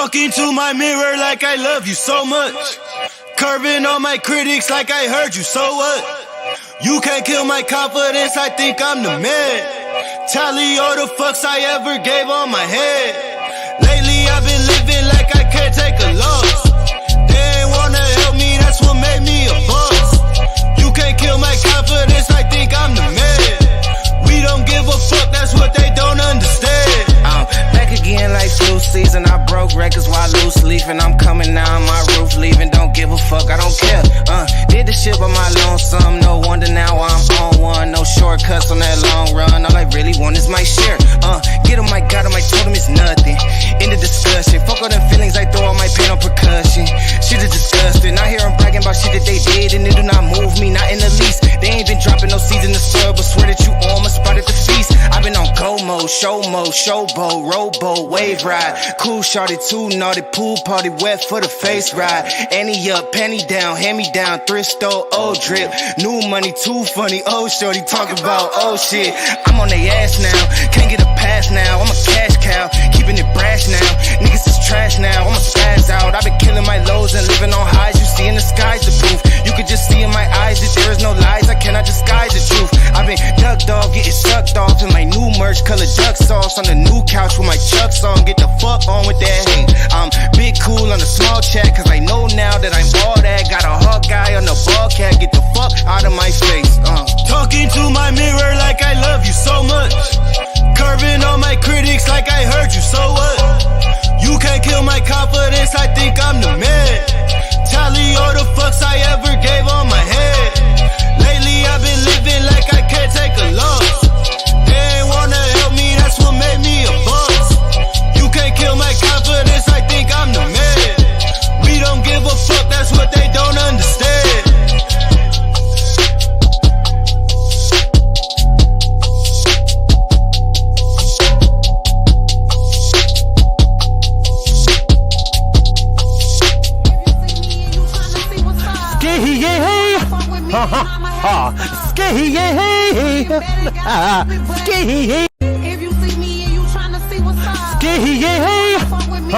Talking to my mirror like I love you so much. Curving on my critics like I heard you, so what? You can't kill my confidence, I think I'm the man. Tally all the fucks I ever gave on my head. Lately I've been living like I can't take a loss. They ain't wanna help me, that's what made me a boss. You can't kill my confidence, I think I'm the man. We don't give a fuck, that's what they don't understand. I'm back again like flu season. I broke records while loose leafing. I'm coming down my roof, leaving. Don't give a fuck, I don't care. Did the shit by my lonesome. No wonder now I'm on one. No shortcuts on that long run. All I really want is my share. Get him, I got him, I told him it's nothing. End of discussion. Fuck all them feelings, I throw all my pain on percussion. Shit is disgusting. I hear them bragging about shit that they did, and it do not move me, not in the least. They ain't been dropping no seeds in the soil, but swear that you on my spot at the feast. I've been on go mode, showboat, rowboat, wave ride. Cool shorty, too naughty, pool party, wet for the face ride. Annie up, penny down, hand me down, thrift store, old drip. New money, too funny, old shorty, talk about old shit. I'm on they ass now, can't get a pass now. I'm a cash cow, keeping it brash now. Niggas is trash now, I'ma spaz out. I've been killing my lows and living on highs. You see in the sky's the proof. You could just see in my eyes that there is no lies. I cannot disguise the truth. I've been ducked off, getting sucked off in my new merch, colored duck sauce on the new couch with my chucks on. Get the fuck on with that hate. I'm big cool on the small chat, cause I know now that I'm all that. Got a hawk guy on the ball cat, get the fuck out of my face. Talking to my mirror like I love you so much. Curving on my critics like I heard you, so what? You can't kill my confidence, I think I'm the man. Tally all the fucks I ever gave on my head. Lately I've been living like I can't take a loss. They ain't wanna help me, that's what made me a boss. You can't kill my confidence, I think I'm the man. We don't give a fuck, that's what they don't understand. If you see me and you tryna see what's up, fuck with me,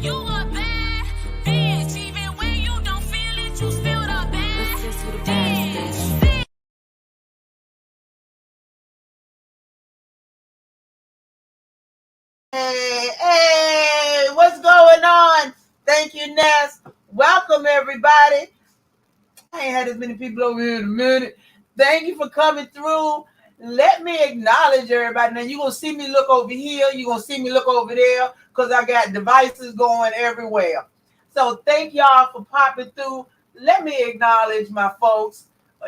You a bad bitch, even when you don't feel it, you still the bad bitch. Hey, what's going on? Thank you, Ness. Welcome, everybody. I ain't had as many people over here in a minute. Thank you for coming through. Let me acknowledge everybody. Now, you're going to see me look over here. You're going to see me look over there because I got devices going everywhere. So thank y'all for popping through. Let me acknowledge my folks,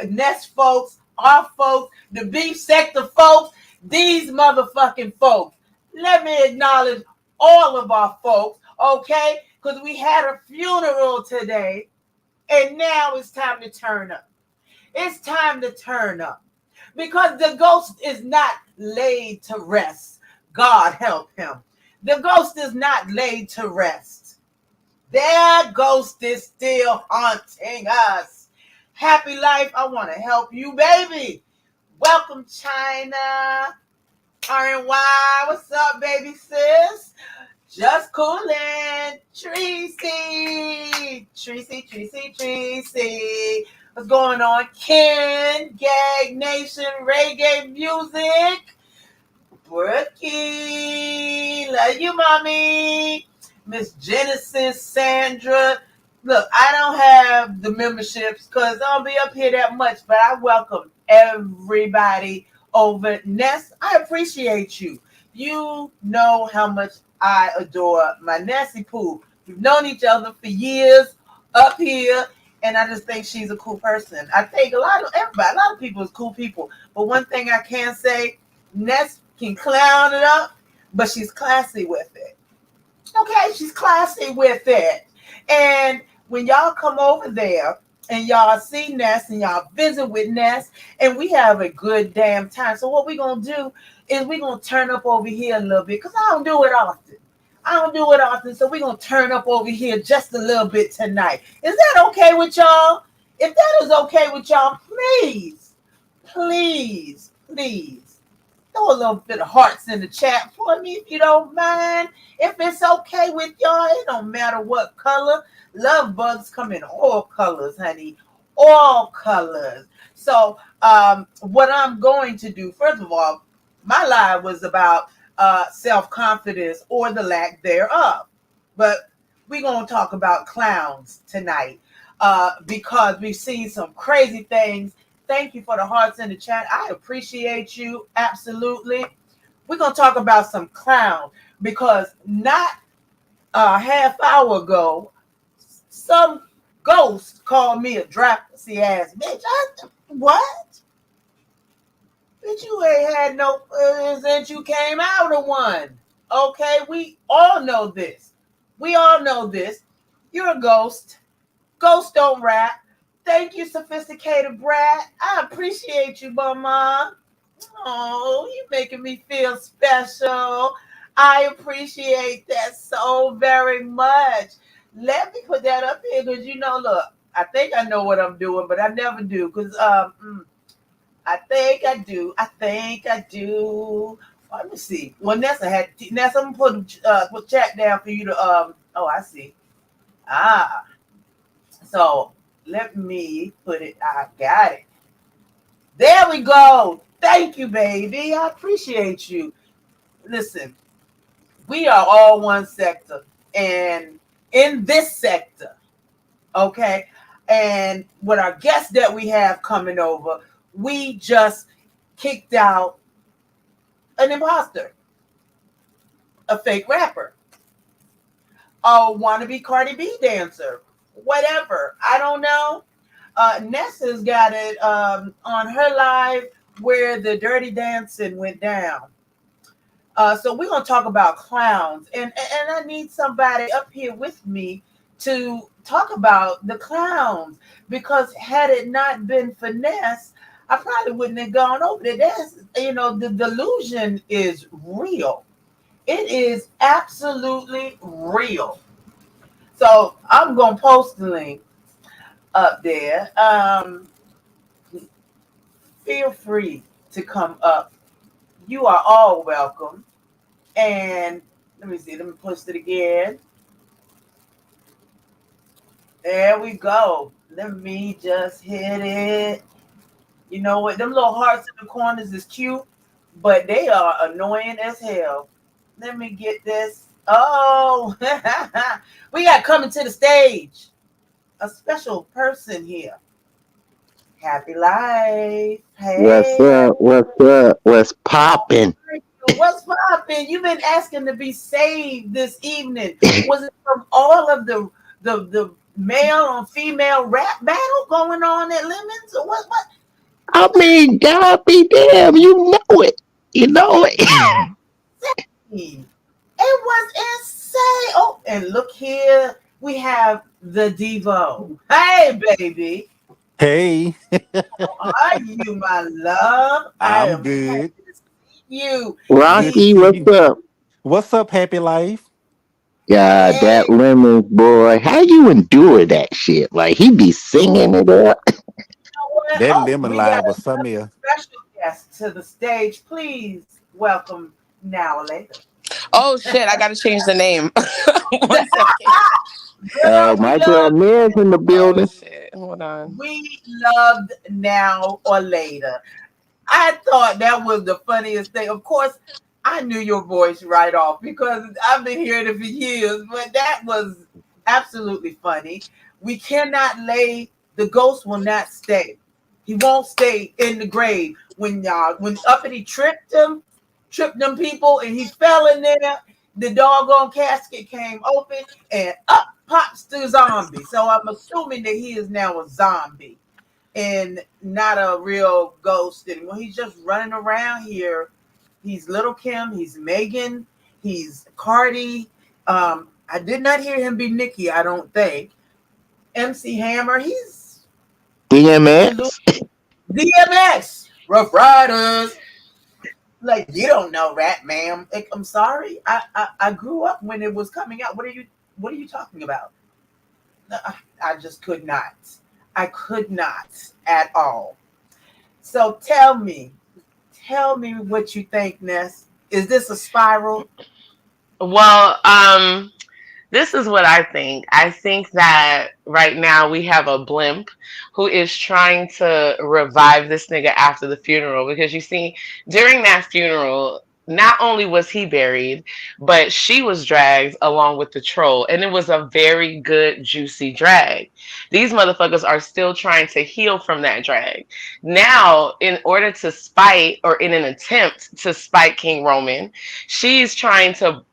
Ness folks, our folks, the beef sector folks, these motherfucking folks. Let me acknowledge all of our folks, okay? Because we had a funeral today, and now it's time to turn up. It's time to turn up. Because the ghost is not laid to rest. God help him. The ghost is not laid to rest. Their ghost is still haunting us. Happy life, I want to help you, baby. Welcome, China. RNY, what's up, baby sis? Just coolin'. Tracy. What's going on? Ken, Gag Nation, Reggae Music. Brookie, love you, mommy. Miss Genesis, Sandra. Look, I don't have the memberships because I don't be up here that much, but I welcome everybody over. Ness, I appreciate you. You know how much I adore my Nessie Pooh. We've known each other for years up here, and I just think she's a cool person. I think a lot of people is cool people. But one thing I can say, Ness can clown it up, but she's classy with it. Okay, she's classy with it. And when y'all come over there and y'all see Ness and y'all visit with Ness and we have a good damn time. So what we're going to do is we're going to turn up over here a little bit because I don't do it often. So we're going to turn up over here just a little bit tonight. Is that okay with y'all? If that is okay with y'all, please, please, please throw a little bit of hearts in the chat for me if you don't mind. If it's okay with y'all, it don't matter what color. Love bugs come in all colors, honey. All colors. So what I'm going to do, first of all, my live was about self-confidence or the lack thereof. But we're going to talk about clowns tonight because we've seen some crazy things. Thank you for the hearts in the chat. I appreciate you. Absolutely. We're going to talk about some clowns because not a half hour ago, some ghost called me a drafty ass bitch. What? Bitch, you ain't had no since you came out of one. Okay, we all know this. We all know this. You're a ghost. Ghosts don't rap. Thank you, sophisticated brat. I appreciate you, mama. Oh, you making me feel special. I appreciate that so very much. Let me put that up here because look, I think I know what I'm doing, but I never do because I think I do. I think I do. Let me see. Well, Nessa, I'm gonna put chat down for you to Oh, I see. So let me put it. I got it. There we go. Thank you, baby. I appreciate you. Listen, we are all one sector, and in this sector, okay. And with our guests that we have coming over, we just kicked out an imposter, a fake rapper, a wannabe Cardi B dancer, whatever. I don't know. Nessa's got it on her live where the dirty dancing went down. So we're going to talk about clowns. And I need somebody up here with me to talk about the clowns. Because had it not been for Ness, I probably wouldn't have gone over there. The delusion is real. It is absolutely real. So I'm going to post the link up there. Feel free to come up. You are all welcome. And let me see. Let me post it again. There we go. Let me just hit it. You know what? Them little hearts in the corners is cute, but they are annoying as hell. Let me get this. Oh, we got coming to the stage a special person here. Happy life. Hey. What's up? What's up? What's popping? What's popping? You've been asking to be saved this evening. Was it from all of the male on female rap battle going on at Lemons? Or what? I mean, God be damn, you know it. You know it. It was insane. Oh, and look here. We have the Devo. Hey, baby. Hey, How are you, my love? I I'm am happy good. to see you. Good to Rocky, see what's you. up? What's up, Happy Life? God, Hey, that Lemons boy. How you endure that shit? Like, he be singing it up. what? That Oh, lemon we got line was something another else. special guest to the stage. Please welcome now or later. Oh shit, I gotta change the name. 1 second. Girl, we My girl love Miz in the Oh building. shit. Hold on. we loved now or later. I thought that was the funniest thing. Of course, I knew your voice right off because I've been hearing it for years, but that was absolutely funny. We cannot the ghost will not stay. He won't stay in the grave. When uppity tripped them people, and he fell in there, the doggone casket came open and up pops the zombie. So I'm assuming that he is now a zombie and not a real ghost anymore. He's just running around here. He's Little Kim. He's Megan. He's Cardi. I did not hear him be Nikki, I don't think. MC Hammer. He's DMX. DMX. Rough Riders. Like, you don't know rap, ma'am. Like, I'm sorry. I grew up when it was coming out. What are you talking about? I just could not. I could not at all. So tell me what you think, Ness. Is this a spiral? Well, this is what I think. I think that right now we have a blimp who is trying to revive this nigga after the funeral because you see, during that funeral, not only was he buried, but she was dragged along with the troll, and it was a very good, juicy drag. These motherfuckers are still trying to heal from that drag. Now, in order to spite, or in an attempt to spite King Roman, she's trying to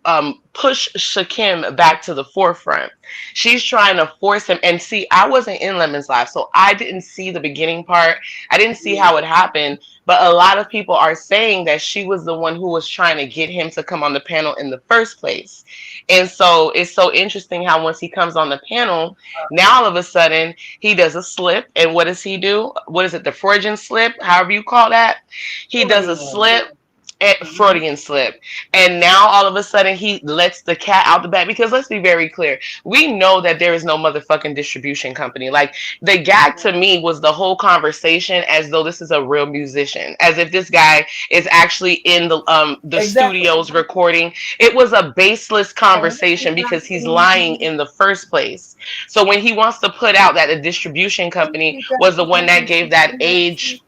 push Shakim back to the forefront. She's trying to force him. And see, I wasn't in Lemon's life, so I didn't see the beginning part. I didn't see how it happened. But a lot of people are saying that she was the one who was trying to get him to come on the panel in the first place. And so it's so interesting how once he comes on the panel, now all of a sudden he does a slip. And what does he do? What is it? The Freudian slip, however you call that. He does a slip. Freudian slip, and now all of a sudden he lets the cat out the bag, because let's be very clear, we know that there is no motherfucking distribution company. Like, the gag to me was the whole conversation as though this is a real musician, as if this guy is actually in the studios recording. It was a baseless conversation because he's lying in the first place. So when he wants to put out that a distribution company was the one that gave that age.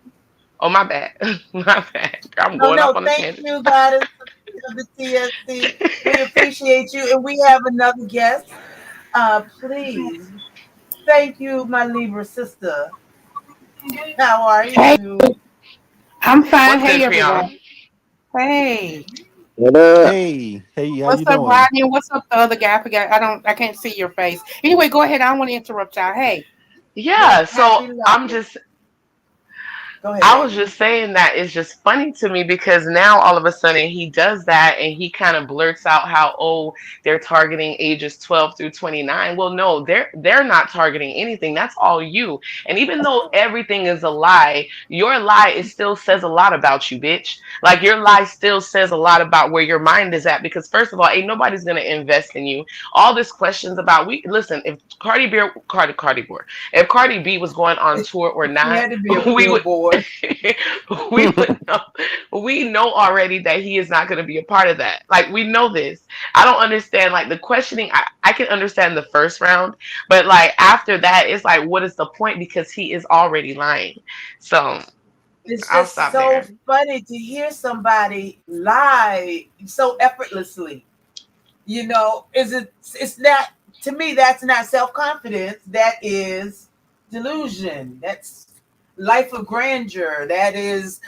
Oh, my bad. My bad. I'm going off on a tangent. Thank you, Goddess of the TSC. We appreciate you. And we have another guest. Please. Thank you, my Libra sister. How are you? I'm fine. What's Hey, good, Priyanka? everybody. Hey. What up? Hey, how What's you up, doing? Rodney? And what's up, the other guy? I can't see your face. Anyway, go ahead. I don't want to interrupt y'all. Hey. Yeah, so I was just saying that it's just funny to me because now all of a sudden he does that and he kind of blurts out how, oh, they're targeting ages 12 through 29. Well, no, they're not targeting anything. That's all you. And even though everything is a lie, your lie it still says a lot about you, bitch. Like, your lie still says a lot about where your mind is at, because first of all, ain't nobody's gonna invest in you. All this questions about if if Cardi B was going on tour or not, we would we know already that he is not going to be a part of that. Like, we know this. I don't understand, like, the questioning. I can understand the first round, but like after that, it's like, what is the point? Because he is already lying. So it's I'll just stop so there. funny to hear somebody lie so effortlessly. You know, it's not, to me, that's not self-confidence. That is delusion. That's life of grandeur. That is,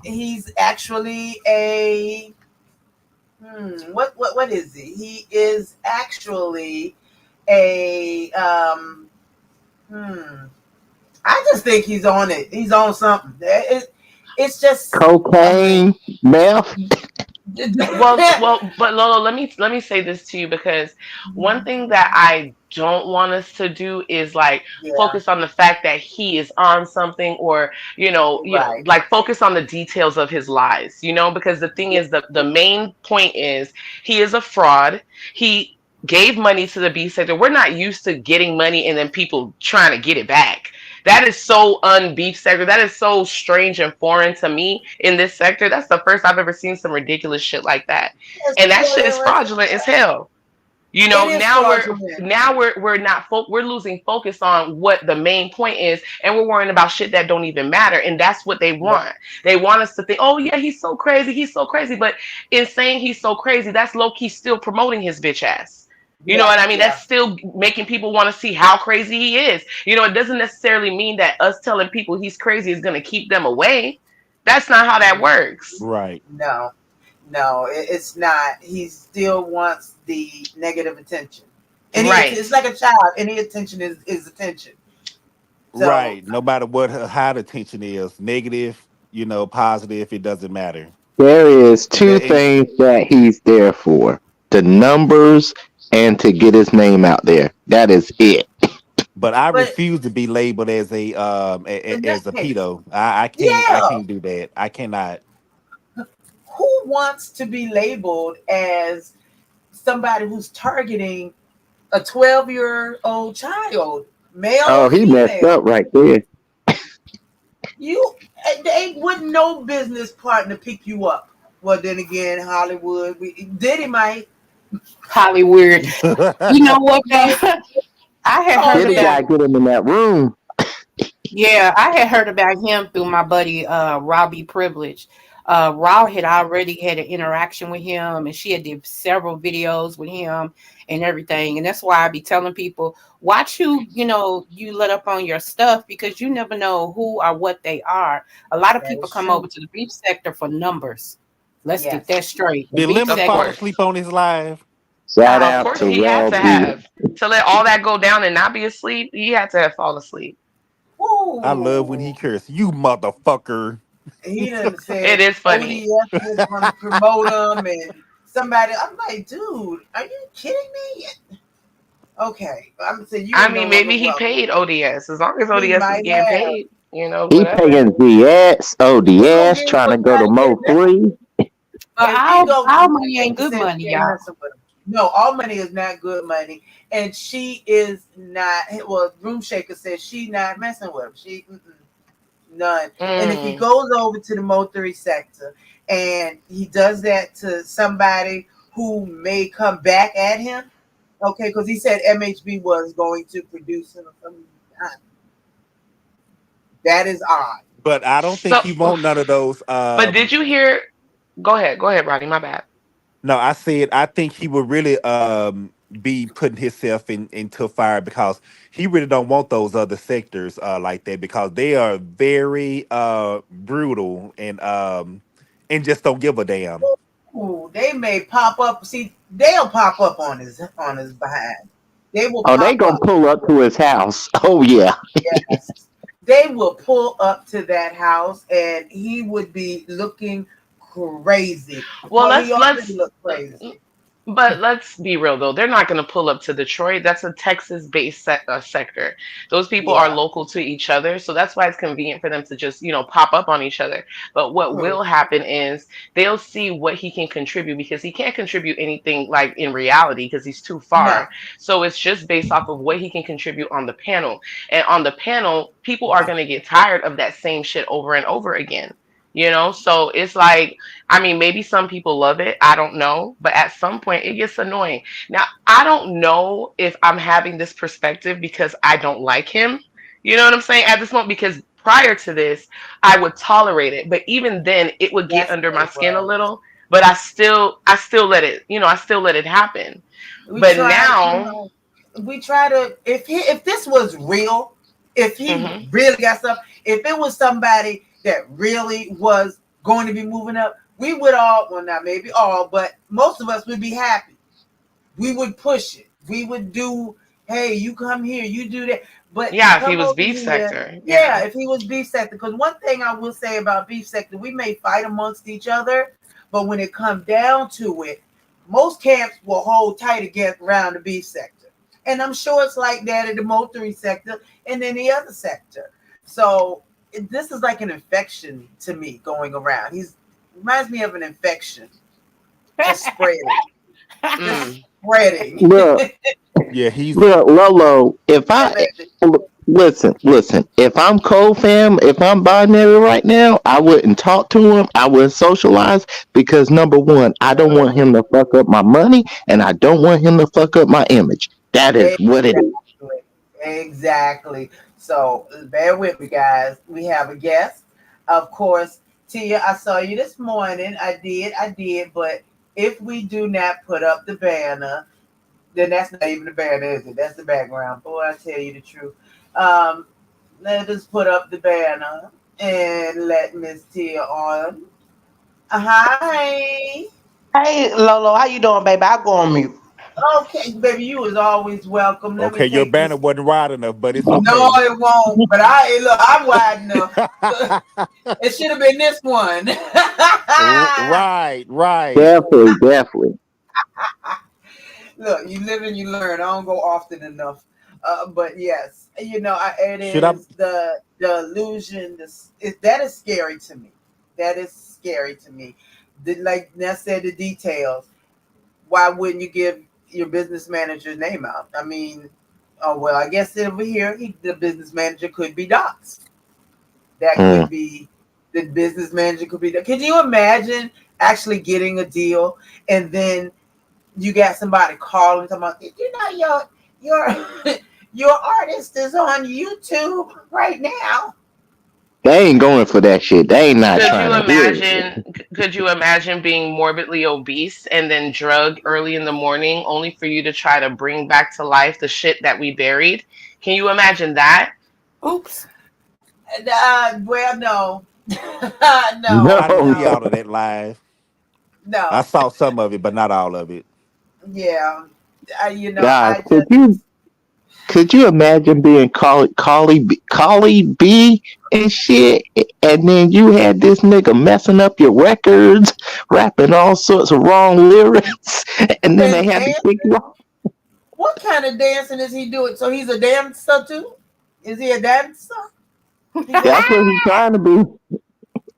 he's actually a, what is he? He is actually a, I just think he's on it. He's on something. It's just Cocaine, meth. Well, but Lolo, let me say this to you, because one thing that I don't want us to do is like focus on the fact that he is on something, or like focus on the details of his lies, because the thing is, the main point is he is a fraud. He gave money to the B sector. We're not used to getting money and then people trying to get it back. That is so un-beef sector. That is so strange and foreign to me in this sector. That's the first I've ever seen some ridiculous shit like that. And that shit is fraudulent as hell. Now we're not we're losing focus on what the main point is, and we're worrying about shit that don't even matter. And that's what they want. They want us to think, oh yeah, he's so crazy. But in saying he's so crazy, that's low key still promoting his bitch ass. You know what I mean? That's still making people want to see how crazy he is. It doesn't necessarily mean that us telling people he's crazy is going to keep them away. That's not how that works. Right. No, it's not. He still wants the negative attention. It's like a child. Any attention is attention. So, right. No matter how the attention is, negative, positive, it doesn't matter. There is two things that he's there for: the numbers and to get his name out there. That is it. But I refuse to be labeled as a pedo. I can't do that. I cannot. Who wants to be labeled as somebody who's targeting a 12-year-old child? male Oh, or he messed female. up right there. They wouldn't no business partner pick you up. Well, then again, Hollywood, Diddy might. Hollywood. You know what? Yeah, I had all heard Diddy about. gotta get him in that room. Yeah, I had heard about him through my buddy Robbie Privilege. Raw had already had an interaction with him, and she had did several videos with him and everything. And that's why I be telling people, watch who you let up on your stuff, because you never know who or what they are. A lot of that people is come over true. to the beef sector for numbers. Let's get Yes. that straight. The Did beef Lemon Of fall sector. course. asleep on his live? Shout Of out course to he had Raw to B. have to let all that go down and not be asleep. He had to have fall asleep. I love when Ooh. he cursed. You motherfucker. He done It said is funny. ODS was going to promote him and somebody. I'm like, dude, are you kidding me? Okay, I'm gonna say you I are no mean, longer maybe he welcome. paid ODS. As long as He ODS is might getting have. paid, He whatever. paying ZX, He gonna ODS, get trying to what's go to gotta get Mo now. 3. But If he go, all Room money ain't Shaker good said money, she ain't y'all. messing with him. No, all money is not good money, and she is not. Well, Room Shaker says she not messing with him. None. And if he Mm. goes over to the Mo3 sector and he does that to somebody who may come back at him, okay, because he said MHB was going to produce him. That is odd. But I don't think So, he want none of those. but did you hear? Go ahead, Rodney. My bad. No, I said I think he would really be putting himself into fire because he really don't want those other sectors like that because they are very brutal and just don't give a damn. Ooh, they may pop up. See, they'll pop up on his behind. They will Oh, they pop gonna up. pull up to his house. Oh yeah. Yes. They will pull up to that house and he would be looking crazy. Well, Well, he already looked crazy. but let's be real though. They're not going to pull up to Detroit. That's a Texas-based sector. Those people are Yeah. local to each other, so that's why it's convenient for them to just, pop up on each other. But what True. will happen is they'll see what he can contribute because he can't contribute anything like in reality because he's too No. far. So it's just based off of what he can contribute on the panel. And on the panel, people are going to get tired of that same shit over and over again. So it's like, I mean, maybe some people love it. I don't know. But at some point, it gets annoying. Now, I don't know if I'm having this perspective because I don't like him. You know what I'm saying? At this moment, because prior to this, I would tolerate it. But even then, it would get That's under what my it skin a was. little. But I still let it, I still let it happen. We But tried, now, we try to if this was real, if he mhm, really got stuff, if it was somebody that really was going to be moving up, we would all, well, not maybe all, but most of us would be happy. We would push it. We would do, hey, you come here, you do that. But to yeah, if he come was over beef here, sector, yeah, yeah. if he was beef sector, because one thing I will say about beef sector, we may fight amongst each other, but when it comes down to it, most camps will hold tight against around the beef sector. And I'm sure it's like that in the Mo3 sector and in the other sector. So this is like an infection to me going around. He's reminds me of an infection, just spreading, just Mm. spreading. Look, Yeah, he's look, Lolo. If I And listen, if I'm co-fam, if I'm binary right now, I wouldn't talk to him. I wouldn't socialize because number one, I don't want him to fuck up my money, and I don't want him to fuck up my image. That is what it is. exactly, exactly. So bear with me, guys. We have a guest, of course. Tia, I saw you this morning. I did. But if we do not put up the banner, then that's not even the banner, is it? That's the background. Boy, I tell you the truth. Um, let us put up the banner and let Miss Tia on. Hi. Hey Lolo, how you doing, baby? I'll go on mute. Okay, baby, you was always welcome. Let me okay. Your take banner this. wasn't wide enough, but it's No, okay. it won't. But I'm wide enough. It should have been this one. Right, right. Definitely, definitely. Look, you live and you learn. I don't go often enough. But yes, it Should I? is the illusion. That is scary to me. That is scary to me. Like Ness said, the details. Why wouldn't you give your business manager's name out? I mean, Oh well, I guess over here, the business manager could be Docs. That Mm. could be the business manager could be. Can you imagine actually getting a deal and then you got somebody calling talking about, you know, your your artist is on YouTube right now. They ain't going for that shit. They ain't not Could trying you to hear it. imagine? Could you imagine being morbidly obese and then drugged early in the morning, only for you to try to bring back to life the shit that we buried? Can you imagine that? Oops. Well, no, I didn't No, see no, all of that live. I no. saw some of it, but not all of it. Yeah, guys, I just could you imagine being Carly B and shit, and then you had this nigga messing up your records, rapping all sorts of wrong lyrics, and then they and had to dance. kick you off. What kind of dancing is he doing? So he's a dancer too? Is he a dancer? He's a That's what he's trying to be.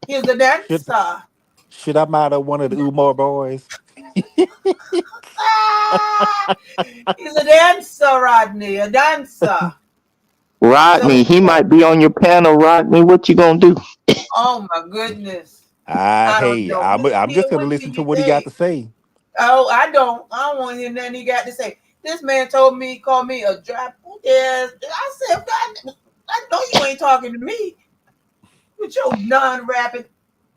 he's a Should dancer. should I out of one of the Umar boys? Ah, he's a dancer, Rodney, a dancer. So, Rodney, he might be on your panel. Rodney, what you gonna do? oh my goodness, Ah, I don't hey, know, I'm Mia. just gonna What do listen to you what he got to think? say. Oh, I don't want to hear nothing he got to say. This man told me, called me a drop. Yes, I said, God, I know you ain't talking to me with your non-rapping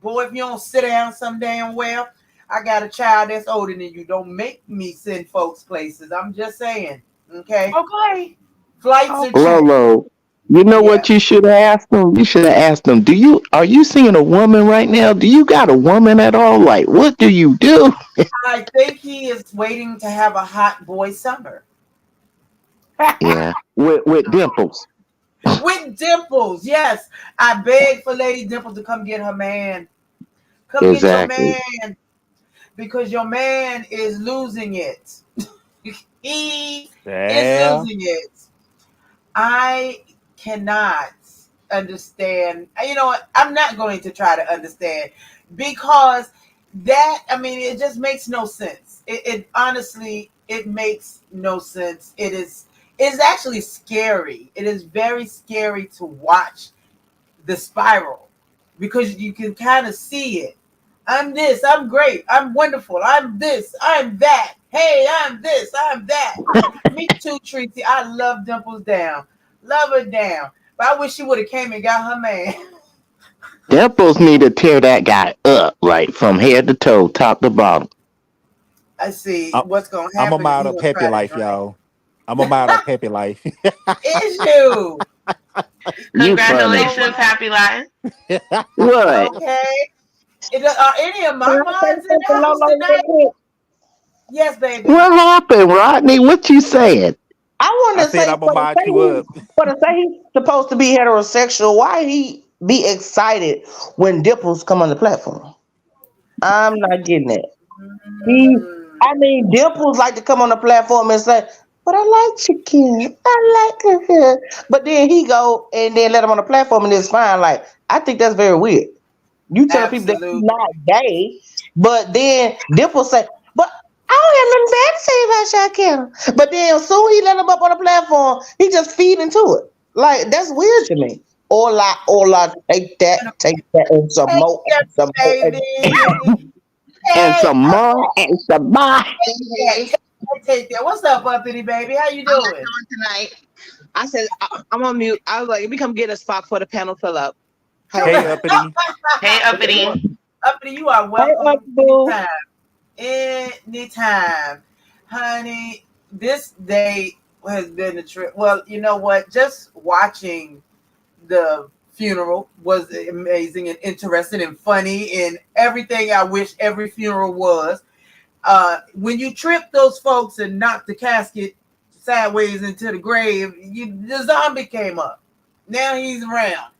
boy. If you don't sit down some damn well, I got a child that's older than you. Don't make me send folks places. I'm just saying, okay? Okay. Flights are Okay. cheap. Lolo, you know Yeah, what you should have asked them? You should have asked them, are you seeing a woman right now? Do you got a woman at all? Like, what do you do? I think he is waiting to have a hot boy summer Yeah. With dimples. with Dimples. Yes, I beg for Lady Dimples to come get her man. Come get your Exactly. man because your man is losing it. He is Yeah. losing it. I cannot understand. You know what? I'm not going to try to understand because I mean, it just makes no sense. It honestly, it makes no sense. It's actually scary. It is very scary to watch the spiral because you can kind of see it. I'm this, I'm great, I'm wonderful, I'm this, I'm that. Hey, I'm this, I'm that. Me too, Treaty. I love Dimples down. Love her down. But I wish she would have came and got her man. Dimples need to tear that guy up, right, from head to toe, top to bottom. I see I'm, what's gonna I'm a happen. mild He up gonna happy try to life, drink. y'all. I'm a mild up happy life. Is you? You funny. You know Congratulations, what? Happy Life. What? Okay. Are any of my Can I say mods in the something, house Lolo, real tonight? quick? Yes, baby. What happened, Rodney? What you said? I want I to said say I'm gonna mod you up. for to say he's supposed to be heterosexual, why he be excited when dipples come on the platform? I'm not getting it. He, Mm. I mean, dimples like to come on the platform and say, "But I like chicken. I like it." But then he go and then let him on the platform and it's fine. Like I think that's very weird. You telling people that he's Absolutely. not gay, but then dimples say, "But I don't have nothing bad to say about Shakira." But then soon he let him up on the platform, he just feed into it. Like that's weird to me. Or take that, and some Hey, more, and some more. And baby. And Hey, some more, and some more. that. Hey, Take that. What's up, Uppity baby? How you how y'all doing? doing tonight? I said I'm on mute. I was like, let me come get a spot for the panel fill up. How y'all Come Hey, doing? uppity. Hey, you, uppity. Uppity, you are hey, welcome boo. anytime. Anytime. Honey, this day has been a trip. Well, you know what? Just watching the funeral was amazing and interesting and funny and everything I wish every funeral was. When you trip those folks and knock the casket sideways into the grave, the zombie came up. Now he's around.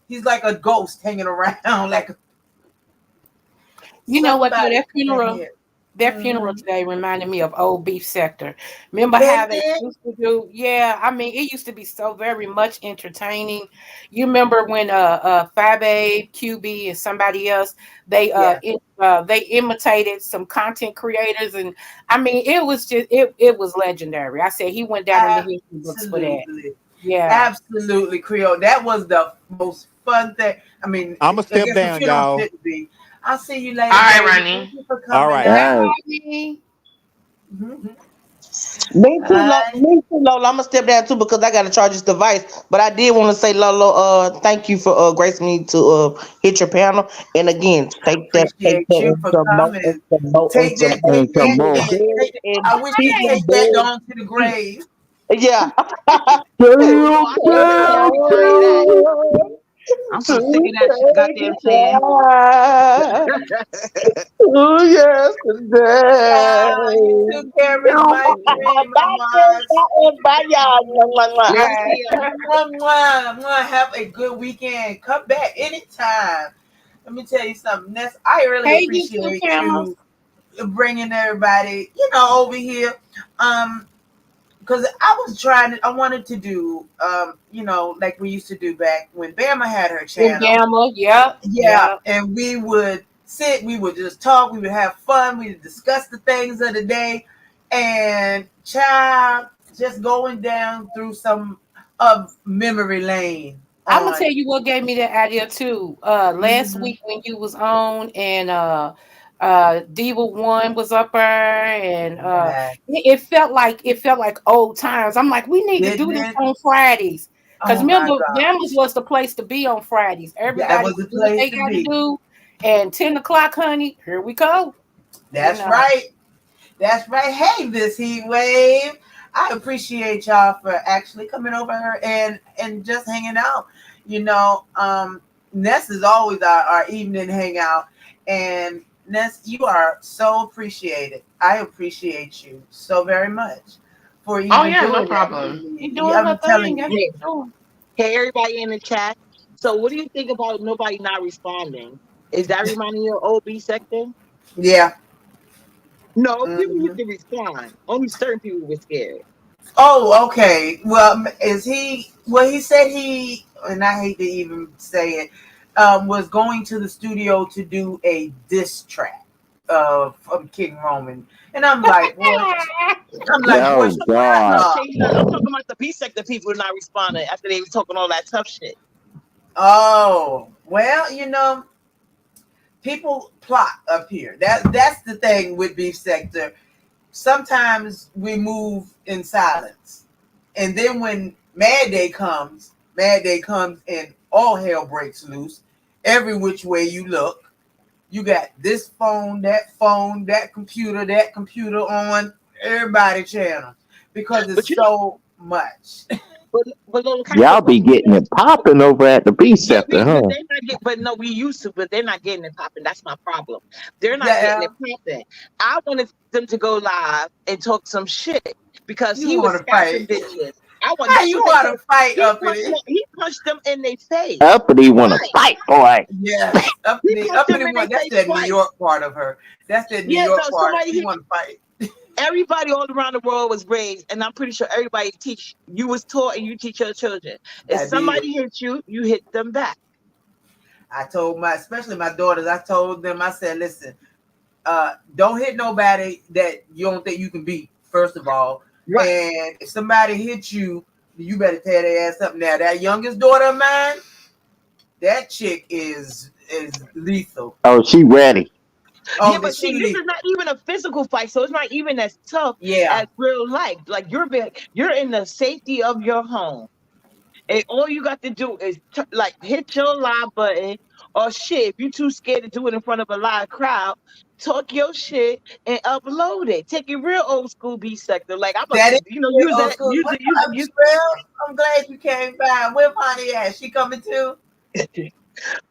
He's like a ghost hanging around, like You know what though? somebody That came funeral, here. That funeral Mhm. today reminded me of old Beef Sector. Remember how It they did. used to do? Yeah, I mean, it used to be so very much entertaining. You remember when Fabe, QB, and somebody else Yeah, they imitated some content creators, and I mean, it was legendary. I said he went down in the history books for that. absolutely. Yeah. Absolutely, Creole. That was the most fun thing. I mean, I'ma I step guess the down, funeral y'all. shouldn't be. I'll see you All later, right, baby. Thank Ronnie. you for All coming right. Bye, out. Yes. Bobby. Mhm. Me too, Hi. Me too, Lola. I'm gonna step down too because I gotta charge this device. But I did want to say, Lola, thank you for gracing me to hit your panel. And again, take Appreciate that, you and for some more, and coming. some more, and Take some that, more. And some Keep more. them dead I and wish you keep could them take that dead on to the sweet. grave. Yeah. Oh no, I can't do that. Let me tell you that. I'm so sick of that goddamn saying. Oh, Ciao. You yesterday. too, Carrie's my dream, Bye, mamas. bye, y'all. Mwah, Let mwah. me Bye. see you. Mwah, mwah, mwah. Have a good weekend. Come back anytime. Let me tell you something. Ness, I really Hey, you two appreciate camels. you bringing everybody, over here. Um, because I wanted to do, like we used to do back when Bama had her In channel. Gamma. Yep. Yeah, Yep. and we would sit, we would just talk, we would have fun, we would discuss the things of the day, and child, just going down through some of memory lane I'm gonna on. tell you what gave me that idea too. Last Mhm. week when you was on and Diva One was up there and Yeah, it felt like old times. I'm like, we need to do didn't this it? on Fridays. Cause Oh my remember, Gammas gosh, was the place to be on Fridays. that Everybody was the could do what place they to gotta be. do. And 10 o'clock, honey, here we go. You That's know. right. That's right. Hey, this heat wave. I appreciate y'all for actually coming over here and just hanging out. Ness is always our evening hangout, and Ness, you are so appreciated. I appreciate you so very much for Oh even yeah, no doing that with problem. me. He doing her I'm telling thing. you. That's Hey, what hey, everybody in the chat. So, what do you think about nobody not responding? Is that reminding you of OB sector? Yeah. No, people Hmm. used to respond. Only certain people were scared. Oh, okay. Well, is he? Well, he said and I hate to even say it, was going to the studio to do a diss track from King Roman, and I'm like, what? I'm like, No, what? Oh Shut God. up! I'm talking about the B sector people not responding after they was talking all that tough shit. Oh, well, people plot up here. That's the thing with Beef Sector. Sometimes we move in silence. And then when Mad Day comes and all hell breaks loose. Every which way you look, you got this phone, that computer on everybody channel because it's But you know, so much. but little kind of Y'all but be you getting know, it popping over at the B yeah, sector, but huh? they not get, but no, we used to, but they're not getting it popping. That's my problem. They're not getting Yeah, it popping. I wanted them to go live and talk some shit because you he was want to smashing fight? bitches. I want. How That's you what they want said. to fight He up in punched. it? No, he punched them in their face Uppity wanna twice. fight, boy. Yes, He punched up in them the in their one. That's face that New twice. York part of her. That's that New Yeah, York no, part. somebody She hit. want to fight. Everybody all around the world was raised, and I'm pretty sure everybody teach. You was taught, and you teach your children. If I did. somebody hits you, you hit them back. I told especially my daughters. I told them. I said, listen, don't hit nobody that you don't think you can beat. First of all, Right. and if somebody hits you, you better tear their ass up. Now that youngest daughter of mine, that chick is lethal. Oh, she ready. Yeah, Oh, that but she see, this is lethal. not even a physical fight, so it's not even as tough Yeah, as real life. Like you're in the safety of your home, and all you got to do is like hit your live button, or shit. If you're too scared to do it in front of a live crowd, talk your shit and upload it. Take it real old school B sector. Like I'm a, that is use old that, school. What's up, use. Trill? I'm glad you came by. Where Bonnie at? She coming too?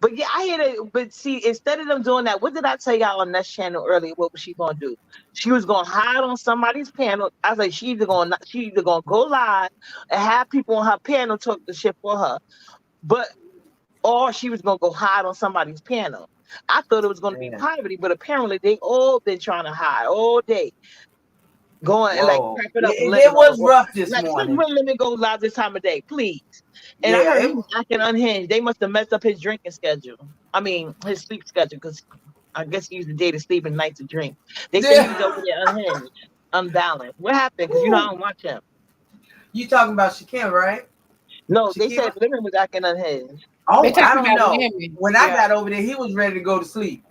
But yeah, I hear it. But see, instead of them doing that, what did I tell y'all on that channel earlier? What was she gonna do? She was gonna hide on somebody's panel. I was like, she either gonna go live and have people on her panel talk the shit for her. But or she was gonna go hide on somebody's piano. I thought it was gonna be poverty, but apparently they all been trying to hide all day, going and like Whoa. crap it up and It letting was all. rough this Like, since morning. when let me go live this time of day, please. And I Yeah, heard he was acting unhinged. They must have messed up his drinking schedule. I mean, his sleep schedule, because I guess he used the day to sleep and night to drink. They say he was over there unhinged, unbalanced. What happened? Because I don't watch him. You talking about Shakim, right? No, they Shakira? said Lemon was acting unhinged. Oh, They I talking don't about know. women. When I Yeah. got over there, he was ready to go to sleep.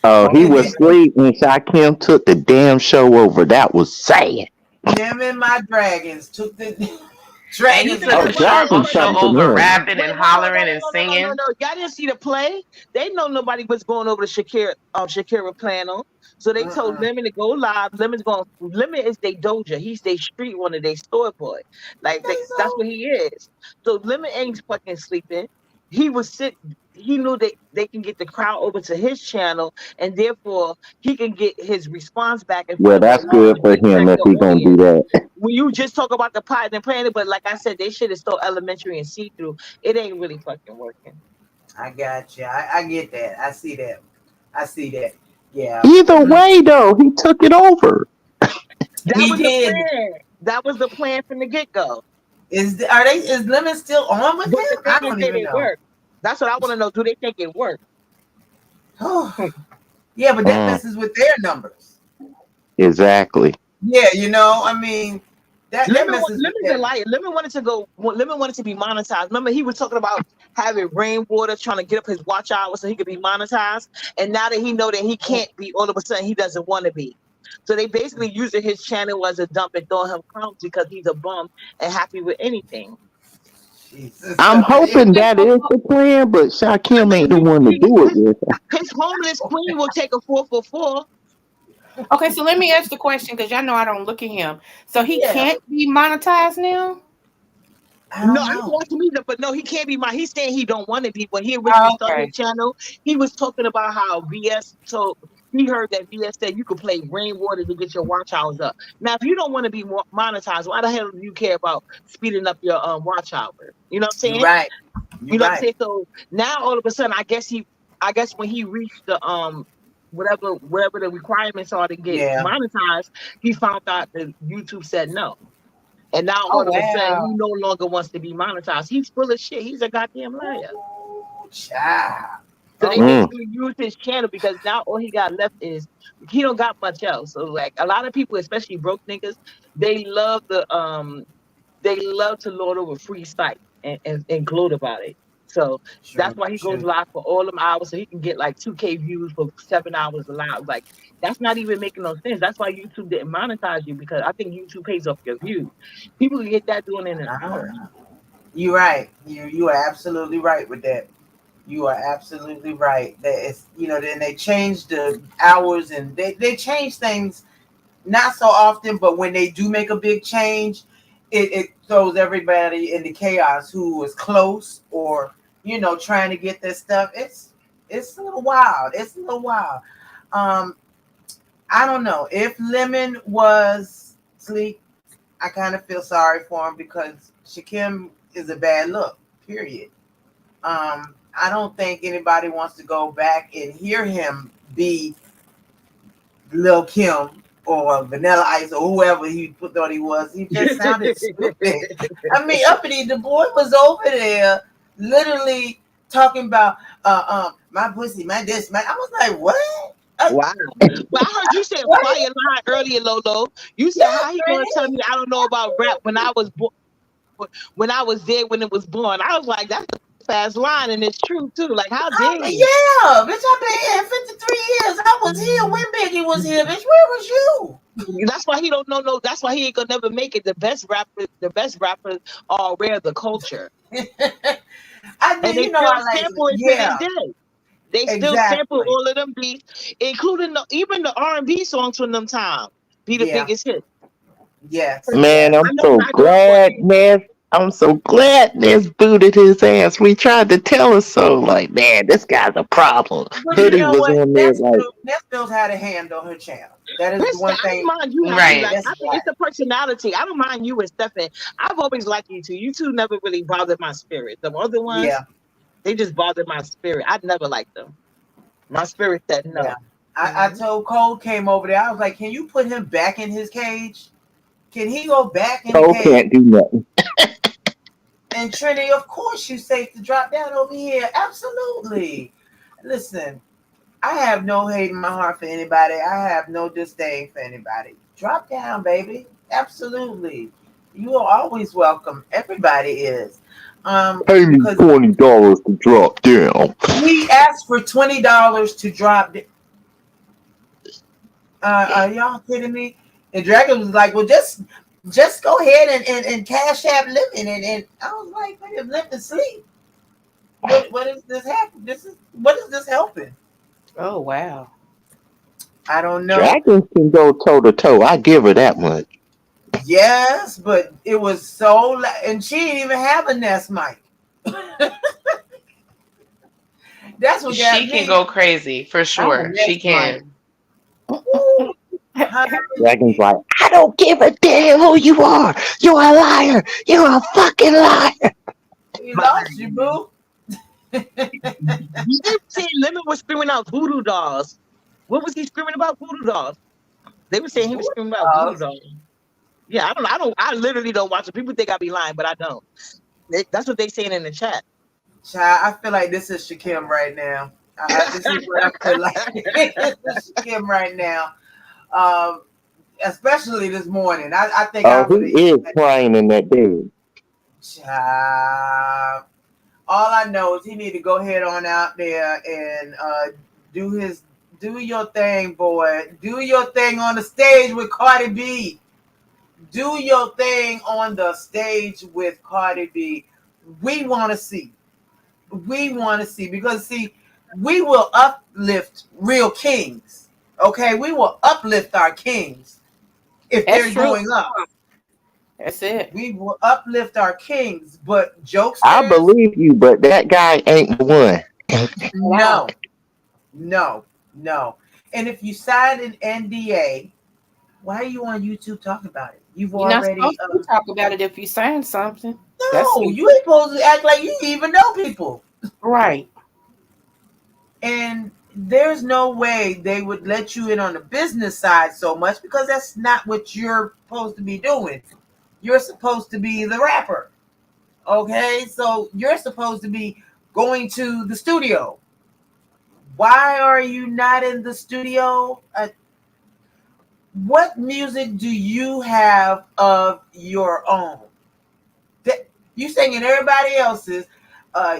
Oh, he And was asleep and Shakim took the damn show over. That was sad. him and my dragons took the And he dragons took Oh, the went wild. Dragon show something over else. rapping Wait, and hold on, hollering and no. singing. Y'all didn't see the play. They know nobody was going over to Shakira Plano. So they told Lemon to go live. Lemon is their doja. He's their street one of their store boy. Like that's what he is. So Lemon ain't fucking sleeping. He knew they can get the crowd over to his channel, and therefore he can get his response back and put Yeah, them that's on live good and for him attract if the he gonna do audience. that. When you just talk about the pot and planet, but like I said, they shit is so elementary and see through. It ain't really fucking working. I got you. I get that. I see that. I see that. Yeah. Either way, though, he took it over. That He was the did. plan. That was the plan from the get go. Is Lemon still on with But the them? thing I is, don't did even it know. work? That's what I want to know. Do they think it worked? Yeah, but that Mm, messes with their numbers. exactly. Yeah, I mean that messes with Lemon's a that. liar. Lemon wanted to be monetized. Remember, he was talking about having rainwater, trying to get up his watch hours so he could be monetized. And now that he know that he can't be, all of a sudden he doesn't want to be. So they basically using his channel as a dump and throwing him crumbs because he's a bum and happy with anything. Jesus. I'm hoping that is the plan, but I Shakim ain't mean, the one to do it with. his homeless queen will take a 4 for 4. Okay, so let me ask the question because y'all know I don't look at him. So he Yeah, can't be monetized now? I No, don't I don't know. watch him either, but no, he can't be he's saying he don't want to be. When he originally Oh, started okay. his channel, he was talking about how VS told he heard that VS said you could play rainwater to get your watch hours up. Now, if you don't want to be monetized, why the hell do you care about speeding up your watch hour? You know what I'm You're saying? right. You're You know what I'm right. saying? So now all of a sudden, I guess when he reached the whatever the requirements are to get Yeah. monetized, he found out that YouTube said no. And now Oh, all of a sudden wow. he no longer wants to be monetized. He's full of shit. He's a goddamn liar. Ooh, child. So All they right. Mm. basically used his channel because now all he got left is he don't got much else. So like a lot of people, especially broke niggas, they love they love to lord over free sight and gloat about it. So that's True. why he goes True. live for all them hours so he can get like 2K views for 7 hours live. Like that's not even making no sense. That's why YouTube didn't monetize you because I think YouTube pays off your views. People can get that doing in an hour. You're right. You are absolutely right with that. You are absolutely right. That it's then they change the hours and they change things not so often, but when they do make a big change, it throws everybody into chaos who is close or trying to get this stuff. It's a little wild. It's a little wild. Um, I don't know if Lemon was sleep. I kind of feel sorry for him because Shakim is a bad look. Period. I don't think anybody wants to go back and hear him be Lil Kim or Vanilla Ice or whoever he thought he was. He just sounded stupid. I mean, uppity, the boy was over there literally talking about my pussy, my this, my. I was like, what? Wow. Well, I heard you say a What? fire line earlier, Lolo. You said Yes, how he gonna tell Granny. me I don't know about rap when I was there when it was born. I was like, that's a fast line, and it's true too. Like, how dare he? Yeah, bitch, I've been here 53 years. I was here when Biggie was here, bitch. Where was you? That's why he don't know. No, that's why he ain't gonna never make it. The best rappers are aware of the culture, I and did, they still I like, sample it to this yeah, day. They still sample exactly. all of them beats, including even the R&B songs from them time. Be the Yeah, biggest hit. yes, Man, yes. I'm I know so Ty Dolla glad, $1. man. I'm so glad Ness booted his ass. We tried to tell her so. Like, man, this guy's a problem. But you Hoodie know was what? on there like, Ness knows how to handle her channel. That is the Listen, one I don't thing. mind you having Right. like That's I think right. it's the personality. I don't mind you and Stefan. I've always liked you two. You two never really bothered my spirit. The other ones, Yeah, they just bothered my spirit. I never liked them. My spirit said yeah. no. I told Cole came over there. I was like, can you put him back in his cage? Can he go back in the Cole cage? can't do nothing. And Trinity, of course, you safe to drop down over here. Absolutely. Listen, I have no hate in my heart for anybody. I have no disdain for anybody. Drop down, baby. Absolutely. You are always welcome. Everybody is. Pay me Because $20 to drop down. he asked for $20 to drop. Are y'all kidding me? And Dragon was like, well, just go ahead and cash app living. And I was like, wait, if living sleep. What is this happening? What is this helping? Oh wow. I don't know. Dragons can go toe to toe. I give her that much. Yes, but it was so and she didn't even have a Nest mic. That's what got She can me. go crazy for I'm a sure. She next mic. can. Woo, honey, Dragons like, I don't give a damn who you are. You're a liar. You're a fucking liar. we My lost you, boo. you saying Lemon was screaming out voodoo dolls. What was he screaming about voodoo dolls? They were saying he was screaming about voodoo dolls. Yeah, I literally don't watch it. People think I be lying, but I don't. That's what they saying in the chat. Child, I feel like this is Shakim right now. This is what I feel like. This is Shakim right now. Um, Especially this morning. I think I Oh, would have he is crying in that bed. child. All I know is he need to go ahead on out there and do your thing, boy. Do your thing on the stage with Cardi B. Do your thing on the stage with Cardi B. We want to see. We want to see because see, we will uplift real kings. Okay, we will uplift our kings if That's they're true. going up. That's it. We will uplift our kings, but I jokesters, believe you, but that guy ain't the one. no, no, no. And if you signed an NDA, why are you on YouTube talking about it? You've You're not already supposed to talk about it if you saying something. That's no. You ain't supposed to act like you even know people. right. And there's no way they would let you in on the business side so much because that's not what you're supposed to be doing. You're supposed to be the rapper. Okay? So you're supposed to be going to the studio. Why are you not in the studio? What music do you have of your own? You singing everybody else's.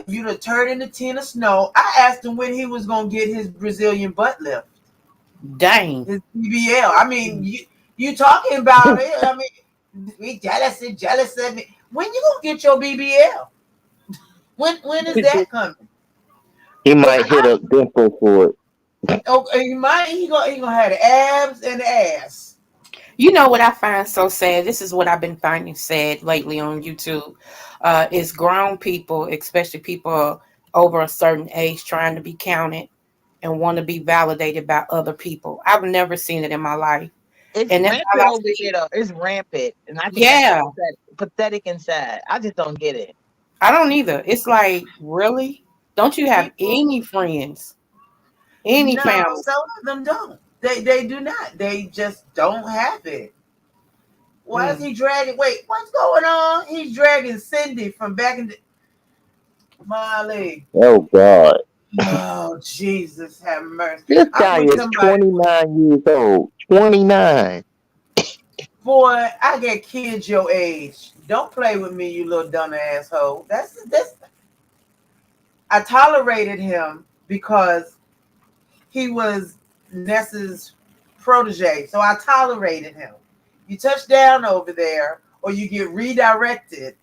You done turned into Tina Snow. I asked him when he was gonna get his Brazilian butt lift, Dang. his BBL. I mean, you talking about it? I mean, we jealous and jealous of me. When you gonna get your BBL? When is that coming? He Cause might hit up Dimple for it. he gonna have the abs and the ass. You know what I find so sad? This is what I've been finding sad lately on YouTube. Is grown people, especially people over a certain age, trying to be counted and want to be validated by other people. I've never seen it in my life. It's And that's all rampant I over see. here, though. It's rampant, and I think that's Yeah, pathetic and sad. I just don't get it. I don't either. It's like, really? Don't you have People, any friends? Any no, family? some of them don't. They do not. They just don't have it. Why is Mm. he dragging? Wait, what's going on? He's dragging Cindy from back in the Molly. Oh, God. Oh, Jesus, have mercy. This I guy wish is somebody, 29 years old. 29. boy, I get kids your age. Don't play with me, you little dumb asshole. That's. I tolerated him because he was Ness's protege, so I tolerated him. You touch down over there, or you get redirected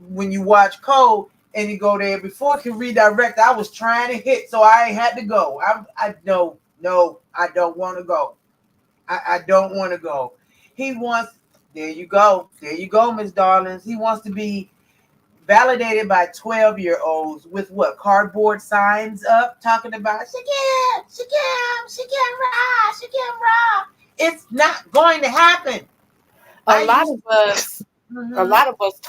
when you watch Cole and you go there before it can redirect. I was trying to hit, so I ain't had to go. I no, I don't want to go. I don't want to go. He wants. There you go, Miss Darlings. He wants to be validated by 12-year-olds with what, cardboard signs up talking about Shakim Ra. It's not going to happen. A lot of us a Mhm. lot of us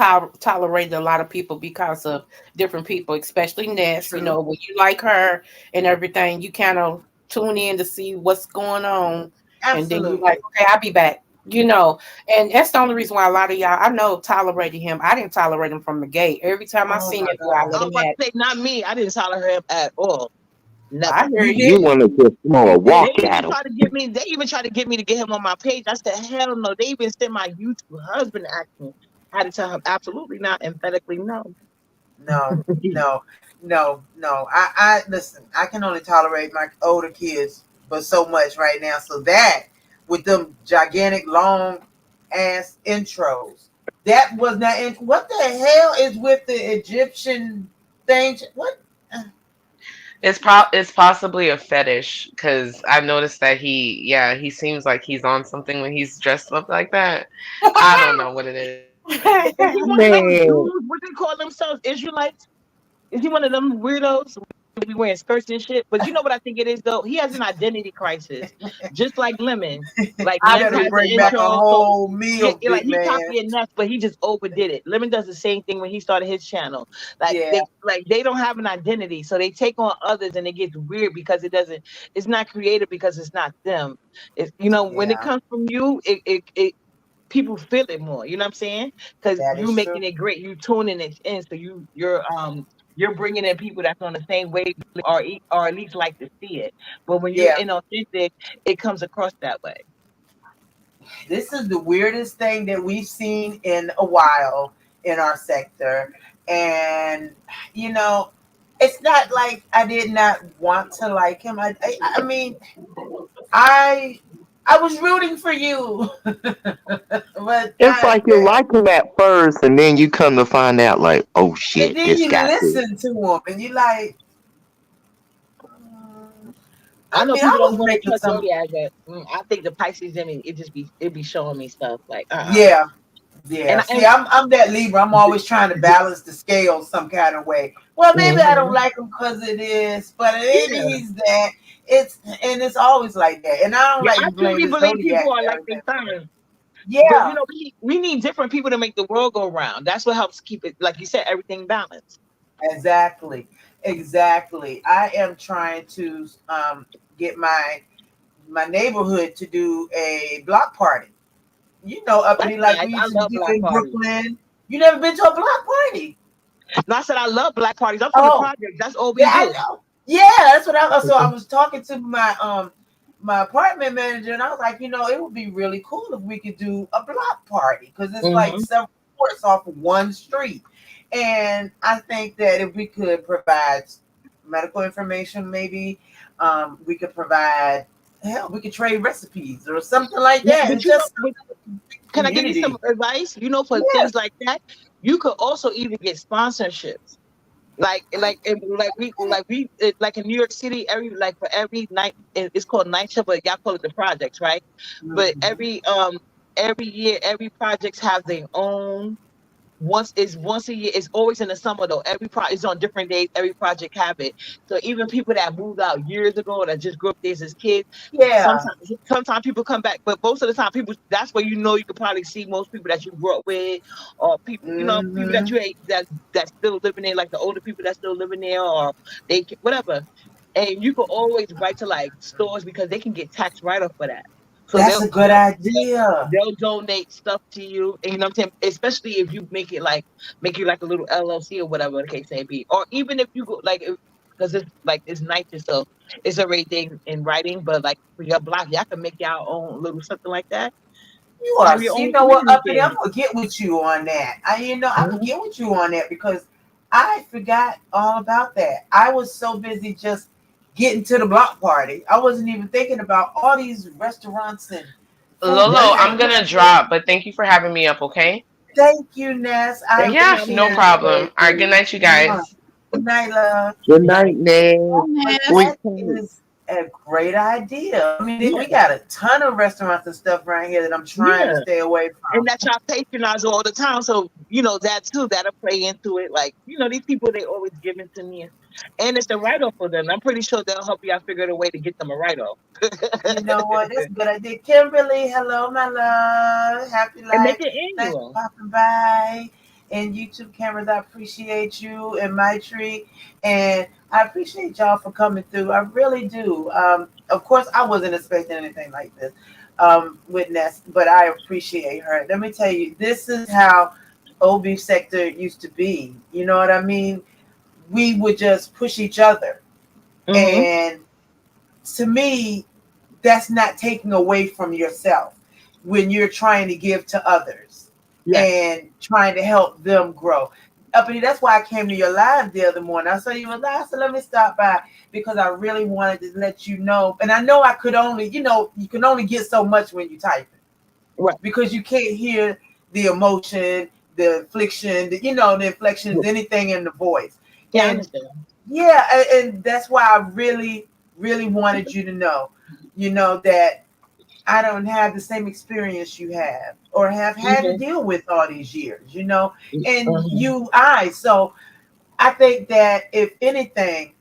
tolerated a lot of people because of different people, especially Ness. You True. know, when you like her and everything, you kind of tune in to see what's going on, and then you like, Absolutely. okay, I'll be back. You know, and that's the only reason why a lot of y'all I know tolerated him. I didn't tolerate him from the gate. Every time I Oh seen my that boy, I I let God. was him about have to it. say, not me. I didn't tolerate him at all. I Never. hear You you. You didn't? want to just throw a You walk didn't? They at even him. tried to get me. They even tried to get me to get him on my page. I said, hell no. They even sent my YouTube husband to ask me. I had to tell him absolutely not, emphatically no. No, no, no. I listen. I can only tolerate my older kids, but so much right now. So that with them gigantic long ass intros, that was not. What the hell is with the Egyptian thing? What? It's possibly a fetish because I've noticed that he seems like he's on something when he's dressed up like that. I don't know what it is. Is he one of them Man, dudes? What they call themselves? Israelites? Is he one of them weirdos? Be wearing skirts and shit. But you know what I think it is though? He has an identity crisis, just like Lemon. Like You Ness better has an bring back a intro, so whole yeah, meal, like big he man. copied Ness, but he just overdid it. Lemon does the same thing when he started his channel. Yeah, Like they don't have an identity, so they take on others, and it gets weird because it doesn't. It's not creative because it's not them. It's when it yeah, comes from you, it people feel it more. You know what I'm saying? Because that you is true. making it great, you tuning it in, so you're bringing in people that's on the same wave, or at least like to see it. But when you're Yeah. inauthentic, it comes across that way. This is the weirdest thing that we've seen in a while in our sector. And, you know, it's not like I did not want to like him. I mean, I I was rooting for you, but it's god like you damn. like him at first, and then you come to find out, like, oh And shit, then this you guy cool. listen to him, and you like, mm, I I know mean, I people don't was want to making trust some, zodiac, but I think the Pisces in me, it be showing me stuff like yeah. Yeah, and see, I'm that Libra. I'm always trying to balance the scales some kind of way. Well, maybe I don't Mhm. like him because it is, but maybe Yeah, he's that. It's always like that, and I don't yeah. like I to blame truly the believe zodiac people are for like they everything. sign. But Yeah, we need different people to make the world go round. That's what helps keep it, like you said, everything balanced. exactly, exactly. I am trying to get my neighborhood to do a block party. You know, uppity That's like nice. we I used to love do black in parties. Brooklyn. You never been to a block party? No, I said I love black parties. I'm from the Oh, project. That's all yeah, we I do. know. Yeah, that's what I. So I was talking to my apartment manager, and I was like, it would be really cool if we could do a block party because it's like Hmm. several courts off of one street, and I think that if we could provide medical information, maybe we could provide. Hell, we could trade recipes or something like Yeah, that, but and just but can I give you some community. advice? For Yes. things like that, you could also even get sponsorships. Like in New York City, for every night, it's called night show, but y'all call it the projects, right? But Mhm. every year, every projects have their own. Once a year. It's always in the summer though. Every project is on different days. Every project have it. So even people that moved out years ago that just grew up there as kids, Yeah. sometimes people come back, but most of the time people that's where you could probably see most people that you grew up with, or people that Hmm. you ain't that's still living there, like the older people that still living there, or whatever. And you could always write to like stores because they can get tax write off for that. So That's a good idea. they'll donate stuff to you, and you know what I'm saying. Especially if you make you like a little LLC or whatever the case may be, or even if you go because it's nice, so it's already thing in writing. But like for your block, y'all can make your own little something like that. You are, Have your you own know what, community Uppity, I'm thing. gonna get with you on that. I could Mhm. get with you on that because I forgot all about that. I was so busy just getting to the block party. I wasn't even thinking about all these restaurants and food That's Lolo, trucks. I'm nice. gonna drop, but thank you for having me up, okay? Thank you, Ness. I Thanks for Yeah, having no us, appreciate Miss it. problem. All right, good Poetry. night, you Mwah. guys. Good night, love. Good Good night, night. Ned. But Yes. Sweet that tea. is A great idea. I mean, Yeah, we got a ton of restaurants and stuff around here that I'm trying to yeah. stay away And from. that y'all patronize all the time. So, that too, that'll play into it. Like, these people, they always giving to me. And it's a write-off for them. I'm pretty sure they'll help y'all figure out a way to get them a write-off. You know what? That's a good idea. Kimberly, hello, my love. Happy And make life. it Thanks for annual. popping by. And YouTube cameras, I appreciate you and my tree. And I appreciate y'all for coming through. I really do. Of course, I wasn't expecting anything like this with Ness, but I appreciate her. Let me tell you, this is how OB sector used to be. You know what I mean? We would just push each other. Mm-hmm. And to me, that's not taking away from yourself when you're trying to give to others Yes. and trying to help them grow. Uppity, that's why I came to your live the other morning. I saw you were live, so let me stop by because I really wanted to let you know. And I know I could only, you can only get so much when you type it Right. because you can't hear the emotion, the affliction, the inflections, anything in the voice. Yeah, I And understand. yeah, and that's why I really, really wanted you to know, that I don't have the same experience you have or have had to Mm-hmm. deal with all these years, and Mm-hmm. so I think that if anything,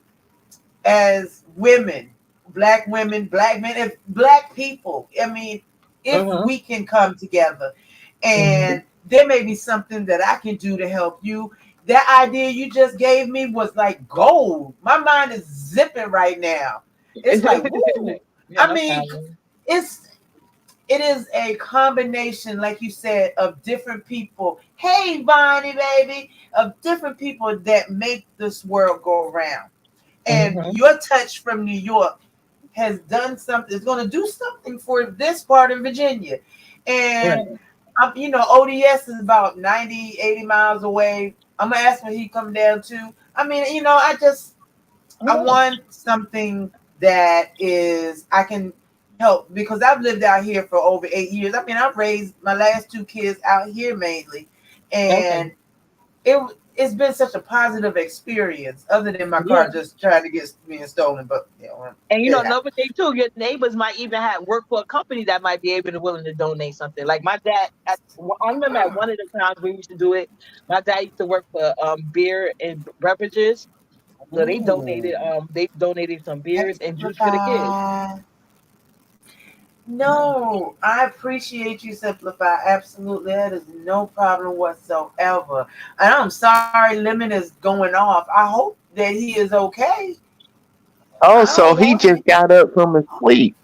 as women, black men, if black people, I mean, if Mm-hmm. we can come together Mm-hmm. and there may be something that I can do to help you. That idea you just gave me was like gold. My mind is zipping right now. It's like, woo. Yeah, I no mean, problem. it's it is a combination, like you said, of different people. Hey, Bonnie, baby, of different people that make this world go around. And Mm-hmm. your touch from New York has done something, is going to do something for this part of Virginia. And, Right. ODS is about 90, 80 miles away. I'm going to ask when he come down too. I mean, I Yeah. want something that is, I can help because I've lived out here for over 8 years. I mean, I've raised my last two kids out here mainly. Okay. And it's been such a positive experience, other than my Yeah. car just trying to get being stolen. But And it happened. another thing too, your neighbors might even have work for a company that might be able to willing to donate something. Like my dad, I remember at one of the times we used to do it. My dad used to work for beer and beverages, so Ooh, they donated some beers and juice for the kids. Simplify. No, I appreciate you, Simplify. Absolutely, that is no problem whatsoever. And I'm sorry, Lemon is going off. I hope that he is okay. Oh, I so don't he want just got up from his sleep.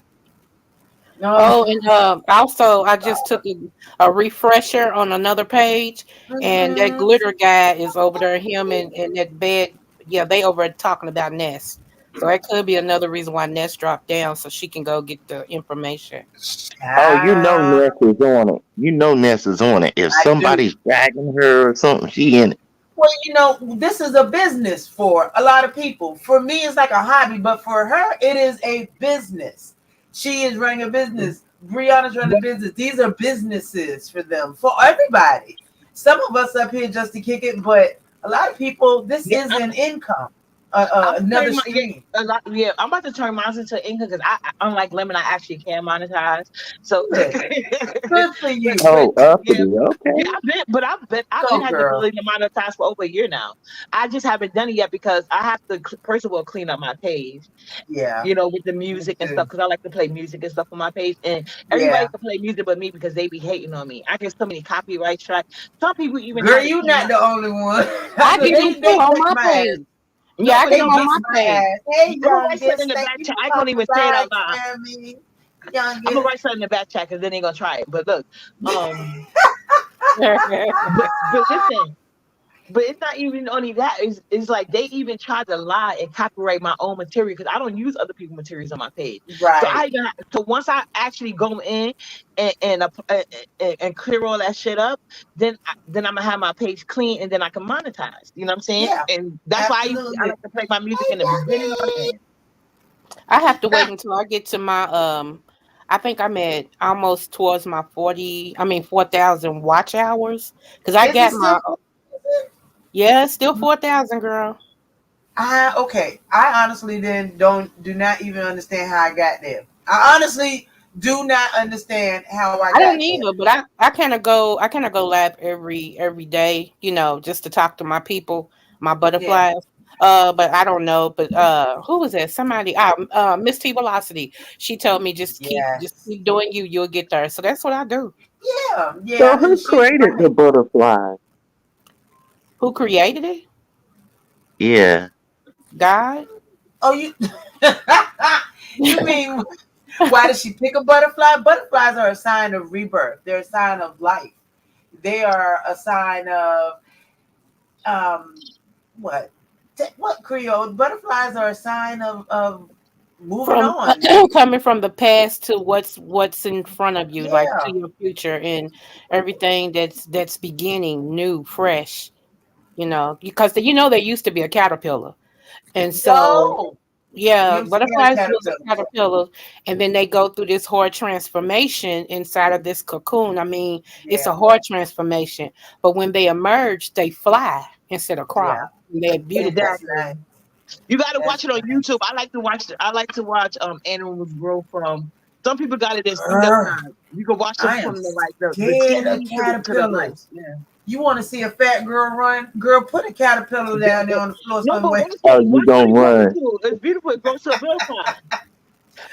no. Oh, and also I just took a refresher on another page, and that Mhm. glitter guy is over there. Him and that bed, yeah, they over there talking about Ness. So that could be another reason why Ness dropped down, so she can go get the information. Oh, you know Ah, Ness is on it. You know Ness is on it. If I do. somebody's dragging her or something, she in it. Well, this is a business for a lot of people. For me, it's like a hobby, but for her, it is a business. She is running a business. Brianna's running a business. These are businesses for them, for everybody. Some of us up here just to kick it, but a lot of people, this Yeah, is an income, I'm another turning my stream. I'm about to turn mine into income because unlike Lemon, I actually can monetize. So, Good, good for you. but Oh, uppity. yeah, Okay. yeah, I've been Go, had the girl. ability to monetize for over a year now. I just haven't done it yet because I have to first of all clean up my page, Yeah, with the me music and stuff too. because I like to play music and stuff on my page. And everybody Yeah, can play music but me because they be hating on me. I get so many copyright strikes. Some people even girl, try to you claim not my the only one. I Look, get them they too on kick my my ass. page. Yeah, no, I but get They them no, on kick my my page. ass. Hey, I'm gonna write something in youngest, the thank back you chat. for I can't popping even say it by, out loud. Tammy. I'm gonna Youngest. write something in the back chat because then they're gonna try it. But look, but listen, but it's not even only that. It's like they even tried to lie and copyright my own material because I don't use other people's materials on my page. So Right. so once I actually go in and clear all that shit up, then I'm gonna have my page clean and then I can monetize. You know what I'm saying? Yeah, And that's why I absolutely. like to play my music Hey, in the beginning or the Youngest. end. I have to wait Ah, until I get to my I think I'm at almost towards my 4,000 watch hours because I is it got still? my yeah, it's still 4,000, girl. Okay. I honestly then do not even understand how I got there. I honestly do not understand how I I don't got there. either, but I kind of go lab every day, just to talk to my people, my Yeah. butterflies. But I don't know. But who was that? Somebody, Miss T Velocity. She told me just Yes. keep doing you, you'll get there. So that's what I do. Yeah. So Yeah. And who she's created right. the butterfly? Who created it? Yeah. God. Oh, you. You mean why does she pick a butterfly? Butterflies are a sign of rebirth. They're a sign of life. They are a sign of um what? What Creole? Butterflies are a sign of moving From on. coming from the past to what's in front of you, like to Yeah. your future and everything that's beginning new, fresh. Because there used to be a caterpillar, and so No. yeah, You ever seen a butterflies was caterpillar? caterpillars, and then they go through this hard transformation inside of this cocoon. I mean, it's Yeah. a hard transformation, but when they emerge, they fly instead of Yeah. crawl. And they're beautiful. That's Exactly. nice. You got to That's watch it on nice. YouTube. I like to watch animals grow from. Some people got it in speed up Ugh, time. You can watch them I am from the scared of teeny to the most. caterpillars. Yeah. You want to see a fat girl run? Girl, put a caterpillar down there on the floor No, but somewhere. Oh, you watch what gonna it grows run? to. It's beautiful. It grows to real time.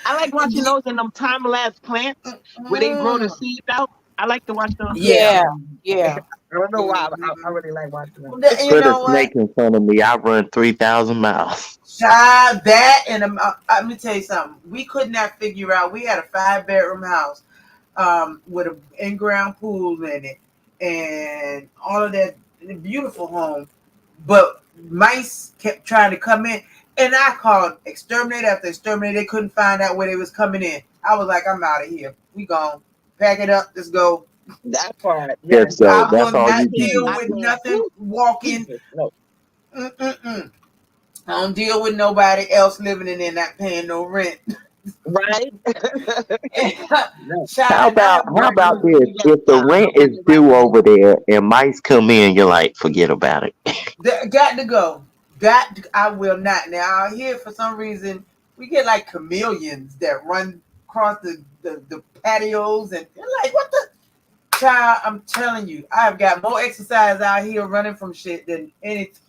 I like watching those in them time lapse plants where they grow the Mm, seeds out. I like to watch those. yeah. Yeah, yeah. I don't know why, but I Mhm. really like watching them. You Put a know what? snake in front of me. I run 3,000 miles. Child, that and let me tell you something. We could not figure out. We had a 5-bedroom house with an in-ground pool in it and all of that beautiful home. But mice kept trying to come in, and I called exterminator after exterminator. They couldn't find out where they was coming in. I was like, I'm out of here. We gone. Pack it up. Let's go. That part, yes. Just go. I That's will all not you can deal do. I with can't. nothing walking. No. Mm-mm-mm. I don't deal with nobody else living in there not paying no rent. Right? No. How Child, and I about am how Right. about You, this? you got If the I'm rent gonna is put it right due there. over there and mice come in, you're like, forget about it. got to go. I will not. Now out here for some reason we get like chameleons that run across the patios and they're like, what the child? I'm telling you, I've got more exercise out here running from shit than anything.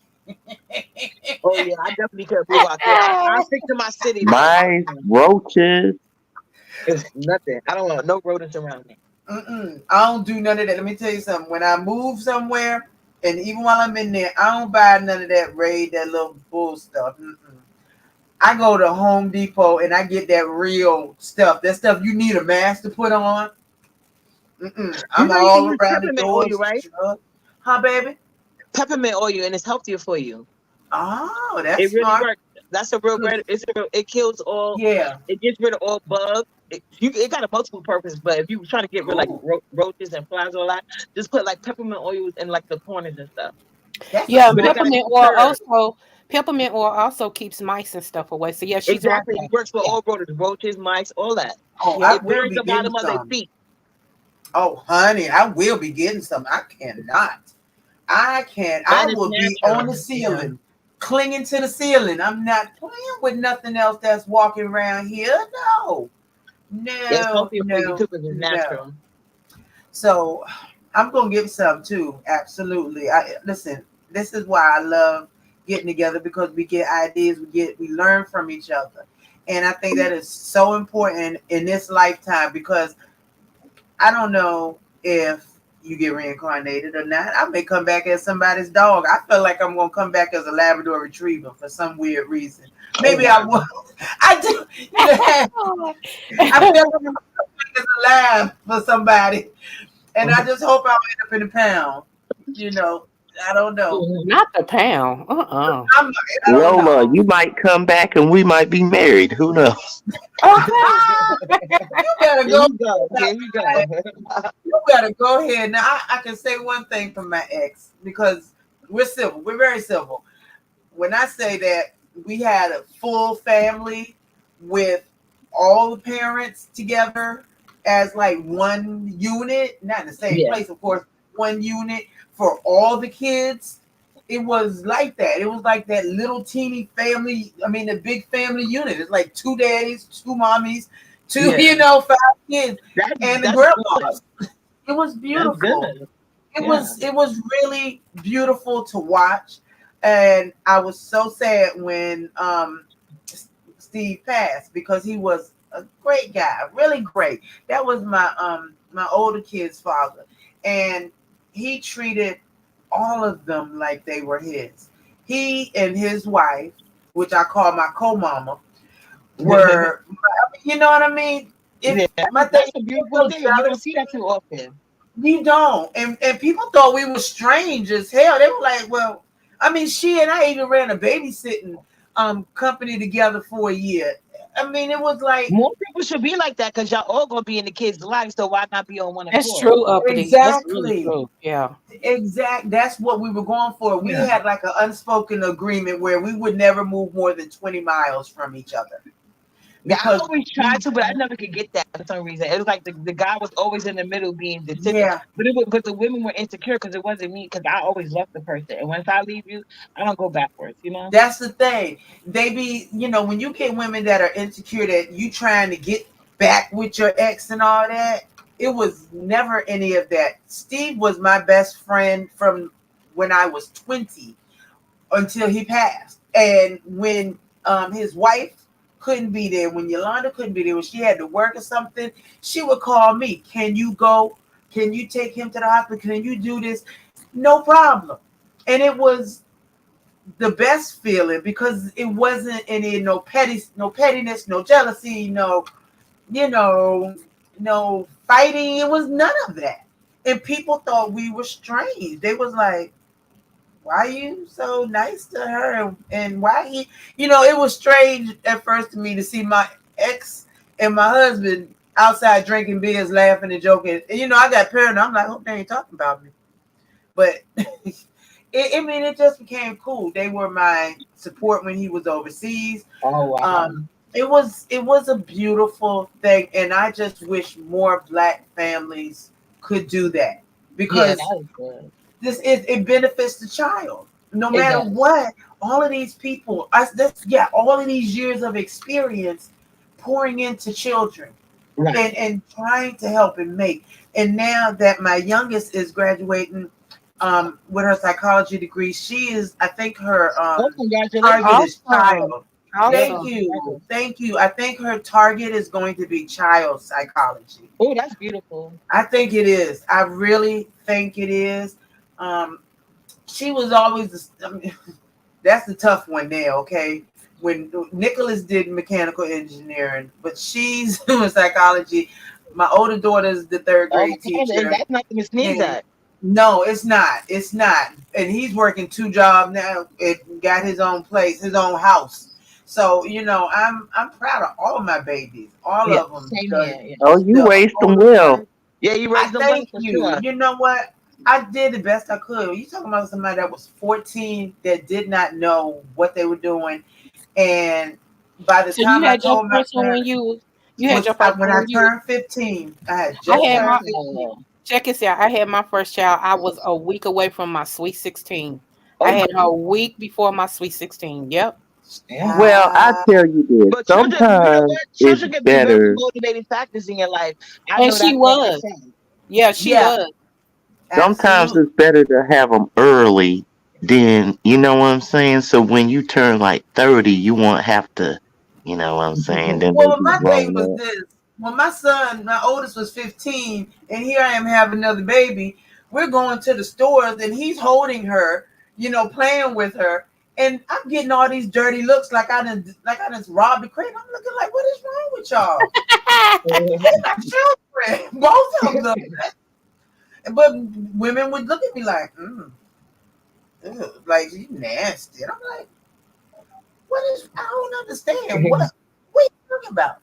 Oh yeah, I definitely can't move out there. I stick to my city though. Mice, roaches. It's nothing. I don't want no rodents around me. I don't do none of that. Let me tell you something. When I move somewhere, and even while I'm in there, I don't buy none of that raid, that little bull stuff. I go to Home Depot and I get that real stuff. That stuff you need a mask to put on. You I'm know you can all use around the peppermint oil, doors. right? Huh, baby? Peppermint oil, and it's healthier for you. Oh, that's It really smart. works. That's a real 'Cause- great. It kills all. Yeah. It gets rid of all bugs. It got a multiple purpose, but if you trying to get rid of like Oh, roaches and flies or a lot, just put like peppermint oils in like the corners and stuff. that's a Yeah, and But it smart. got to peppermint oil also keeps mice and stuff away. So yeah, she's right exactly. there. It works for Yeah, all roaches, mice, all that. Oh, yeah. I It will burns be the getting bottom of their some. feet. Oh, honey, I will be getting some. I cannot. I can't. I And it's will be on natural. the Yeah. ceiling, clinging to the ceiling. I'm not playing with nothing else that's walking around here. No, It's no, healthier for you no, too because it's no. natural. So I'm gonna give some too. Absolutely. I listen. This is why I love getting together because we get ideas. We learn from each other, and I think that is so important in this lifetime because I don't know if you get reincarnated or not. I may come back as somebody's dog. I feel like I'm gonna come back as a Labrador Retriever for some weird reason. Oh Maybe I wow. will. I do. You know, I feel like I'm gonna come back as a lab for somebody, and I just hope I'll end up in a pound. You know, I don't know. Mhm. Not the pound. I'm. I don't Lola, know. you might come back and we might be married. Who knows? You better Here go. you go. Here you go. You better go ahead. Now I can say one thing from my ex because we're civil. We're very civil. When I say that we had a full family with all the parents together as like one unit, not in the same Yeah. place, of course, one unit for all the kids. it was like that. It was like that little teeny family. I mean, the big family unit. It's like 2 daddies, 2 mommies, 2, Yeah. 5 kids, and the That's good. grandmas. It was That's beautiful. good. It Yeah. was really beautiful to watch, and I was so sad when Steve passed because he was a great guy, really great. That was my older kid's father, and he treated all of them like they were his. He and his wife, which I call my co-mama, were, you know what I mean? Yeah, If my thing that's a was beautiful so thing. You don't jealous, see that too often. you don't. And people thought we were strange as hell. They were like, well, I mean, she and I even ran a babysitting company together for a year. I mean, it was like More people should be like that because y'all all gonna be in the kids' lives. So why not be on one That's accord? true, uppity. That's really exactly, true. Yeah. that's what we were going for. We Yeah. had like an unspoken agreement where we would never move more than 20 miles from each other. Yeah, I Because always tried to, but I never could get that for some reason. It was like the guy was always in the middle being the ticket. yeah, But the women were insecure because it wasn't me because I always love the person. And once I leave you, I don't go backwards, you know? that's the thing. They be, when you get women that are insecure that you trying to get back with your ex and all that, it was never any of that. Steve was my best friend from when I was 20 until he passed. And when his wife couldn't be there, when Yolanda couldn't be there, when she had to work or something, she would call me. Can you go? Can you take him to the hospital? Can you do this? No problem. And it was the best feeling because it wasn't any no pettiness, no jealousy, you know, no fighting. It was none of that. And people thought we were strange. They was like, why are you so nice to her? And why he, it was strange at first to me to see my ex and my husband outside drinking beers, laughing and joking. And, I got paranoid. I'm like, I hope they ain't talking about me. But it just became cool. They were my support when he was overseas. Oh, wow. It was a beautiful thing, and I just wish more Black families could do that because that was good. it benefits the child no It matter does. what. All of these people, all of these years of experience pouring into children Right. and trying to help and make. And now that my youngest is graduating with her psychology degree, she is, I think her Congratulations. target is Awesome. child. Yeah. Awesome. Thank you. I think her target is going to be child psychology. Oh, that's beautiful. I think it is. I really think it is. She was always, that's the tough one there, okay? When Nicholas did mechanical engineering, but she's doing psychology. My older daughter's the third grade teacher. That's nothing to sneeze at. No, it's not. It's not. And he's working 2 jobs now. It got his own place, his own house. So I'm proud of all of my babies, all of them. Same here. Yeah. Oh, you raised them older well. one, Yeah, you raised them well thank for you. sure. You know what? I did the best I could. You talking about somebody that was 14 that did not know what they were doing, and by the So you time I had your told my first one when parents, you had your first when one I when you turned 15, I had I just had turned my 15. check this out. I had my first child. I was a week away from my sweet 16. I Oh my had her a week before my sweet 16. Yep. yeah. Well, I tell you this. But children, you know Sometimes what? it's Children can be very better. motivating factors in your life. I And know she that for was. myself. Yeah, she Yeah, was. Sometimes absolutely. it's better to have them early than, you know what I'm saying? So when you turn like 30, you won't have to, you know what I'm saying? Then they Well, be my thing was grown up. this: when my oldest was 15, and here I am having another baby. We're going to the stores, and he's holding her, playing with her, and I'm getting all these dirty looks like I done robbed the crate. I'm looking like, what is wrong with y'all? They're my children, both of them. But women would look at me like, ew, like you nasty. And I'm like, I don't understand. What are you talking about?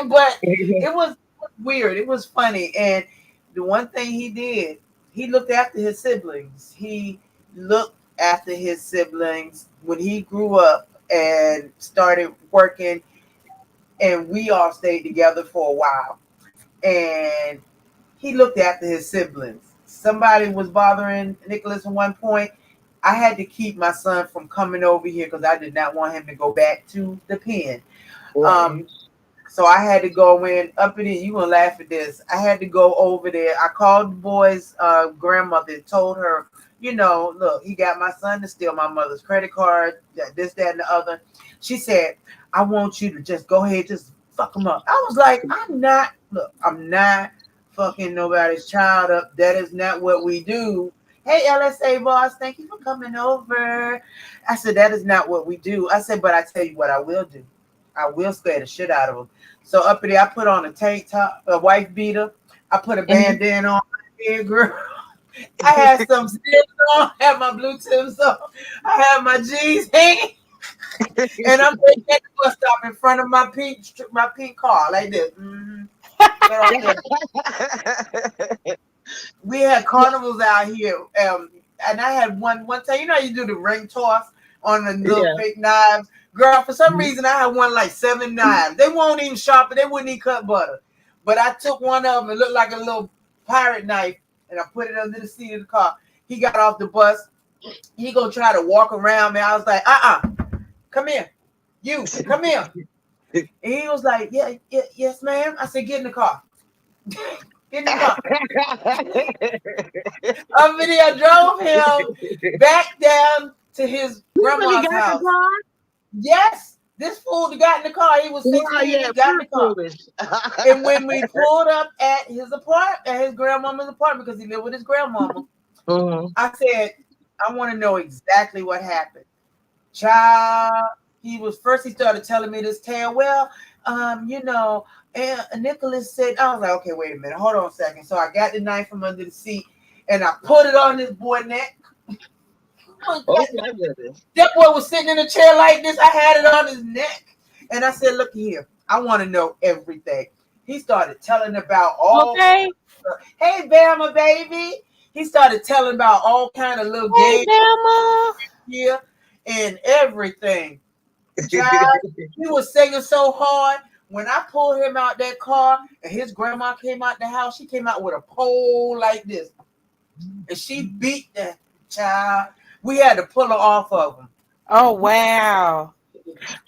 But it was weird. It was funny. And the one thing he did, he looked after his siblings. He looked after his siblings when he grew up and started working, and we all stayed together for a while. And he looked after his siblings. Somebody was bothering Nicholas at one point. I had to keep my son from coming over here because I did not want him to go back to the pen. Right. So I had to go in up in it. You gonna laugh at this? I had to go over there. I called the boy's grandmother and told her, look, he got my son to steal my mother's credit card, this, that, and the other. She said, I want you to just go ahead, just fuck him up. I was like, I'm not fucking nobody's child up. That is not what we do. Hey, LSA boss, thank you for coming over. I said, that is not what we do. I said, but I tell you what I will do. I will scare the shit out of him. So up there, I put on a tank top, a wife beater. I put a bandana on my head, girl. I had some stips on, had my blue tips on. I had my jeans hanging. And I'm taking at the bus stop in front of my pink car, like this. We had carnivals out here. And I had one time, you know how you do the ring toss on the little fake knives? Girl, for some reason, I had one like 7 knives. They won't even sharpen. They wouldn't even cut butter. But I took one of them. It looked like a little pirate knife, and I put it under the seat of the car. He got off the bus. He gonna try to walk around me. I was like, come here. You, come here. And he was like, yes, ma'am. I said, get in the car. Get in the car. I drove him back down to his grandma's house. Yes, this fool got in the car. He was 16. He got in the car. And when we pulled up at his apartment, at his grandmama's apartment, because he lived with his grandmama, I said, I want to know exactly what happened. Child, he started telling me this tale. Well, and Nicholas said, I was like, okay, wait a minute, hold on a second. So I got the knife from under the seat and I put it on this boy's neck. That boy was sitting in a chair like this. I had it on his neck. And I said, look here, I want to know everything. He started telling about all hey, Bama, baby. He started telling about all kind of little games here and everything. Child, he was singing so hard. When I pulled him out that car and his grandma came out the house, she came out with a pole like this. And she beat that child. We had to pull her off of him. Oh, wow.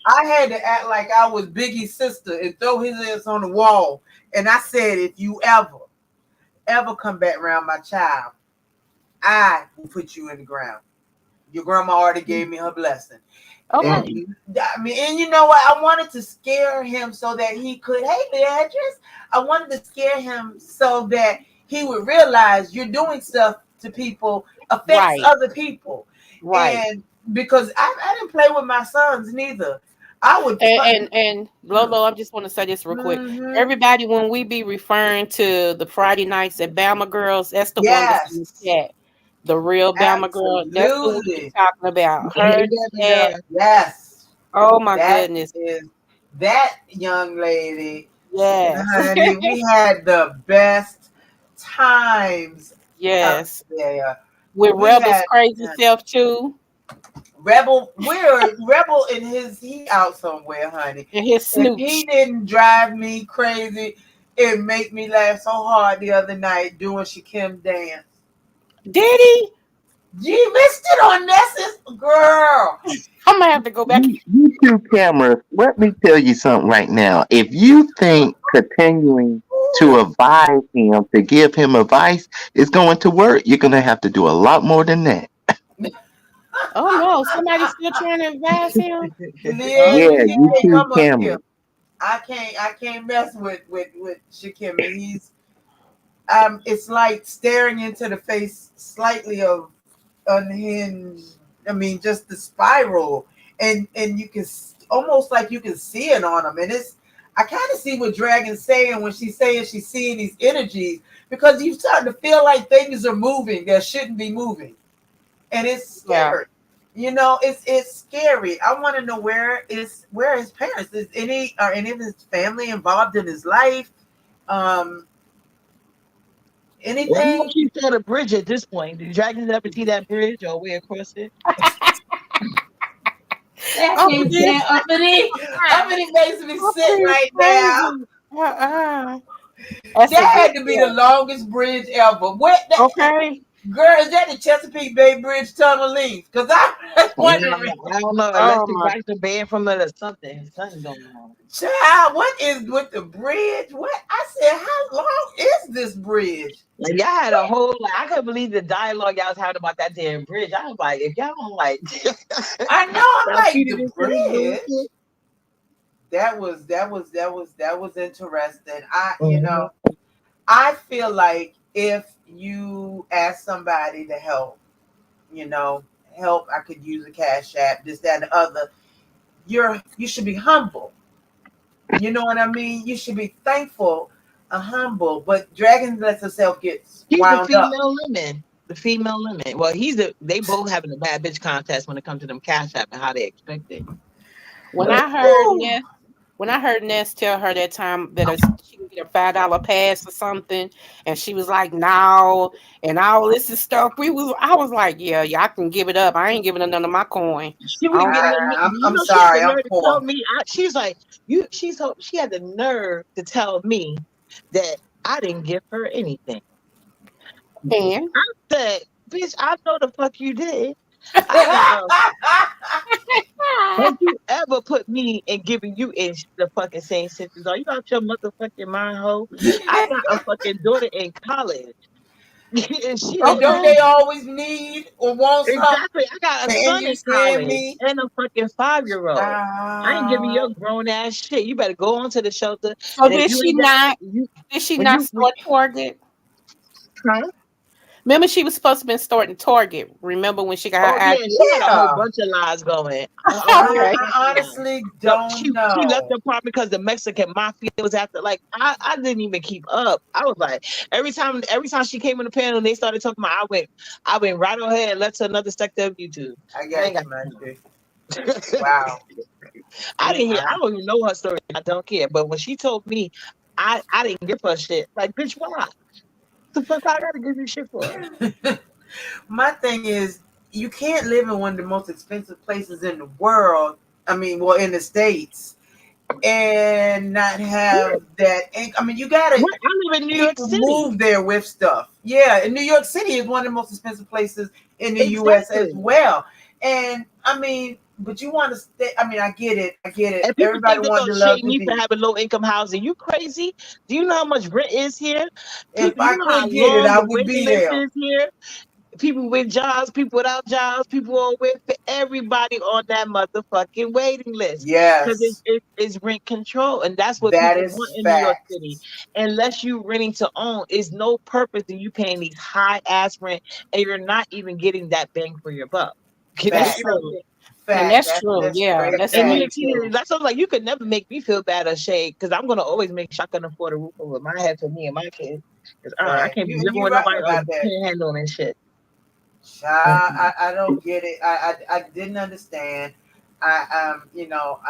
I had to act like I was Biggie's sister and throw his ass on the wall. And I said, if you ever come back around my child, I will put you in the ground. Your grandma already gave me her blessing. Okay. And you know what? I wanted to scare him so that he could, hey, Beatrice, I wanted to scare him so that he would realize you're doing stuff to people affects other people. Right. And because I didn't play with my sons neither. I would and Lolo, I just want to say this real quick. Everybody, when we be referring to the Friday nights at Bama Girls, that's the one that's in the chat. The real Bama girl. That's what we're talking about. Her dad. Yes. Oh my goodness. That young lady. Yes. Honey, we had the best times. Yes. With Rebel's crazy self too. Rebel in he out somewhere, honey. And his snooch. If he didn't drive me crazy, it made me laugh so hard the other night doing Shakim dance. Did he? You missed it on Ness's girl. I'm gonna have to go back. YouTube cameras, let me tell you something right now. If you think continuing to advise him, to give him advice is going to work, you're gonna have to do a lot more than that. Oh no, somebody's still trying to advise him. Yeah, YouTube cameras. I can't mess with Shakim. He's it's like staring into the face slightly of unhinged. I mean, just the spiral, and you can almost like you can see it on him. And I kind of see what Dragon's saying when she's saying she's seeing these energies, because you're starting to feel like things are moving that shouldn't be moving, and it's scary. You know, it's scary. I want to know where his parents is. Are any of his family involved in his life? Anything? Well, he saw the bridge at this point. Did Dragons ever see that bridge or way across it? Uppity makes me sit right now. That had to be the longest bridge ever. Girl, is that the Chesapeake Bay Bridge tunnel leaf? Because I was wondering, I don't know. Oh Electric my. bikes are banned from it or something. Something going on. child, what is with the bridge? What? I said, how long is this bridge? Like y'all had a whole like I couldn't believe the dialogue y'all was having about that damn bridge. I was like, if y'all don't like I know. I'm y'all like, keeping the this city bridge. bullshit. That was interesting. Mhm. I feel like if you ask somebody to help, help, I could use a cash app, this, that, and the other. You should be humble. You know what I mean? You should be thankful and humble. But Dragon lets herself get He's the wound up. female lemon. The female lemon. Well, they both having a bad bitch contest when it comes to them cash app and how they expect it. When But I heard Ness, when I heard Ness tell her that time that she can get a $5 pass or something, and she was like, "No," and all this is stuff. I was like, "Yeah, I can give it up. I ain't giving her none of my coin." she I was don't getting care. on me. You I'm know, she had sorry, the I'm nerve to tell poor. me. She's like, she had the nerve to tell me that I didn't give her anything. And I said, bitch, I know the fuck you did. I got Have you ever put me in giving you in the fucking same sentence? Are you out your motherfucking mind, hoe? I got a fucking daughter in college. And she And owes don't okay, they me. always need or want something? Exactly. I got a Can son you in send college me? and a fucking 5-year-old. I ain't giving you Child. a grown ass shit. You better go on to the shelter. so And if you ain't got you did she when not you start Target? huh? Remember, she was supposed to been starting Target. Remember when she got Oh her yeah, ID? she had a whole Yeah. bunch of lies going. A whole Okay. bunch I of lies. honestly So don't she left know. the apartment because the Mexican mafia was after. Like I didn't even keep up. I was like every time she came on the panel and they started talking about I went right on ahead and left to another sector of YouTube. I I ain't got got you, my time. dude. Wow. I didn't hear. I I, don't even know her story. I don't care. But when she told me, I didn't give her shit. Like bitch, why? The fuck I gotta give you shit for? my thing is, you can't live in one of the most expensive places in the world. I mean, well, in the States, and not have that. I mean, you gotta. What? I live in New York People City. move there with stuff. Yeah, and New York City is one of the most expensive places in the U.S. as Exactly. well. And I mean, but you want to stay. I mean, I get it. I get it. And people Everybody think they're wanted gonna to love shame to me for be. having low income housing. You crazy? Do you know how much rent is here? If People, you I know how could get it, long I the would waiting be list there. is here? People with jobs, people without jobs, people on with everybody on that motherfucking waiting list. Because Yes, it's rent control. And that's what that people want is in New York City. facts. Unless you renting to own, is no purpose in you paying these high ass rent and you're not even getting that bang for your buck. You know That's Facts, what I'm true. saying? And facts. that's That's true. that's Yeah, straight that's In New facts. York really City, true. that's something like you could never make me feel bad or shade because I'm gonna always make sure I can afford a roof over my head for me and my kids. Because I Fact. can't be You and living you with right nobody else about that. panhandling and shit. Child, Mm-mm. I don't get it. I didn't understand. I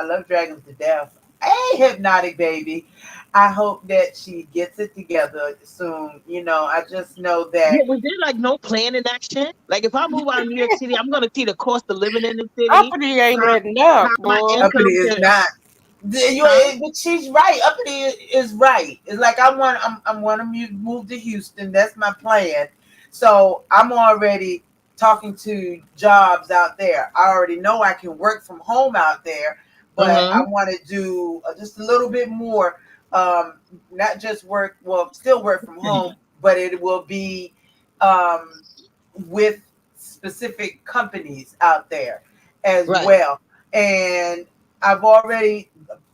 love dragons to death. Hey, hypnotic baby. I hope that she gets it together soon. I just know Yeah, that was there like no plan in that shit? Like if I move out of New York City, I'm gonna see the cost of living in the city, Uppity ain't how letting up, how my boy. uppity income is can not. huh? But she's right. Uppity is right. It's like I want to move to Houston. That's my plan. So I'm already talking to jobs out there. I already know I can work from home out there, but I Mm-hmm. want to do just a little bit more. Not just work. Well, still work from home, but it will be um, with specific companies out there as Right. well. And I've already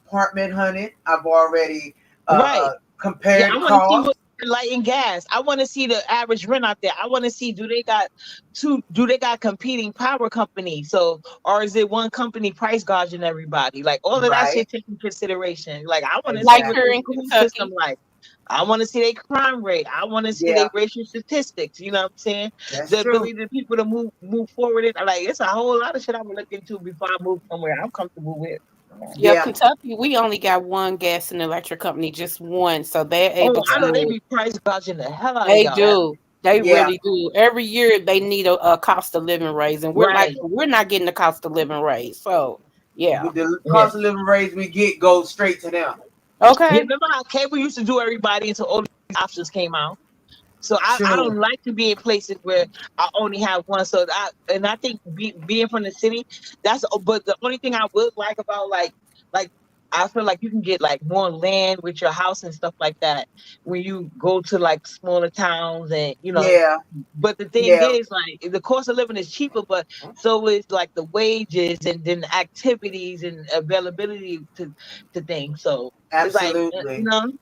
apartment hunted. I've already Right. Yeah, I compared want to see what costs. light and gas. I want to see the average rent out there. I want to see do they got competing power companies? So or is it one company price gouging everybody? Like all of that Right. shit taking consideration. Like I want to see Like what Exactly. here their in school system Kentucky. like. I want to see their crime rate. I want to see their Yeah, racial statistics. You know what I'm saying? that's The true. ability of people to move forward. Like it's a whole lot of shit I would look into before I move somewhere I'm comfortable with. Yeah, Yeah. Kentucky, we only got one gas and electric company, just one. So they're Oh, able I know they to, be price gouging the hell out of they y'all. do. They Yeah. really do. Every year they need a cost of living raise. And we're like, Right. we're not getting the cost of living raise. So yeah. With the Yeah. cost of living raise we get goes straight to them. Yeah, Okay. remember how cable used to do everybody until all these options came out? So I True. don't like to be in places where I only have one. So I think being from the city, but the only thing I would like about like I feel like you can get like more land with your house and stuff like that when you go to like smaller towns and Yeah. but the thing Yeah. is like the cost of living is cheaper, but so is like the wages and then the activities and availability to things. So it's like Absolutely. you know,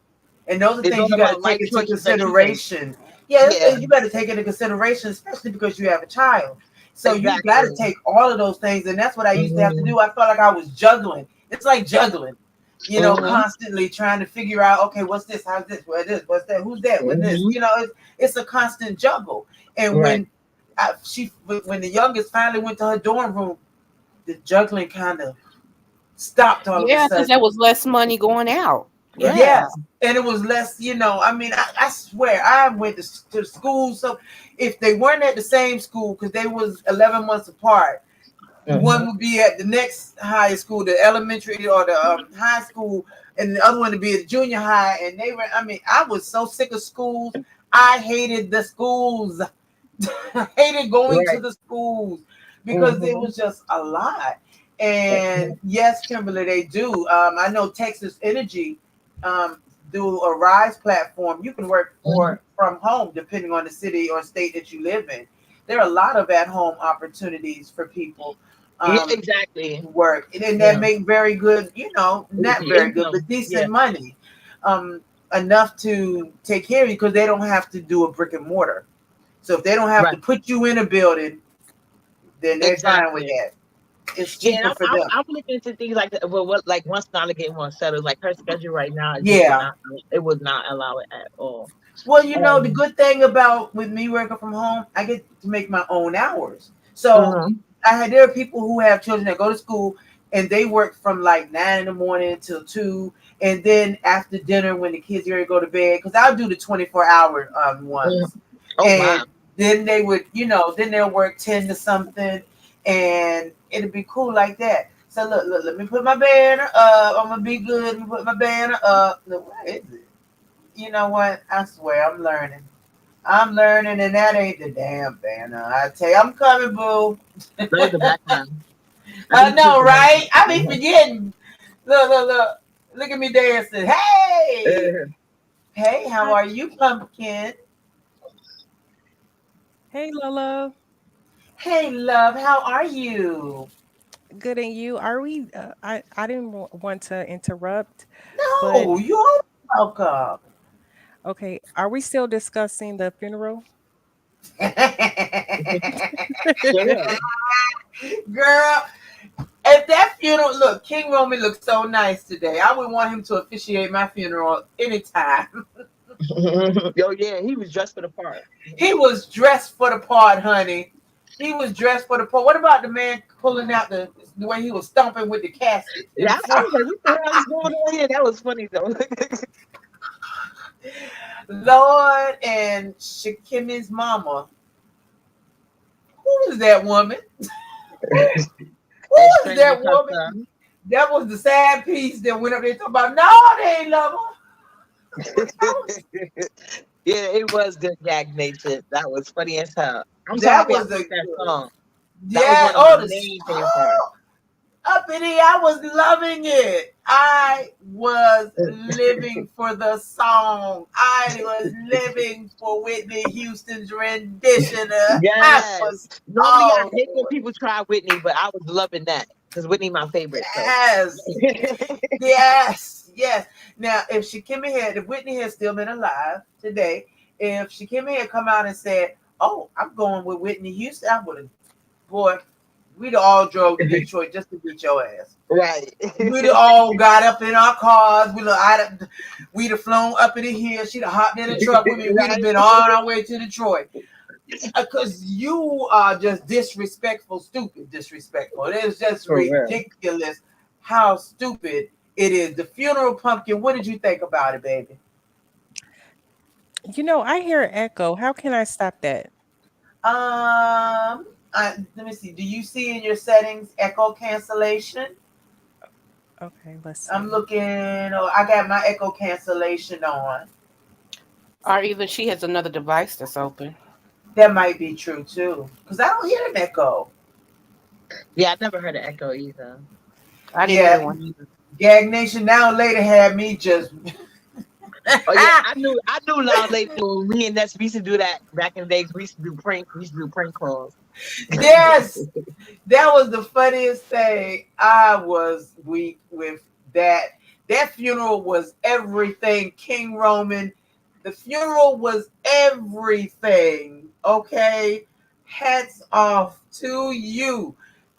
And those are it's things all you got to about take life into choices that you make. consideration. Yeah, those Yeah, things you got to take into consideration, especially because you have a child. So you got to exactly. take all of those things, and that's what I used to have to Hmm. do. I felt like I was juggling. It's like juggling, Hmm. constantly trying to figure out, okay, what's this? How's this? What this? What's that? Who's that? What this? Hmm. It's a constant juggle. And Right. when the youngest finally went to her dorm room, the juggling kind of stopped all of a Yeah, because sudden. there was less money going out. Yeah. Yes, and it was less, I mean, I swear, I went to school. So if they weren't at the same school, because they was 11 months apart, Hmm. one would be at the next high school, the elementary or the high school, and the other one to be at junior high. And I mean, I was so sick of schools. I hated the schools. I hated going to Right. the schools because it Hmm. was just a lot. And yes, Kimberly, they do. I know Texas Energy do a Rise platform. You can work Hmm. from home depending on the city or state that you live in. There are a lot of at-home opportunities for people Yeah, to exactly. work, and that Yeah. make very good, not very good, but Income. Yeah. decent money, um, enough to take care of you because they don't have to do a brick and mortar. So if they don't have to Right. put you in a building, then they're fine with Exactly. that. It's Yeah, and cheaper for them. I'm looking into things like that. Well, what like once Nala get more settled, like her schedule right now, Yeah. it would not allow it at all. Well, the Um. good thing about with me working from home, I get to make my own hours. So Mhm. there are people who have children that go to school and they work from like 9 in the morning till 2, and then after dinner when the kids are ready to go to bed, because I'll do the 24-hour Mhm. ones, Oh and wow. then they would, then they'll work 10 to something, and it'll be cool like that. So look, let me put my banner up. I'm gonna be good. Let me put my banner up. Look, where is it? You know what? I swear I'm learning. I'm learning, and that ain't the damn banner. I tell you, I'm coming, boo. There's the background. I I think it's know, the right? I be background. forgetting. Look. Look at me dancing. Hey! Mhm. Hey, how Hi. are you, pumpkin? Hey, Lola. Hey, love, how are you? Good and you? Are we? I didn't want to interrupt, but No, you're welcome. okay. Are we still discussing the funeral? Sure. Girl, at that funeral, look, King Roman looked so nice today. I would want him to officiate my funeral anytime. Oh yeah, he was dressed for the part. He was dressed for the part, honey. He was dressed for the part. What about the man pulling out the way he was stomping with the casket in Yeah, I front? was like, what the hell is going on here? That was funny though. Lord, and Shakimi's mama. Who is that woman? Who And is Stranger that woman? Things. That was the sad piece that went up there talking about, no, they ain't love her. Yeah, it was good gag nature. That was funny as hell. I'm so That happy I was a picked that good. song. That was Yeah, one of my oh, main favorite parts. uppity, I was loving it. I was living for the song. I was living for Whitney Houston's rendition. I Yes. was Normally I all hate when for it. people try Whitney, but I was loving that because Whitney my favorite. So Yes. Yes. Now, if Whitney had still been alive today, if Shakimi had come out and said, "Oh, I'm going with Whitney Houston," I would have, boy, we'd have all drove to Detroit just to beat your ass. right. We'd have all got up in our cars. We'd have flown up in the hill. She'd have hopped in the truck with me. We'd have Right. been on our way to Detroit. Because you are just disrespectful, stupid, disrespectful. It is just For real. ridiculous how stupid it is. The funeral pumpkin, what did you think about it, baby? I hear an echo. How can I stop that? Let me see. Do you see in your settings echo cancellation? Okay, let's I'm see. looking. Oh, I got my echo cancellation on. Or even she has another device that's open. That might be true too, because I don't hear an echo. Yeah, I never heard of Echo either. I didn't Yeah, hear one either. Gag Nation now later had me just. Oh yeah, I knew Loud Lady when me and Ness we used to do that back in the days. We used to do prank calls. Yes, that was the funniest thing. I was weak with that. That funeral was everything. King Roman. The funeral was everything. Okay. Hats off to you.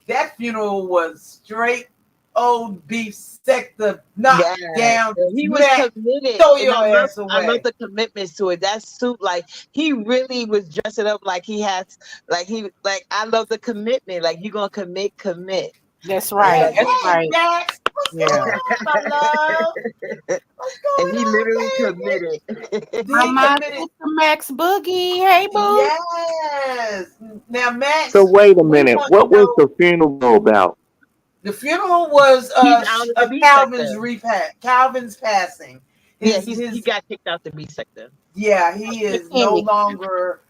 That funeral was straight old beef sector. Knock Yeah, down, and he was smack, committed, throw and your ass I love away. the commitments to it. That suit, like he really was dressing up like he has, like I love the commitment. Like you gonna commit. That's Hey, right. Like, That's hey, right. Max. What's Yeah. going on, my love? What's and going he on, literally baby? committed. He My committed. sister Max Boogie. Hey, boo. Yes. Now, So Max, wait a we minute. want to What was know the funeral about? the funeral was He's out of the B sector. Calvin's passing. Yeah, he His got kicked out the B sector. yeah, he The is no Kenny. longer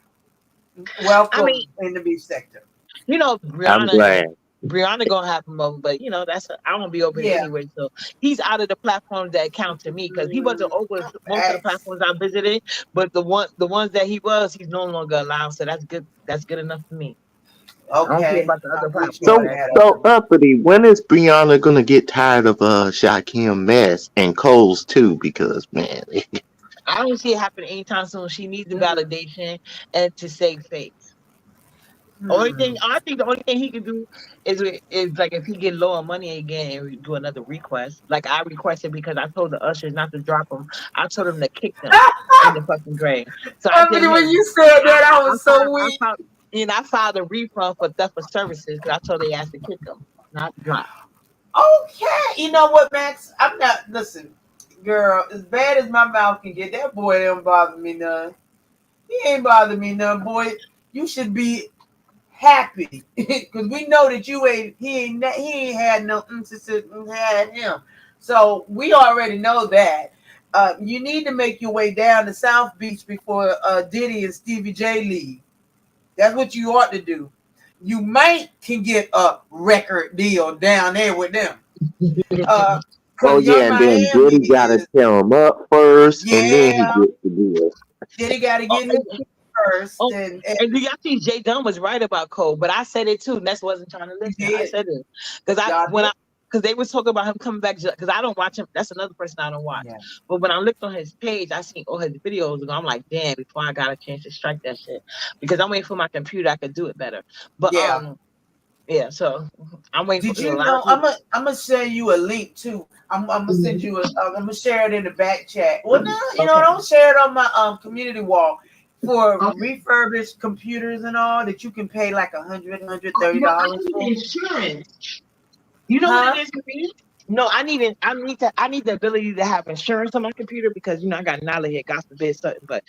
I mean, welcome in the beef sector. I'm glad. Brianna gonna have him over, but I won't be over here Yeah. anyway. So he's out of the platforms that count to me because he wasn't over most of the Facts. platforms I visited, but the ones that he was, he's no longer allowed. So that's good. That's good enough for me. I don't care Okay. about the other I'm with you platforms on So, that that count to so me. uppity. When is Brianna gonna get tired of Shaquem mess and Cole's too? Because man, I don't see it happen anytime soon. She needs the one. validation and to save face. Hmm. I think the only thing he can do is like if he get low on money again and do another request. Like I requested because I told the ushers not to drop them. I told them to kick them in the fucking grave. So I said, Emily, hey, when you said I that, I I was filed, so I weak. filed, I filed a refund for theft of services because I told they asked to kick them, not drop. Okay. You know what, Max? I'm not. Listen, girl. As bad as my mouth can get, that boy don't bother me none. He ain't bother me none, boy. You should be happy because we know that you ain't. He ain't had no instances had him. So we already know that. You need to make your way down to South Beach before Diddy and Stevie J leave. That's what you ought to do. You might can get a record deal down there with them. oh Cause your yeah, and then Miami Diddy gotta is tear him up first, and then he yeah. gets the deal. Then he got to Oh, get his kid first, Oh, and and do y'all think Jay Dunn was right about Cole? But I said it too. Ness wasn't trying to he listen. I did. said it because Y'all did. they was talking about him coming back because I don't watch him. That's another person I don't watch. Yeah. But when I looked on his page, I seen all his videos, and I'm like, damn! Before I got a chance to strike that shit, because I'm waiting for my computer, I could do it better. But Yeah. yeah. So I'm waiting for Did a you lot of know? people. I'm gonna send you a link too. I'm gonna send you. I'm gonna share it in the back chat. Well, no, you know, Okay. don't share it on my community wall for refurbished computers and all that you can pay like $130 No, I for. need insurance. You know what it Huh? is for me? No, I need the ability to have insurance on my computer because I got knowledge here, God forbid something. But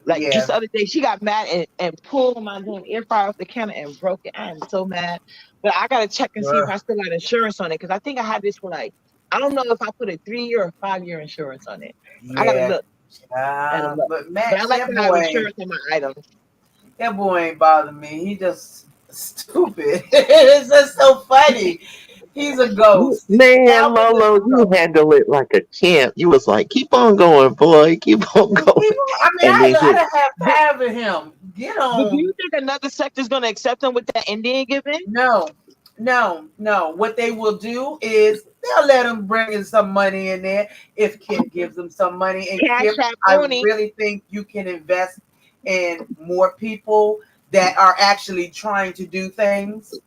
like just Yeah. the other day, she got mad and pulled my damn air fryer off the counter and broke it. I am so mad. But I gotta check and see if Ugh. I still got insurance on it because I think I had this for like I don't know if I put a 3 year or 5 year insurance on it. I gotta Yeah. look. I gotta look. But But I Max, like to have insurance on my items. that boy ain't bother me. He just stupid. It's just so funny. He's a ghost. Man, Calvin is Lolo, a you ghost. handle it like a champ. You was like, keep on going, boy, keep on going. I mean, And then I hit. done have five of him. Get But do you on. think another sector's gonna accept them with that Indian giving? No, no. What they will do is they'll let him bring in some money in there if Kip gives them some money. And Cash Kip, App I only. really think you can invest in more people that are actually trying to do things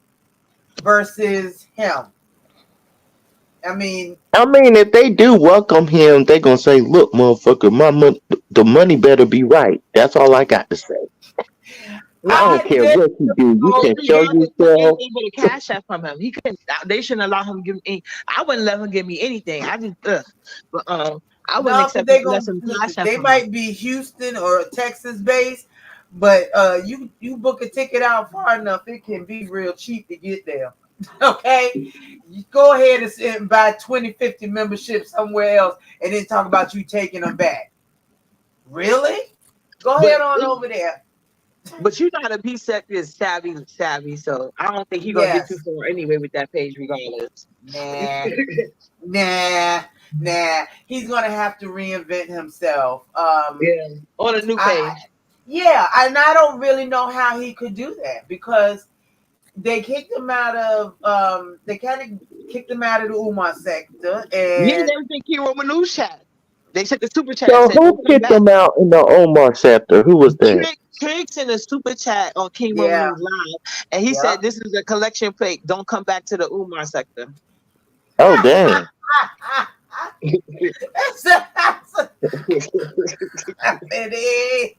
versus him. I mean, I mean, if they do welcome him, they gonna say, "Look, motherfucker, the money better be right." That's all I got to say. I don't I care did what you do. You They go. can be show able to take yourself. anything but a cash app from him. He couldn't. They shouldn't allow him to give me. I wouldn't let him give me anything. I just, but I wouldn't No, because accept it they unless gonna some listen. cash app They from him. might be Houston or Texas based, but you book a ticket out far enough, it can be real cheap to get there. Okay, you go ahead and buy 20, 50 memberships somewhere else, and then talk about you taking them back. Really? Go But ahead on over there. but you know how the B sector is savvy, so I don't think he's gonna get too Yes. far anyway with that page, regardless. Nah. Nah. Nah. He's gonna have to reinvent himself. Yeah, on a new I page. yeah, and I don't really know how he could do that because they kicked him out of they kind of kicked him out of the Umar sector Yeah, and they was in Kiro Manu's chat. They sent the super chat and So said, who "Don't come kicked back." them out in the Omar sector? Who was that? Tricks in the super chat on King yeah, Manu's live, and he said, yep. "This is a collection plate. Don't come back to the Umar sector." Oh damn. Uppity,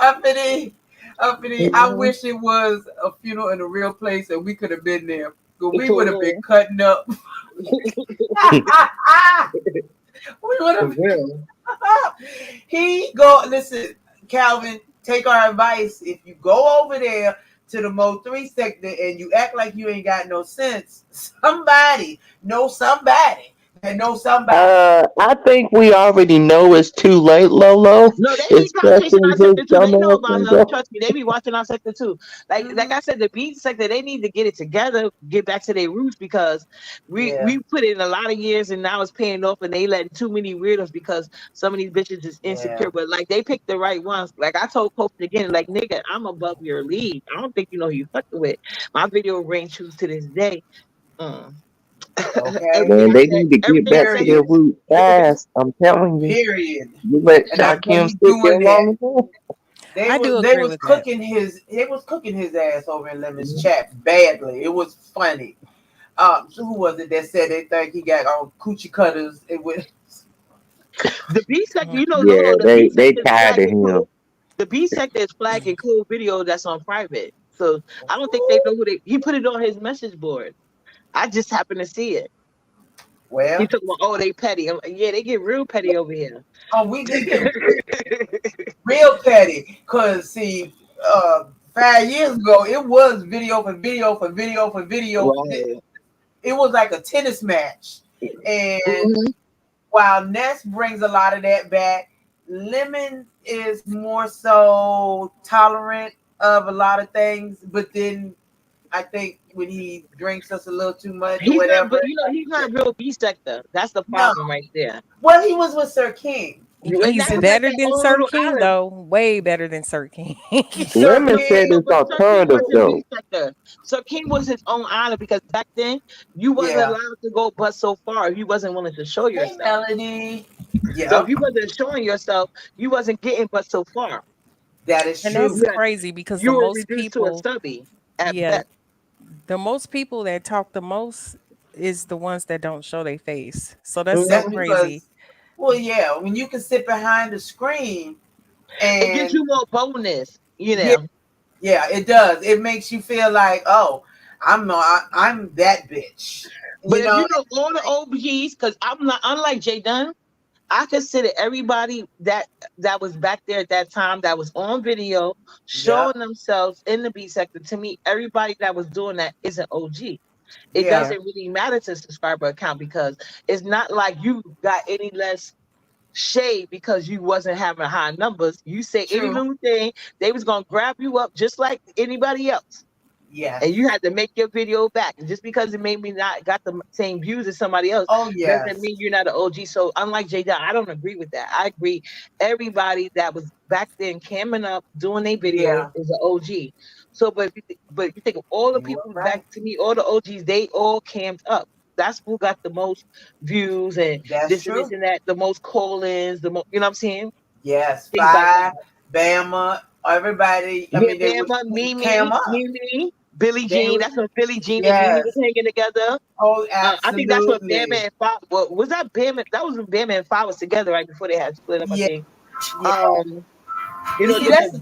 uppity, uppity. I wish it was a funeral in a real place and we could have been there. But we would have been cutting up. We would For have. real. He go listen, Calvin. Take our advice. If you go over there to the Mo 3 sector and you act like you ain't got no sense, somebody know somebody that knows somebody. I think we already know it's too late, Lolo. No, they be It's chasing pressing our his sector too. They know dumbass about and us. go. Trust me, they be watching our sector too. Like I said, the beat sector, they need to get it together, get back to their roots because Yeah, we put in a lot of years and now it's paying off and they letting too many weirdos because some of these bitches is yeah. insecure. But like they picked the right ones. Like I told Coach again, like nigga, I'm above your league. I don't think you know who you fucking with. My video ring true to this day. Mm. Okay. Man, they need to get Everything I back to say their Period. is roots fast. I'm telling you. Period. You let And I'm gonna Shaquem be sit there doing that. long enough. I do They agree was with that. cooking his ass over in Lemon's chat badly. It was funny. So who was it that said they think he got on coochie cutters? It was the B sector, Mhm. you know, Yeah, Lolo, the B they sector is tired flag of and him. cool. The B sector is flag and cool video that's on private. So I don't think they know who they he put it on his message board. I just happened to see it. He well. talking about, oh, they petty. I'm like, yeah, they get real petty over here. Oh, we they get real petty. Cause see, 5 years ago it was video for video for video for video. Right. It was like a tennis match, and Mhm. while Ness brings a lot of that back, Lemon is more so tolerant of a lot of things, but then I think when he drinks us a little too much or He's not, whatever, but you know, he's not real B sector. That's the no. problem right there. Well, he was with Sir King. And He's that was like better their than own Sir little King, island. though. Way better than Sir King. Sir Lemon Yeah, said King, no, it's but Sir King alternative wasn't though. B sector. Sir King was his own island because back then you wasn't yeah. allowed to go but so far if you wasn't willing to show Hey, yourself. Melody. So if Yep, you wasn't showing yourself, you wasn't getting but so far. that is And that's true. You had, crazy because the you were most reduced to a people, stubby at yeah, best. the most people that talk the most is the ones that don't show their face. So that's so That's Mhm. crazy. because, well, yeah, when you can sit behind the screen It gives and you more bonus, you yeah, know. yeah, it does. It makes you feel like, oh, I'm that bitch. But You if know, you know all the OGs, because I'm not unlike Jay Dunn, I consider everybody that was back there at that time that was on video yeah, showing themselves in the B sector. To me, everybody that was doing that is an OG. It yeah, Yeah. doesn't really matter to subscriber account because it's not like you got any less shade because you wasn't having high numbers. You say any true. little thing, they was gonna grab you up just like anybody else. Yes. And you had to make your video back. And just because it made me not got the same views as somebody else Oh, doesn't yes. mean you're not an OG. So unlike J Dot, I don't agree with that. I agree everybody that was back then camming up doing their videos Yeah, is an OG. So but you think of all the you are people back right. to me, all the OGs, they all cammed up. That's who got the most views and That's this true. and that, the most call-ins, the most, you know what I'm saying? Yes, Things like Five, that. Bama, everybody. I Yeah, mean, they would Bama, cam Mimi, up. Mimi, Billie They Jean. would, That's when Billie Jean and Mimi was yes. hanging together. Oh, I think that's when Bama absolutely. and Five. Well, was that Bama? That was when Bama and Five was together right before they had split up. I Yeah, think. yeah. You You know, see, that's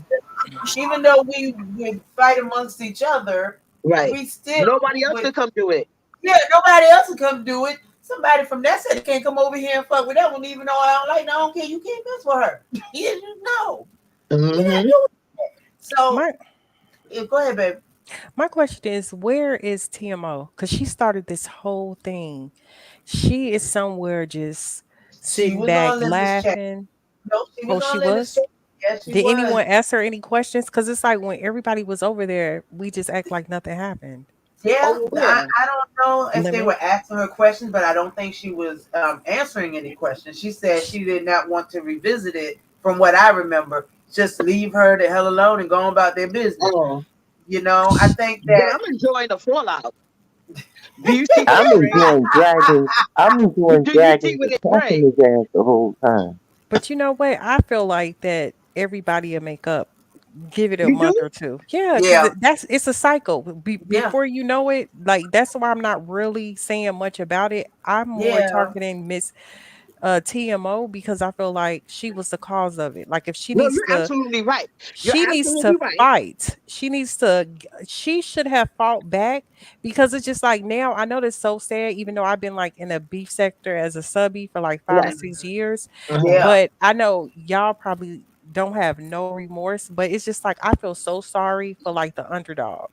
even though we would fight amongst each other, right. we still Nobody else would. could come do it. Yeah, nobody else would come do it. Somebody from that city can't come over here and fuck with that one, even though I don't like. No, I don't care. You can't mess with her. Yeah, no, you're not Hmm. doing that. So, My yeah, go ahead, baby. my question is, where is TMO? Because she started this whole thing. She is somewhere just She sitting was back on Lemons chat. laughing. No, she Oh, was she all in the was? show. Yes, she Did was. anyone ask her any questions? Because it's like when everybody was over there, we just act like nothing happened. Yeah, Oh I, yeah. I don't know if they Limit. were asking her questions, but I don't think she was answering any questions. She said she did not want to revisit it. From what I remember, just leave her the hell alone and go on about their business. Oh, I think but that I'm enjoying the fallout. Do you see where I'm they bring? enjoying dragging. I'm enjoying Do you see dragging where the they in bring? his ass the whole time. But you know what? I feel like that everybody will make up. Give it a You month do? or two. Yeah, because yeah, that's it's a cycle. yeah, Before you know it, like that's why I'm not really saying much about it. I'm more yeah. targeting Miss TMO because I feel like she was the cause of it. Like if No, you're absolutely right. You're she needs absolutely to right. fight. She should have fought back because it's just like now I know that's so sad, even though I've been like in a beef sector as a subby for like 5 or 6 years. Uh-huh. Yeah, But I know y'all probably don't have no remorse, but it's just like I feel so sorry for like the underdog.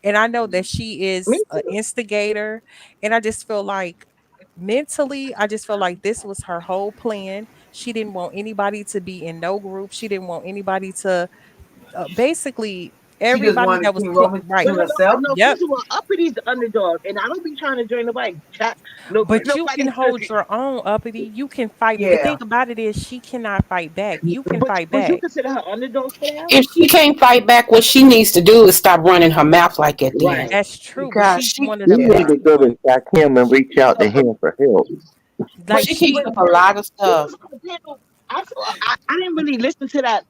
And I know that she Me is an too. instigator. And I just feel like mentally, I just feel like this was her whole plan. She didn't want anybody to be in no group. She didn't want anybody to basically she just everybody wanted that was King Roman right. to No, no, herself. no, no. Yep. First of all, Uppity the underdog, and I don't be trying to join nobody chat. No, But you can nobody. hold your own, uppity. You can fight. The thing Yeah, about it is she cannot fight back. You can But fight would you back. consider her underdog for now? If she can't fight back, what she needs to do is stop running her mouth like that then. Right. That's true, but Because she's she one of You the yeah. need to biggest go to ones. Shakim and reach out to him for help. But Like she keeps she but up a but lot of this stuff. is the panel. I didn't really listen to that.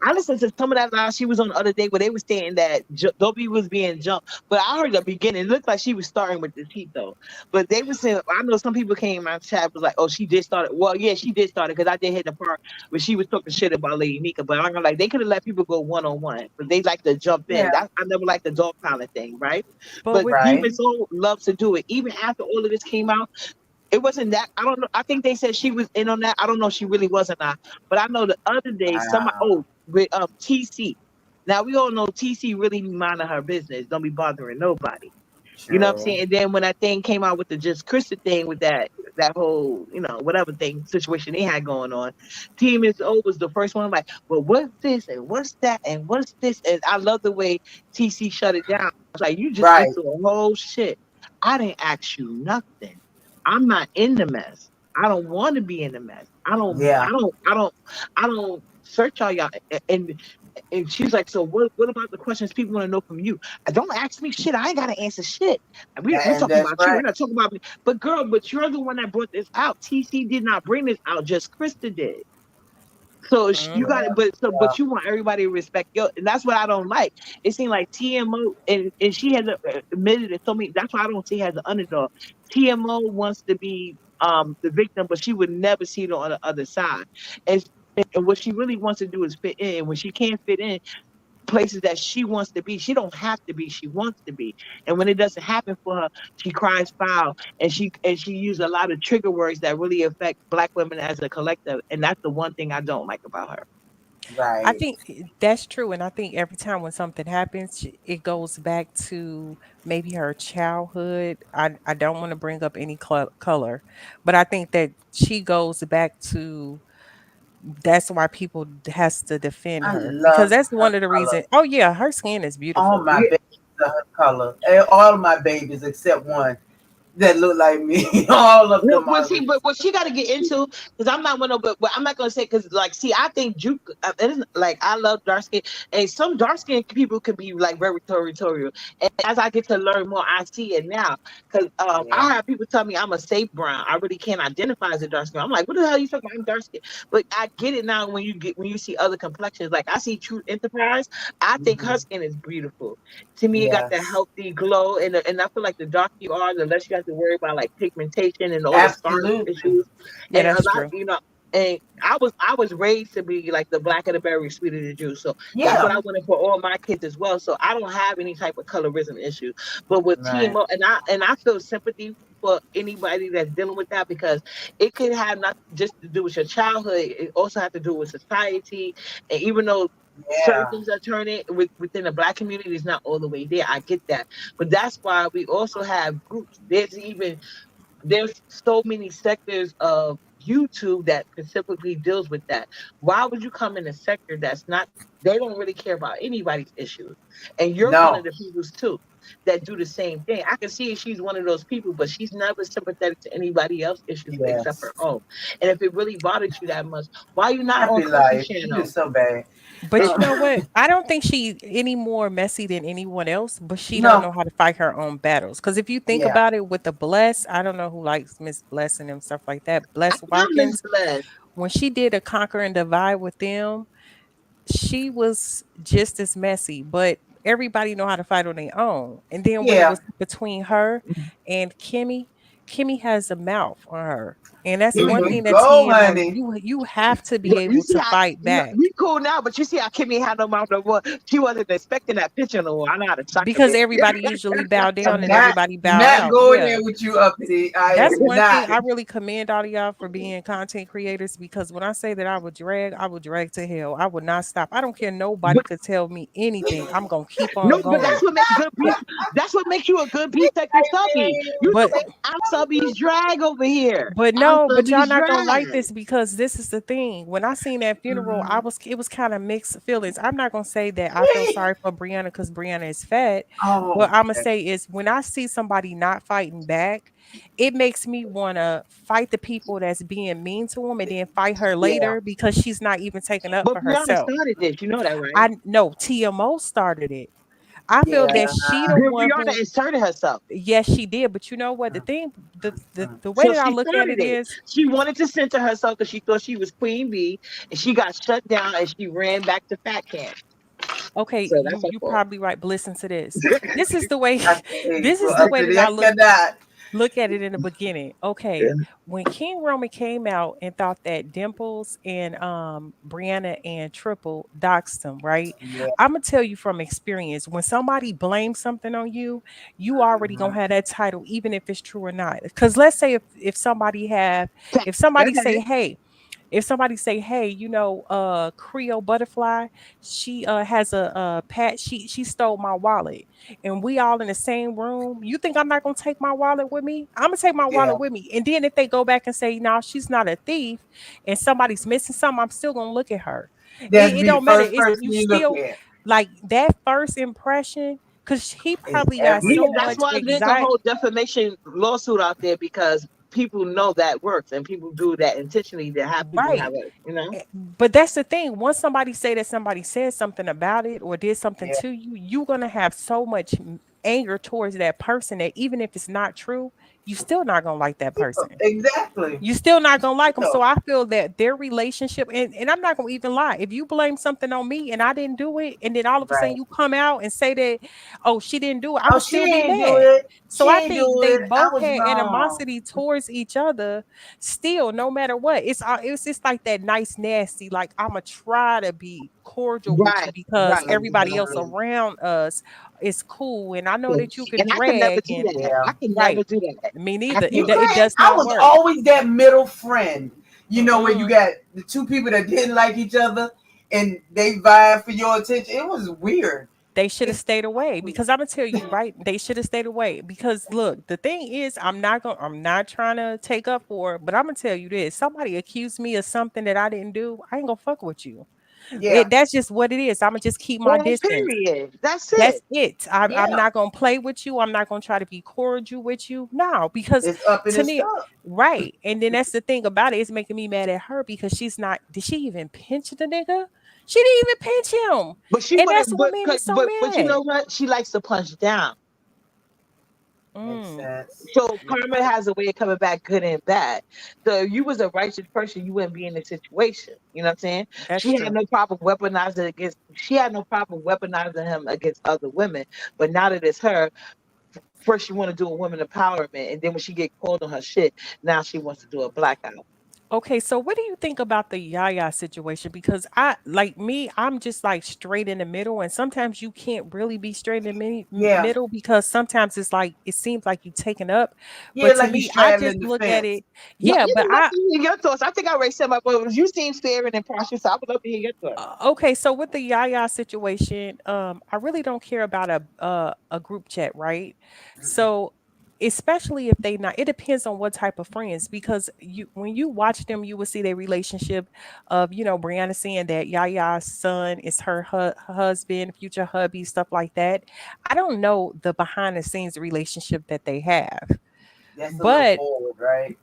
I listened to some of that line she was on the other day where they were saying that Dobie was being jumped. But I heard the beginning. It looked like she was starting with the heat though. But they were saying I know some people came in my chat was like, oh, she did start it. Well, yeah, she did start it because I did hit the part where she was talking shit about Lady Nika. But I'm like, they could have let people go one on one, but they like to jump in. Yeah, I never liked the dog collar thing, right? but But with right. Demon Soul loves to do it. Even after all of this came out, it wasn't that. I don't know. I think they said she was in on that. I don't know if she really was or not. But I know the other day, somebody, Wow. oh, with TC. Now we all know TC really be minding her business. Don't be bothering nobody. You know what I'm True. saying? And then when that thing came out with the Just Krista thing with that whole, whatever thing situation they had going on, Team is O was the first one like, well, what's this and what's that and what's this? And I love the way TC shut it down. I was like, you just Right. into a whole shit. I didn't ask you nothing. I'm not in the mess. I don't want to be in the mess. Yeah. I don't search all y'all. And she's like, so what about the questions people want to know from you? Don't ask me shit. I ain't gotta answer shit. We And talking that's about you. We're right. not talking about me. But girl, but you're the one that brought this out. TC did not bring this out. Just Krista did. So you got it, mhm. but you want everybody to respect you, and that's what I don't like. It seemed like TMO and she has admitted it so many. That's why I don't see her as an underdog. TMO wants to be the victim, but she would never see it on the other side. And and what she really wants to do is fit in. When she can't fit in places that she wants to be, she don't have to be. She wants to be. And when it doesn't happen for her, she cries foul, and she uses a lot of trigger words that really affect Black women as a collective. And that's the one thing I don't like about her. I Right. think that's true, and I think every time when something happens, it goes back to maybe her childhood. I don't want to bring up any color, but I think that she goes back to that's why people has to defend I her because love that's her one of the color. reasons. Oh yeah, her skin is All beautiful. my babies are her color. All of my babies except one that look like me. All of No, them well, are. see, but what she got to get into, because I'm not one of, but I'm not gonna say, because like, see, I think Juke, it isn't like I love dark skin, and some dark skin people can be like very territorial. And as I get to learn more, I see it now. Because Yeah. I have people tell me I'm a safe brown. I really can't identify as a dark skin. I'm like, what the hell you talking about? I'm dark skin, but I get it now when you see other complexions. Like I see True Enterprise. I think her Hmm. skin is beautiful. To me, it got that Yes. healthy glow, and I feel like the darker you are, the less you have to worry about like pigmentation and all the scar Absolutely. issues. Yeah, And a that's lot, true. and I was raised to be like the black of the berry, sweet of the juice. So that's what Yeah. I wanted for all my kids as well. So I don't have any type of colorism issue. But with Right. TMO, and I feel sympathy for anybody that's dealing with that, because it could have not just to do with your childhood, it also have to do with society. And even though certain Yeah. things are turning within the Black community is not all the way there, I get that. But that's why we also have groups. There's so many sectors of YouTube that specifically deals with that. Why would you come in a sector that's not? They don't really care about anybody's issues, and you're one of No. the people's too that do the same thing. I can see she's one of those people, but she's never sympathetic to anybody else's issues except her Yes. own. And if it really bothers you that much, why are you not on Happy Cookie life. You Channel? is so bad. But Uh, you know what? I don't think she any more messy than anyone else, but she don't no. know how to fight her own battles. Because if you think Yeah. about it with the Bless, I don't know who likes Miss Bless and them stuff like that. I Bless love Miss Watkins, Bless. when she did a Conquer and Divide with them, she was just as messy, but everybody know how to fight on their own. And then when it Yeah. was between her and Kimmy, Kimmy has a mouth on her. And that's Here one we thing that go, TMO, honey. you have to be You able see, to fight back. we cool now, but you see how Kimmy had no mouth no more. She wasn't expecting that picture no more. I know how to suck a Because bitch. everybody usually bow down I'm and not everybody bow not out. going Yeah. there with you, uppity. I That's am one thing not. I really commend all of y'all for being content creators, because when I say that I would drag to hell. I would not stop. I don't care. Nobody But could tell me anything. I'm gonna keep no, on but that's going. what makes good Yeah, beef. That's what makes you a good beef tech subby. You but say I'm subby's drag over here. But I'm no, but y'all subby's not gonna like drag. this, because this is the thing. When I seen that funeral, Mhm. it was kind of mixed feelings. I'm not gonna say that I feel sorry for Brianna because Brianna is fat. What Oh, I'm gonna okay. say is when I see somebody not fighting back, it makes me wanna fight the people that's being mean to him and then fight her Yeah. later because she's not even taking up But for Brianna herself. started this. You know that, right? I know TMO started it. I feel Yeah. that she the But one Brianna who, inserted herself. yes, she did. But you know what? The Mm, thing, mm. the way So that I she look at started it it. is, She wanted to center herself because she thought she was Queen Bee, and she got shut down, and she ran back to Fat Camp. okay, So that's her you fault. probably right, but listen to this. This is the way I can't. this So is the way uppity. that I I cannot. look at it in the beginning. Okay, when King Roman came out and thought that Dimples and Brianna and Triple doxed him, right? Yeah. I'm gonna tell you from experience, when somebody blames something on you, you already gonna Mhm. have that title, even if it's true or not. Because let's say if somebody have, if somebody say, Okay. hey, if somebody say, hey, you know, Creole Butterfly, she has a pat, she stole my wallet, and we all in the same room, you think I'm not gonna take my wallet with me? I'm gonna take my Yeah. wallet with me. And then if they go back and say, no, she's not a thief, and somebody's missing something, I'm still gonna look at her. That's It be the don't matter, first it's person you you look still, at. like that first impression, because he Is probably got Yeah, so everything. that's much why there's a anxiety. whole defamation lawsuit out there because people know that works and people do that intentionally to have people have Right. it, you know? But that's the thing. Once somebody say that somebody said something about it or did something Yeah. to you, you're gonna have so much anger towards that person that even if it's not true, you still not gonna like that person. Exactly. You still not gonna like them. So, So I feel that their relationship, and I'm not gonna even lie. If you blame something on me and I didn't do it, and then all of a sudden right. you come out and say that, oh, she didn't do it, I Oh, would she still be ain't do mad. it. So She I ain't think do they it. I both was had wrong. animosity towards each other. Still, no matter what, it's just like that nice nasty. Like I'ma try to be cordial with you Right, because right. everybody else Exactly. around us is cool, and I know that you can And I can never drag do and that. I Yeah. can never right. do that. Me I neither. You can't. It couldn't. does I not was work. always that middle friend. You know, where you Mm-mm. got the two people that didn't like each other and they vying for your attention. It was weird. They should have It's stayed away, because I'm gonna tell you, right? They should have stayed away, because look, the thing is, I'm not trying to take up for it, but I'm gonna tell you this: somebody accused me of something that I didn't do, I ain't gonna fuck with you. yeah. That's just what it is. I'm gonna just keep my Well, distance. period. That's That's it. it. I'm Yeah. not gonna play with you. I'm not gonna try to be cordial with you. No, because It's up and to it's me, stuck. right. And then that's the thing about it. It's making me mad at her because she's not. Did she even pinch the nigga? She didn't even pinch him, But she and that's wouldn't. what made me so But you mad. know what? She likes to punch down. Makes Mm, sense. So Yeah. karma has a way of coming back good and bad. So if you was a righteous person, you wouldn't be in this situation. You know what I'm saying? that's true. She had no problem weaponizing him against other women. But now that it's her, first she want to do a women empowerment, and then when she get called on her shit, now she wants to do a blackout. Okay, so what do you think about the Yaya situation? Because I, like me, I'm just like straight in the middle, and sometimes you can't really be straight in the Yeah. middle because sometimes it's like it seems like you taking up. Yeah, But to like you me, I just straddling the look at fence. it, yeah. You But know, love I to hear your thoughts. I think I already said my but you seem fair and impartial, so I would love to hear your thoughts. okay, so with the Yaya situation, I really don't care about a group chat, right? So especially if they not, it depends on what type of friends, because you, when you watch them, you will see their relationship of, Brianna saying that Yaya's son is her husband, future hubby, stuff like that. I don't know the behind the scenes relationship that they have, That's a little but forward, right?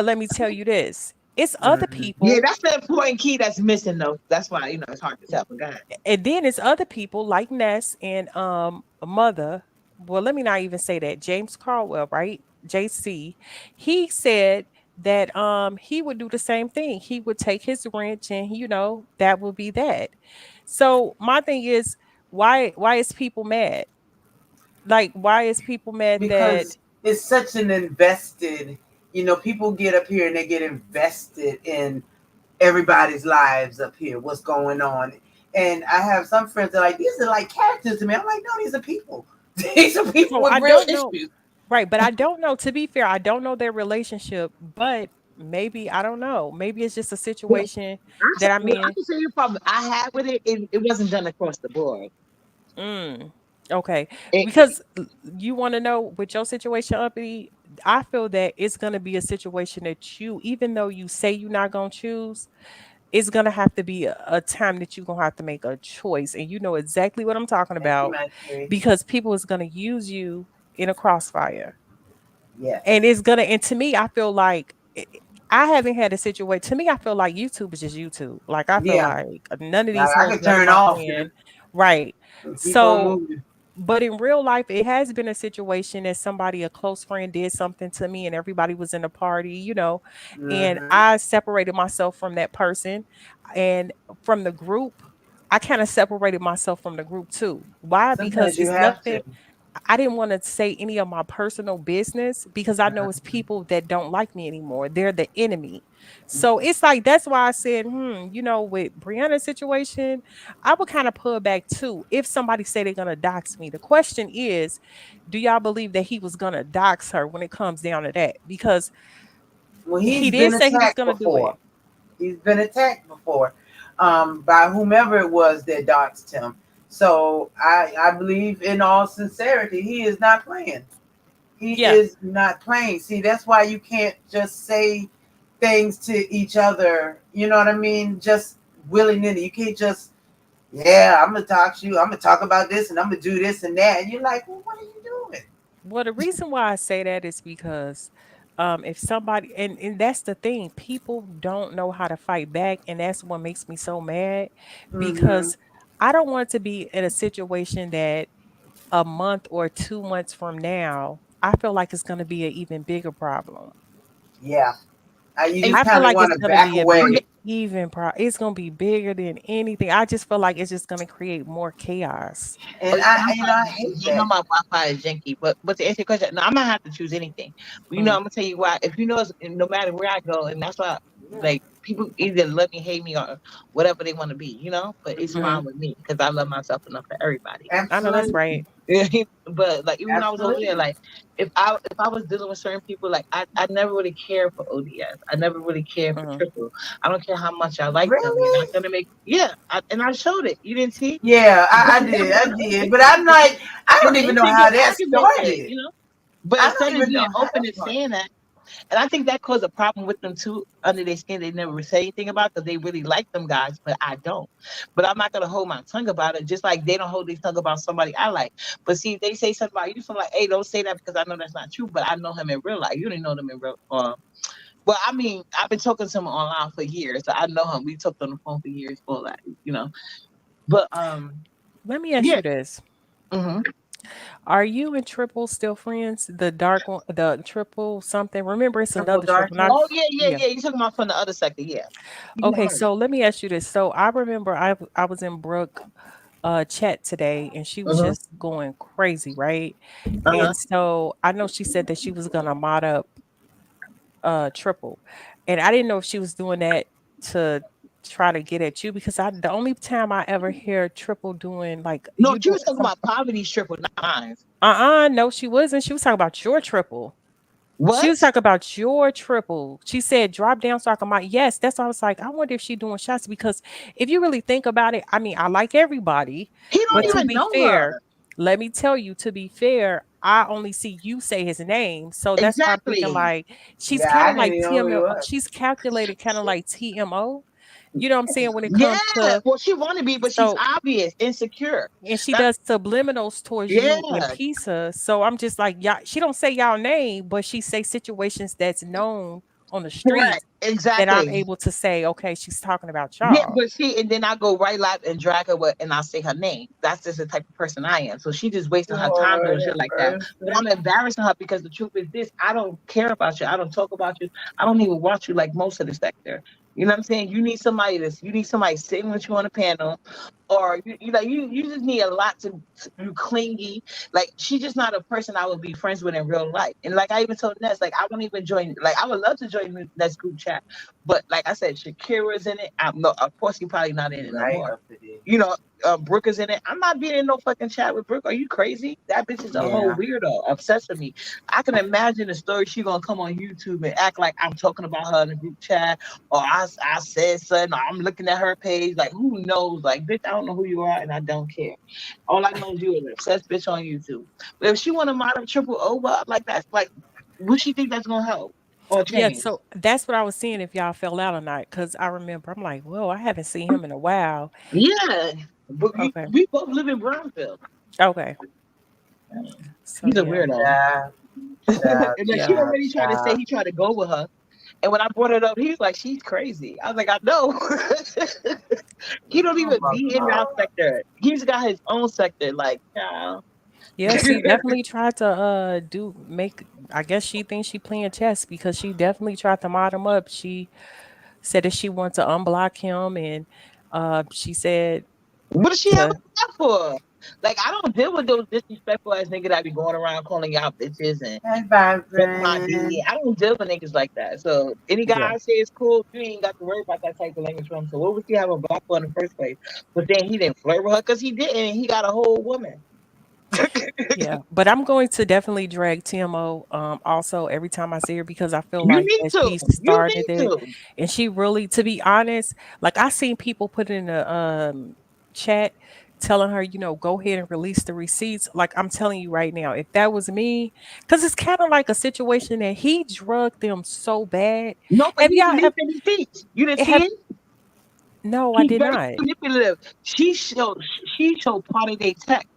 let me tell you this, it's other Mm-hmm. Yeah, people. that's the important key that's missing though. That's why it's hard to tell. But God, And then it's other people like Ness and a mother. Well, let me not even say that. James Carwell, right? JC, he said that he would do the same thing. He would take his wrench and that would be that. So my thing is, why is people mad? Like, why is people mad that Because it's such an invested, people get up here and they get invested in everybody's lives up here, what's going on. And I have some friends that are like, these are like characters to me. I'm like, no, these are people. These are people so with I real don't know. issues. Right, but I don't know. To be fair, I don't know their relationship, but maybe I don't know. Maybe it's just a well, situation that I'm well, I in. can say your problem I had with it, it wasn't done across the board. Mm, okay, It, because you want to know with your situation, Uppity, I feel that it's gonna be a situation that you, even though you say you're not gonna choose, it's gonna have to be a time that you're gonna have to make a choice, and you know exactly what I'm talking Thank you, about, my dearie. because people is gonna use you in a crossfire. And Yes. it's gonna, and to me, I feel like I haven't had a situation. To me, I feel like YouTube is just YouTube. Like, I feel Yeah. like none of these I hoes, could none of turn my off friends, and right? keep on So, moving. but in real life, it has been a situation that somebody, a close friend, did something to me, and everybody was in a party, and Hmm. I separated myself from that person, and from the group. I kind of separated myself from the group too. Why? Because Sometimes you it's have to. nothing. I didn't want to say any of my personal business because I know it's people that don't like me anymore. They're the enemy. So it's like, that's why I said, with Brianna's situation, I would kind of pull back too. If somebody say they're gonna dox me, the question is, do y'all believe that he was gonna dox her when it comes down to that? Because Well, he he's did been say he was attacked gonna do before. it. He's been attacked before, by whomever it was that doxed him. So I believe, in all sincerity, he is not playing. He Yeah. is not playing. See, that's why you can't just say things to each other. You know what I mean? Just willy nilly. You can't just, yeah, I'm gonna talk to you. I'm gonna talk about this, and I'm gonna do this and that. And you're like, well, what are you doing? Well, the reason why I say that is because if somebody, and that's the thing, people don't know how to fight back, and that's what makes me so mad, Mm-hmm. because I don't want to be in a situation that a month or 2 months from now, I feel like it's going to be an even bigger problem. Yeah. You and just I feel kind of like want it's to going to back be a away. it's going to be bigger than anything. I just feel like it's just going to create more chaos. Oh, And your I Wi-Fi, hate you know that. my Wi-Fi is janky. But to answer your question, no, I'm not have to choose anything. I'm Mm, gonna tell you why. If no matter where I go, and that's why, like people either love me, hate me, or whatever they want to be. But it's hmm fine with me because I love myself enough for everybody. I know that's Absolutely. right. But like even when I was over there, Absolutely. like if I was dealing with certain people, like I never really cared for ODS. I never really cared for Hmm Triple. I don't care how much I like them. You're not Really? gonna make and I showed it. You didn't see? Yeah, I did. I did. But I'm like, I And don't they even know should how get that aggravated. started. But I don't instead of even being know how open that and started. saying that, and I think that caused a problem with them too. Under their skin, they never say anything about because they really like them guys, but I don't. But I'm not gonna hold my tongue about it, just like they don't hold their tongue about somebody I like. But see, if they say something about you, so I'm like, hey, don't say that because I know that's not true. But I know him in real life. You didn't know them in real. Well, I mean, I've been talking to him online for years, so I know him. We talked on the phone for years, for that. But Let me ask yeah. you this. hmm Are you and Triple still friends? The dark one, the Triple something. Remember, it's Triple another Triple, not Oh darkness. yeah, yeah, yeah. yeah. You talking about from the other sector? Yeah. He's Okay, hard. so let me ask you this. So I remember I was in Brooke chat today, and she was Uh just going crazy, right? huh. And so I know she said that she was gonna mod up Triple. And I didn't know if she was doing that to try to get at you, because the only time I ever hear Triple doing like No, you she doing was talking some about poverty triple, not mine. no, she wasn't. She was talking about your Triple. She was What? talking about your Triple. She said, drop down so I can mind. Yes, that's why I was like, I wonder if she doing shots, because if you really think about it, I mean, I like everybody, He don't but to even be know fair, her. let me tell you, to be fair, I only see you say his name. So that's why I'm thinking Exactly. like she's Yeah, kind I of didn't like even know who he TMO. was. She's calculated kind of like TMO. You know what I'm saying when it comes Yeah. to Well, she want to be, but she's so obvious, insecure. and she That's does subliminals towards you in yeah. pizza. So I'm just like, y'all, she don't say y'all name, but she say situations that's known on the Correct. streets that I'm Exactly. able to say, okay, she's talking about Yeah, y'all. but see, and then I go right live and drag her with, and I'll say her name. That's just the type of person I am. So she just wasting her time Lord doing shit have like that. But mercy. I'm embarrassing her because the truth is this: I don't care about you. I don't talk about you. I don't even watch you like most of the sector. You know what I'm saying? You need somebody sitting with you on a panel, or you just need a lot to you clingy. Like she's just not a person I would be friends with in real life. And like I even told Ness, like I won't even join. Like I would love to join Ness group chat, but like I said, Shakira's in it. I'm no, of course, he's probably not in it no Right more. up to this. You know, Brooke is in it. I'm not being in no fucking chat with Brooke. Are you crazy? That bitch is a whole Yeah. weirdo, obsessed with me. I can imagine the story she gonna come on YouTube and act like I'm talking about her in the group chat, or I said something. Or I'm looking at her page. Like who knows? Like bitch, I don't know who you are, and I don't care. All I know is you an obsessed bitch on YouTube. But if she want to model triple over, like that's like, what she think that's gonna help or Yeah, change? so that's what I was seeing if y'all fell out or not. Cause I remember I'm like, whoa, I haven't seen him in a while. Yeah, but Okay. we both live in Brownfield. Okay. So He's a yeah. weirdo. Child, child, And then she Yeah. child, already tried to say child. he tried to go with her. And when I brought it up, he was like, "She's crazy." I was like, "I know." He don't Oh even my be in our God. sector. He's got his own sector. Like, child. Yeah, she definitely tried to do make I guess she thinks she playing chess because she definitely tried to mod him up. She said that she wanted to unblock him and she said What does she have a to block for? Like, I don't deal with those disrespectful ass niggas that be going around calling y'all bitches and Hey, suck my Vibrant. D. I don't deal with niggas like that. So any guy yeah. I say is cool, you ain't got to worry about that type of language from him. So what would she have a block for in the first place? But then he didn't flirt with her because he didn't. And he got a whole woman. Yeah, but I'm going to definitely drag TMO also every time I see her because I feel You like need that to. she You started need it to. and she really to be honest, like I seen people put in the chat telling her, go ahead and release the receipts. Like I'm telling you right now, if that was me, because it's kind of like a situation that he drugged them so bad. No, but Have he y'all released the receipts. You didn't see have it? no, I He's did very not. manipulative. She showed part of their text.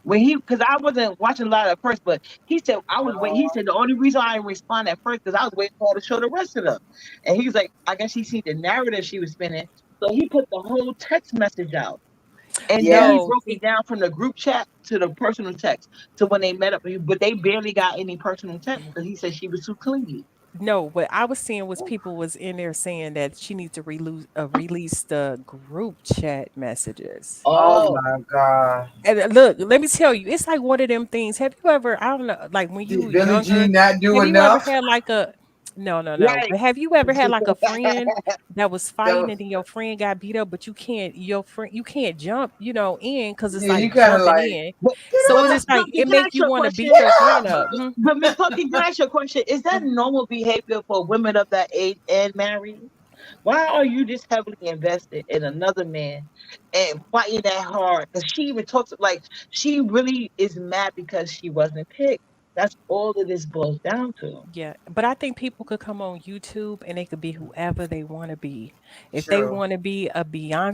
When he, because I wasn't watching a lot at first, but he said I was waiting. He said the only reason I didn't respond at first because I was waiting for her to show the rest of them. And he was like, I guess he see the narrative she was spinning, so he put the whole text message out, and then he Yes. No, broke it down from the group chat to the personal text to when they met up. But they barely got any personal text because he said she was too clingy. no, what I was seeing was people was in there saying that she needs to release the group chat messages. Oh Oh, my God. And look, let me tell you, it's like one of them things. Have you ever, I don't know, like when you Did were Billie younger, Jean not do have you ever enough? had like a, no, no, no, right. but have you ever had like a friend that was That fighting was, and then your friend got beat up, but you can't jump, in because it's yeah, you like kind of jumping like, in. But, get So but it's up. Miss just like, Pumpkin, it can I make ask you you a want to question? beat your friend up. But Miss Pumpkin, can I ask you a question? Is that normal behavior for women of that age and married? Why are you this heavily invested in another man and fighting that hard? Because she even talks like she really is mad because she wasn't picked. That's all that this boils down to. Yeah, but I think people could come on YouTube and they could be whoever they want to be. If they True. want to be a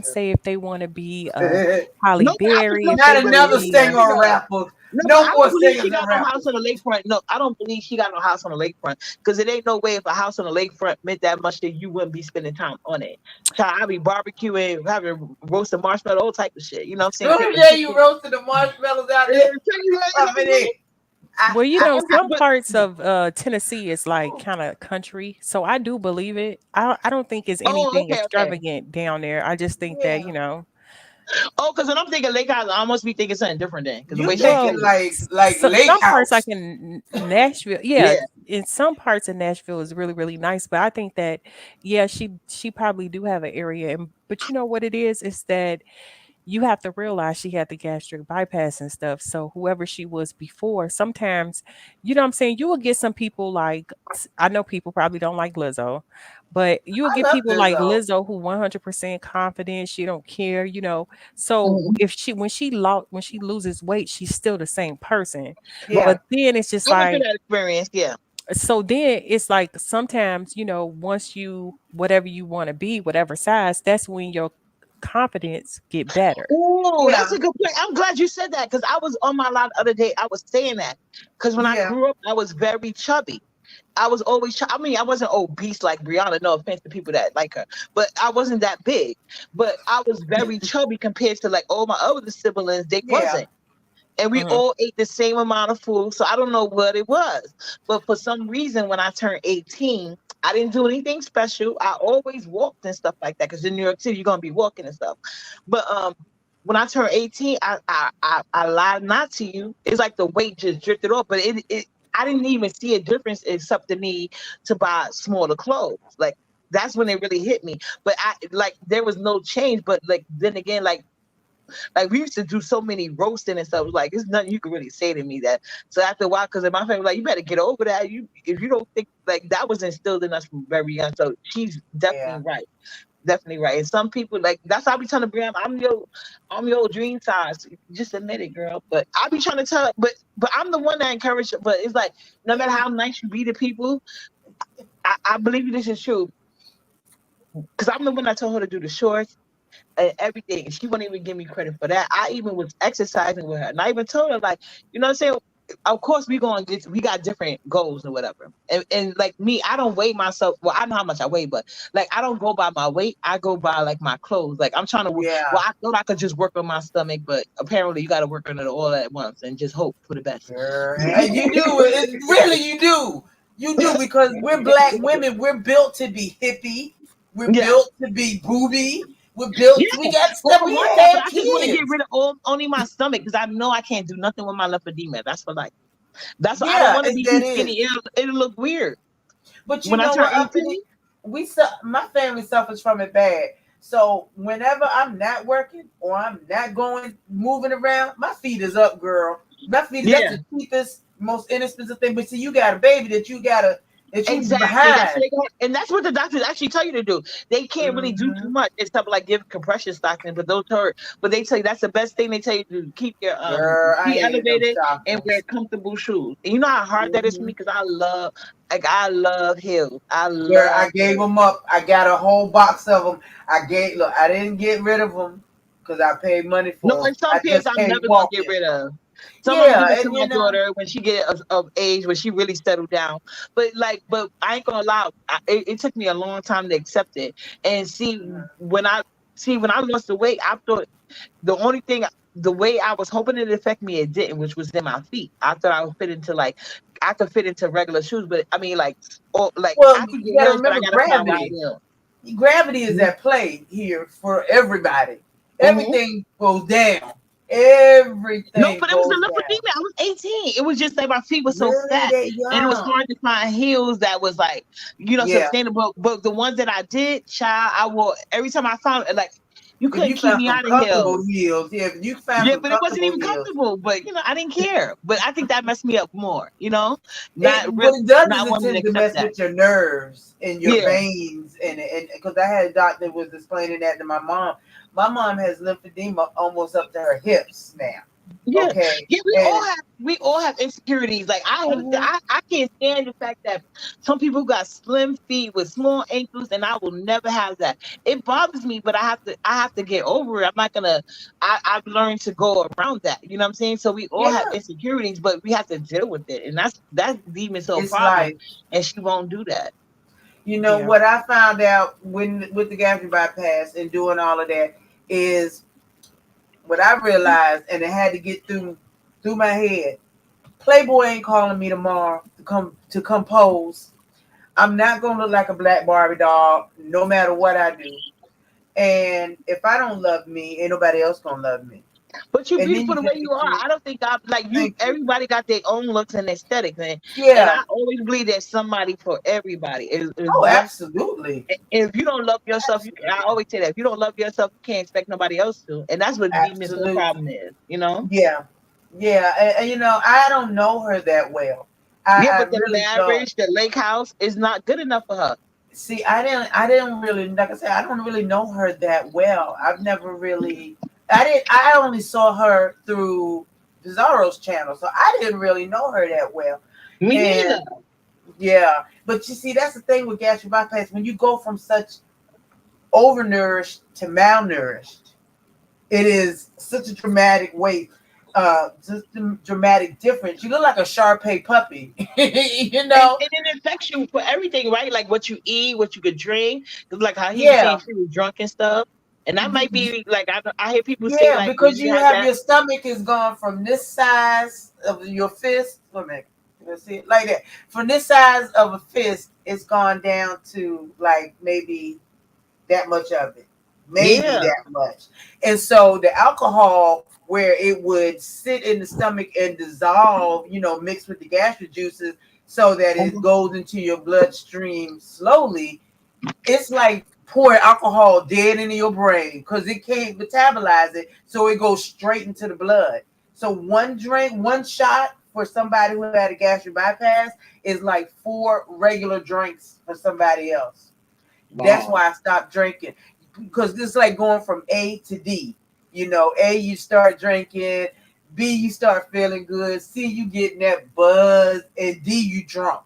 True. Beyonce, if they want to be a Holly No, Berry, no, if but I they Not want to believe another she be a singer married or though. rapper. No, but No I more don't believe singers she and got no rappers. house on the lakefront. No, I don't believe she got no house on the lakefront because it ain't no way if a house on the lakefront meant that much that you wouldn't be spending time on it. Child, I be barbecuing, having roasted marshmallow, all type of shit. You know what I'm saying? Oh Cooking yeah, you chicken. roasted the marshmallows out Yeah, there. you know Up what in I'm saying? it. I, well, I, some But parts of Tennessee is like kind of country, so I do believe it. I don't think it's oh, anything okay, okay. extravagant down there. I just think that yeah. Oh, because when I'm thinking Lake Island, I must be thinking something different then. Because the You way she said thinking well, it. like lake some parts like house. in Nashville, yeah, Yeah. in some parts of Nashville is really really nice. But I think that yeah, she probably do have an area, and but you know what it is that you have to realize she had the gastric bypass and stuff. So whoever she was before, sometimes, you know what I'm saying, you will get some people like, I know people probably don't like Lizzo, but you will I get love people like Lizzo. Lizzo who 100% confident, she don't care, you know. So Mhm. if she when she loses weight, she's still the same person. Yeah, But then it's just I went through like, that experience. Yeah. so then it's like sometimes, you know, once you whatever you want to be, whatever size, that's when your confidence get better. Oh, that's yeah, a good point. I'm glad you said that because I was on my line the other day. I was saying that because when I yeah, grew up, I was very chubby. I was always, I mean, I wasn't obese like Brianna. No offense to people that like her, but I wasn't that big. But I was very chubby compared to like all my other siblings. They yeah, wasn't, and we Mhm. all ate the same amount of food. So I don't know what it was, but for some reason, when I turned 18, I didn't do anything special. I always walked and stuff like that because in New York City, you're gonna be walking and stuff. But when I turned 18, I lied not to you. It's like the weight just drifted off, but it I didn't even see a difference except the need to buy smaller clothes. Like that's when it really hit me. But I like there was no change. But like then again, like we used to do so many roasting and stuff. Like it's nothing you can really say to me that. So after a while, because in my family, like you better get over that. You if you don't think like that was instilled in us from very young. So she's yeah. definitely right. Definitely right. And some people like that's how I be trying to bring up. I'm your dream size. Just admit it, girl. But I be trying to tell but I'm the one that encouraged but it's like no matter how nice you be to people, I believe this is true. Because I'm the one that told her to do the shorts and everything. And she wouldn't even give me credit for that. I even was exercising with her. And I even told her, like, you know what I'm saying? Of course we got different goals or whatever. And like me, I don't weigh myself. Well, I know how much I weigh, but like I don't go by my weight. I go by like my clothes. Like I'm trying to Yeah, well, I thought I could just work on my stomach, but apparently you gotta work on it all at once and just hope for the best. girl. And you do it. Really, you do. You do because we're black women. We're built to be hippie. We're Yeah. built to be booby. We're built. We Yeah. got Well, stuff. We yeah, had to but have I just want to get kids. rid of only my stomach because I know I can't do nothing with my lymphedema. That's for like that's what I don't Yeah, want to be that too is. skinny. It'll look weird. But you When I know turn what, Uppity? 18, My family suffers from it bad. So whenever I'm not working or I'm not going moving around, my feet is up, girl. My feet is that's yeah, the cheapest, most inexpensive thing. But see, you got a baby that you exactly. That's what behind. they got, and that's what the doctors actually tell you to do. They can't really do too Hmm. much except like give compression stockings, but those hurt. But they tell you that's the best thing they tell you to do. Keep your Girl, I feet hated them elevated and wear stockings. comfortable shoes. And you know how hard that is for me Hmm. because I love heels. I Girl, I love gave heels. them up. I got a whole box of them. I didn't get rid of them because I paid money No, for them. and some I pairs just I'm can't never gonna walk get in. rid of. Some I'm Yeah, giving to and my you know, daughter when she get of age, when she really settled down. But I ain't gonna lie, it took me a long time to accept it. And when I lost the weight, I thought the only thing the way I was hoping it affect me, it didn't, which was in my feet. I thought I would fit into like I could fit into regular shoes, but I mean or like I well, could you get got to heels, but I remember gotta find wide gravity. heel. Gravity is at play here for everybody. Mhm. Everything goes down. No, Everything but it was a goes little down. female. I was 18. It was just like my feet were so Really, fat. that And it was young? hard to find heels that was like, Yeah. sustainable. But the ones that I did, child, I wore every time I found it, like you If couldn't you keep found me some out of comfortable heels. heels, yeah. If you found Yeah, some but it wasn't comfortable even heels, comfortable. But I didn't care. But I think that messed me up more, it not what really it does is not it wanting to tends to accept mess that. with your nerves and your Yeah. veins, and because I had a doctor that was explaining that to my mom. My mom has lymphedema almost up to her hips now. Yeah, Okay, yeah, and we all have insecurities. Like I hate that. mhm, I can't stand the fact that some people got slim feet with small ankles, and I will never have that. It bothers me, but I have to get over it. I'm not gonna. I've learned to go around that. You know what I'm saying? So we all have yeah, insecurities, but we have to deal with it, and that's demon so it's problem, like, and she won't do that. you know Yeah. what I found out when with the gastric bypass and doing all of that is what I realized, and it had to get through my head. Playboy ain't calling me tomorrow to compose. I'm not gonna look like a black Barbie doll, no matter what I do. And if I don't love me, ain't nobody else gonna love me. But you're and then beautiful you the can way you are. actually I don't think I'm like you. thank you. Everybody got their own looks and aesthetics, and Yeah. I always believe there's somebody for everybody. Is Oh, one. absolutely. If you don't love yourself, I Absolutely. always say that if you don't love yourself, you can't expect nobody else to, and that's what the mental Absolutely. problem is. You know. Yeah. Yeah. And, you know, I don't know her that well. Yeah, I but the really don't. marriage, the lake house, is not good enough for her. See, I didn't really, like I said, I don't really know her that well. I've never really, I only saw her through Bizarro's channel, so I didn't really know her that well. Me And neither. yeah, but you see, that's the thing with gastric bypass. When you go from such overnourished to malnourished, it is such a dramatic way, just a dramatic difference. You look like a Shar-Pei puppy, you And, know? and it affects you for everything, right? Like what you eat, what you could drink. 'Cause like how he was saying Yeah. she was drunk and stuff. And that might be like I hear people say Yeah, like when because you you have have that. your stomach is gone from this size of your fist. Wait a minute. Let's see it like that. From this size of a fist, it's gone down to like maybe that much of it. Maybe Yeah. that much. And so the alcohol where it would sit in the stomach and dissolve, you know, mixed with the gastric juices so that it Mhm. goes into your bloodstream slowly, it's like pouring alcohol dead into your brain because it can't metabolize it, so it goes straight into the blood. So one drink, one shot for somebody who had a gastric bypass is like four regular drinks for somebody else. That's Wow. why I stopped drinking because it's like going from A to D. You know, A, you start drinking. B, you start feeling good. C, you getting that buzz, and D, you drunk.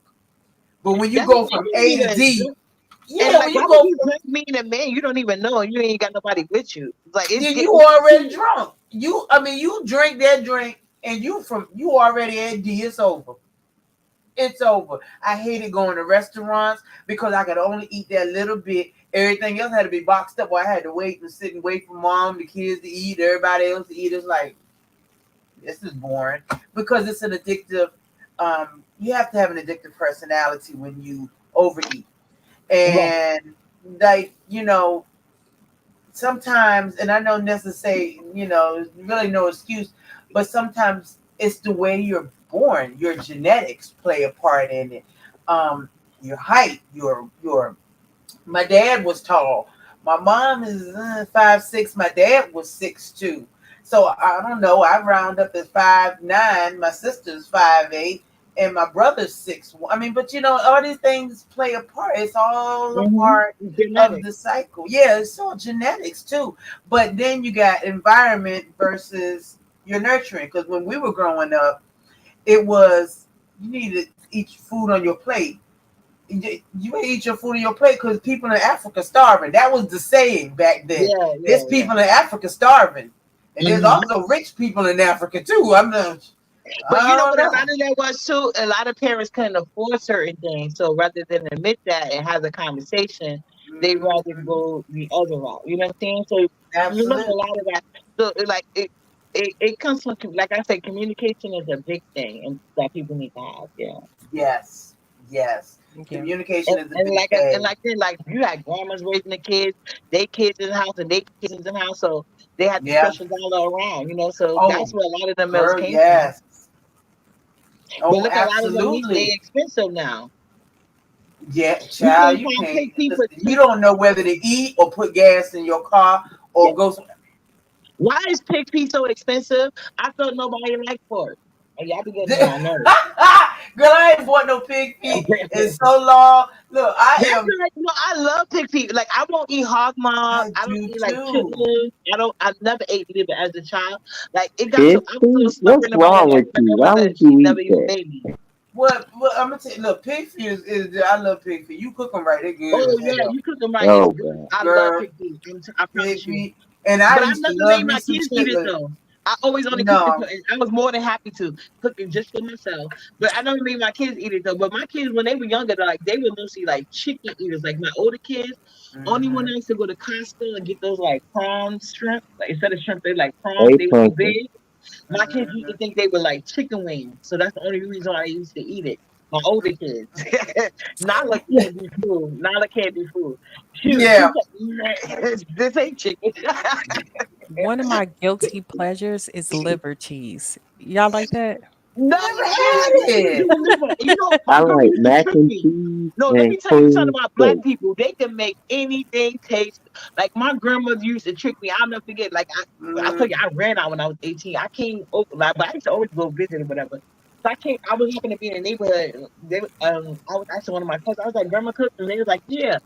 But when you That's go what from you A need to to D, do. And yeah, like, when why you would go you from drink being a man? You don't even know. You ain't got nobody with you. It's like it's you getting. already drunk. I mean, you drink that drink, and you already at D. It's over. It's over. I hated going to restaurants because I could only eat that little bit. Everything else had to be boxed up, or I had to wait and sit and wait for mom, the kids to eat, everybody else to eat. It's like this is boring because it's an addictive. You have to have an addictive personality when you overeat, Right. and like you know, sometimes, and I know Nessa say, you know, really no excuse, but sometimes it's the way you're born. Your genetics play a part in it. Your height, your. My dad was tall. My mom is 5'6". My dad was 6'2". So I don't know. I round up as 5'9". My sister's 5'8", and my brother's 6'1". I mean, but you know, all these things play a part. It's all a part of Genetic. the cycle. Yeah, it's all genetics too. But then you got environment versus your nurturing. Because when we were growing up, it was you needed to eat food on your plate. You ain't eat your food on your plate because people in Africa starving. That was the saying back then. Yeah, There's yeah, yeah. people in Africa starving, and there's Hmm. also rich people in Africa too. But you I know don't what? A lot know. of that was too. A lot of parents couldn't afford certain things, so rather than admit that and have the conversation, they rather Mhm. go the other route. You know what I'm saying? So you look at a lot Absolutely. of that. So it comes from like I said, communication is a big thing, and that people need to have. Yeah. Yes. Yes. Yeah. Communication is a big And thing. like then like you had grandmas raising the kids, they kids in the house and they kids in the house, so they had the Yeah. special dollar around, you know. So Oh, that's where a lot of the meals girl. came from. Yes. But Oh, look, at a lot of them meat, they absolutely. expensive now. Yeah, You child. can't You find can't pig feet for listen. You two. don't know whether to eat or put gas in your car Yeah. or go. Why is pig feet so expensive? I thought nobody liked pork. And y'all be getting on Girl, my nerves. I ain't bought no pig feet in so long. Look, That's right. You know, I love pig feet. Like I won't eat hog maw. I I don't do eat like too. chitlins. I never ate liver as a child. Like it got so Pig I was so feet? stubborn What's about it. wrong Like with my you? Why grandmother, would she you eat never even that? made me. What I'm gonna tell you. Look, pig feet I love pig feet. You cook them right, they're good Oh as yeah, hell. you cook them right. It's Oh good. God. I love Girl, pig feet. I pig promise you. feet. And I But I used to never love made me my some kids eat it chitlins. though. I always only cooked it for, No. and I was more than happy to cook it just for myself. But I never made my kids eat it though. But my kids, when they were younger, like they were mostly like chicken eaters. Like my older kids, only one Hmm. I used to go to Costco and get those like prawn shrimp. Like instead of shrimp, they like prawns. Hey They were so Pumpkin. big. My kids used to Hmm. think they were like chicken wings. So that's the only reason why I used to eat it. My older kids. Nala can't be food. Nala can't be food. She Yeah. said, "Man, this ain't chicken." One of my guilty pleasures is liver cheese. Y'all like that? No, Never I had never do it. liver. You know, my I grandma like used to mac trick and me. cheese No, let and me tell you something cream about black steak. people. They can make anything taste like my grandmother used to trick me. I'll never forget. Like I told you, I ran out when I was 18. I came over, like, but I used to always go visit or whatever. So I came. I was happened to be in the neighborhood. I was asking one of my cousins. I was like, "Grandma cooked," and they was like, "Yeah."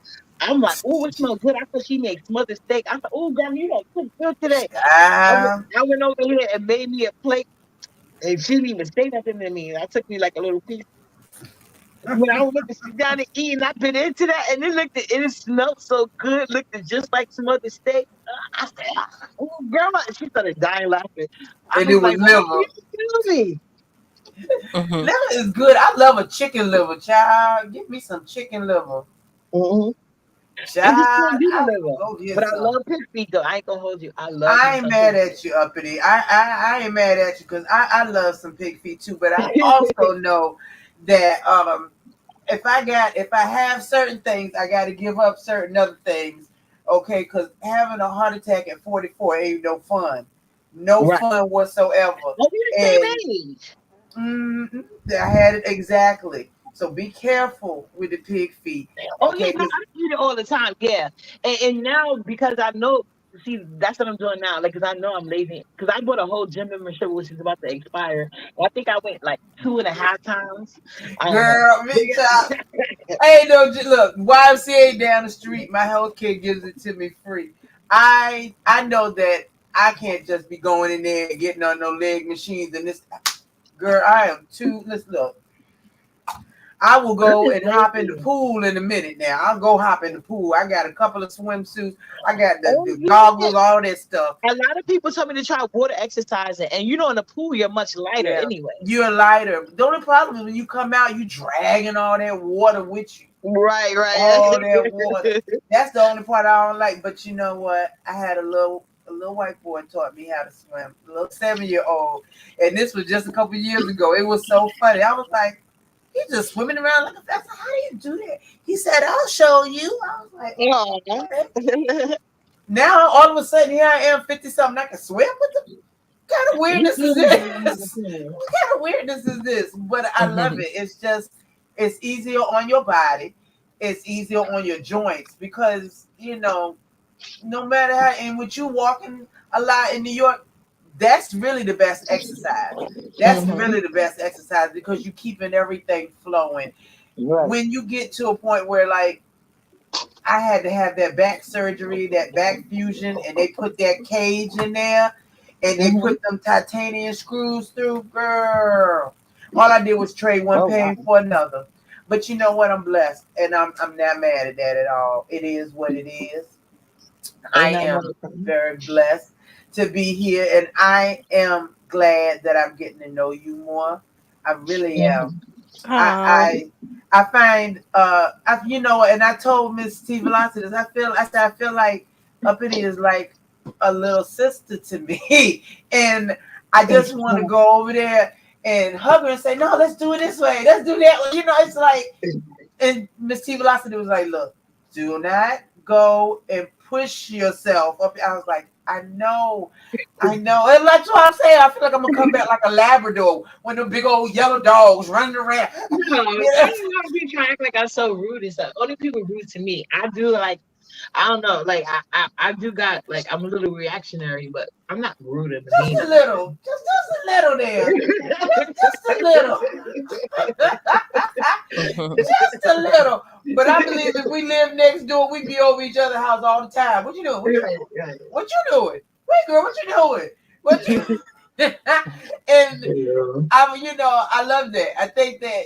I'm like, "Oh, it smells good." I thought she made smothered steak. I thought, "Oh, grandma, you don't cook good today." Child. I went over here and made me a plate, and she didn't even say nothing to me. I took me like a little piece when I went to sit down and eat, and I bit into that, and it smelled so good, looked just like some other steak. I said, "Oh, grandma," and she started dying laughing. I And was it like, was "Why liver. you kill me?" Mhm. Liver is good. I love a chicken liver, child. Give me some chicken liver. Mm-hmm. I just Child, can't do the I will liver, go get but I some. love pig feet though. I ain't gonna hold you. I love me I ain't some mad pig feet. at you, Uppity. I ain't mad at you because I love some pig feet too. But I also know that if I have certain things, I got to give up certain other things. Okay, because having a heart attack at 44 ain't no fun, no Right. fun whatsoever. Oh, we the And same age. mm, I had it exactly. So be careful with the pig feet. Oh yeah, Okay, no, because I eat it all the time. Yeah, and now because I know, see, that's what I'm doing now. Like, cause I know I'm lazy. Cause I bought a whole gym membership which is about to expire. I think I went like 2.5 times. I don't know. girl, But me child. Hey, no, look, YMCA down the street, my health care gives it to me free. I know that I can't just be going in there and getting on no leg machines and this. Girl, I am too. Let's look. I will I'm go just and hop in the lazy. pool in a minute now. I'll go hop in the pool. I got a couple of swimsuits. I got Oh the yeah. goggles, all that stuff. A lot of people tell me to try water exercising, and you know, in the pool you're much lighter Yeah. anyway. You're lighter. The only problem is when you come out, you dragging all that water with you. Right, right. All that water. That's the only part I don't like. But you know what? I had a little white boy taught me how to swim. A little 7-year-old, and this was just a couple years ago. It was so funny. I was like, he's just swimming around like a fast. How do you do that? He said, "I'll show you." I was like, Aw. okay. Now all of a sudden here I am, 50 something. I can swim. What the kind of You weirdness is still be down in the this? pool. What kind of weirdness is this? But I love Mhm. it. It's just it's easier on your body. It's easier on your joints because no matter how and with you walking a lot in New York, that's really the best exercise. That's Mm-hmm. really the best exercise because you're keeping everything flowing. Right. When you get to a point where like I had to have that back surgery, that back fusion, and they put that cage in there and they Mm-hmm. put them titanium screws through, girl. All I did was trade one Oh wow. pain for another. But you know what? I'm blessed and I'm not mad at that at all. It is what it is. Ain't I nothing wrong am with that. very blessed to be here, and I am glad that I'm getting to know you more. I really am. Mm-hmm. Oh. I find and I told Miss T Velocity this. I feel like Uppity is like a little sister to me, and I just want to go over there and hug her and say, "No, let's do it this way. Let's do that way." It's like, and Miss T Velocity was like, "Look, do not go and push yourself up." I was like, I know. And that's what I'm saying. I feel like I'm gonna come back like a Labrador when the big old yellow dogs running around. No, I Yeah. don't want to be trying to act like I'm so rude and stuff. Only people rude to me. I do like I don't know, like I do got like I'm a little reactionary, but I'm not rude and mean Just or a little, just a little there, just a little, Mhm. just a little. But I believe if we live next door, we'd be over each other's house all the time. What you doing? What you right, doing? right. What you doing? Wait, girl, what you doing? What you? And Yeah. I love that. I think that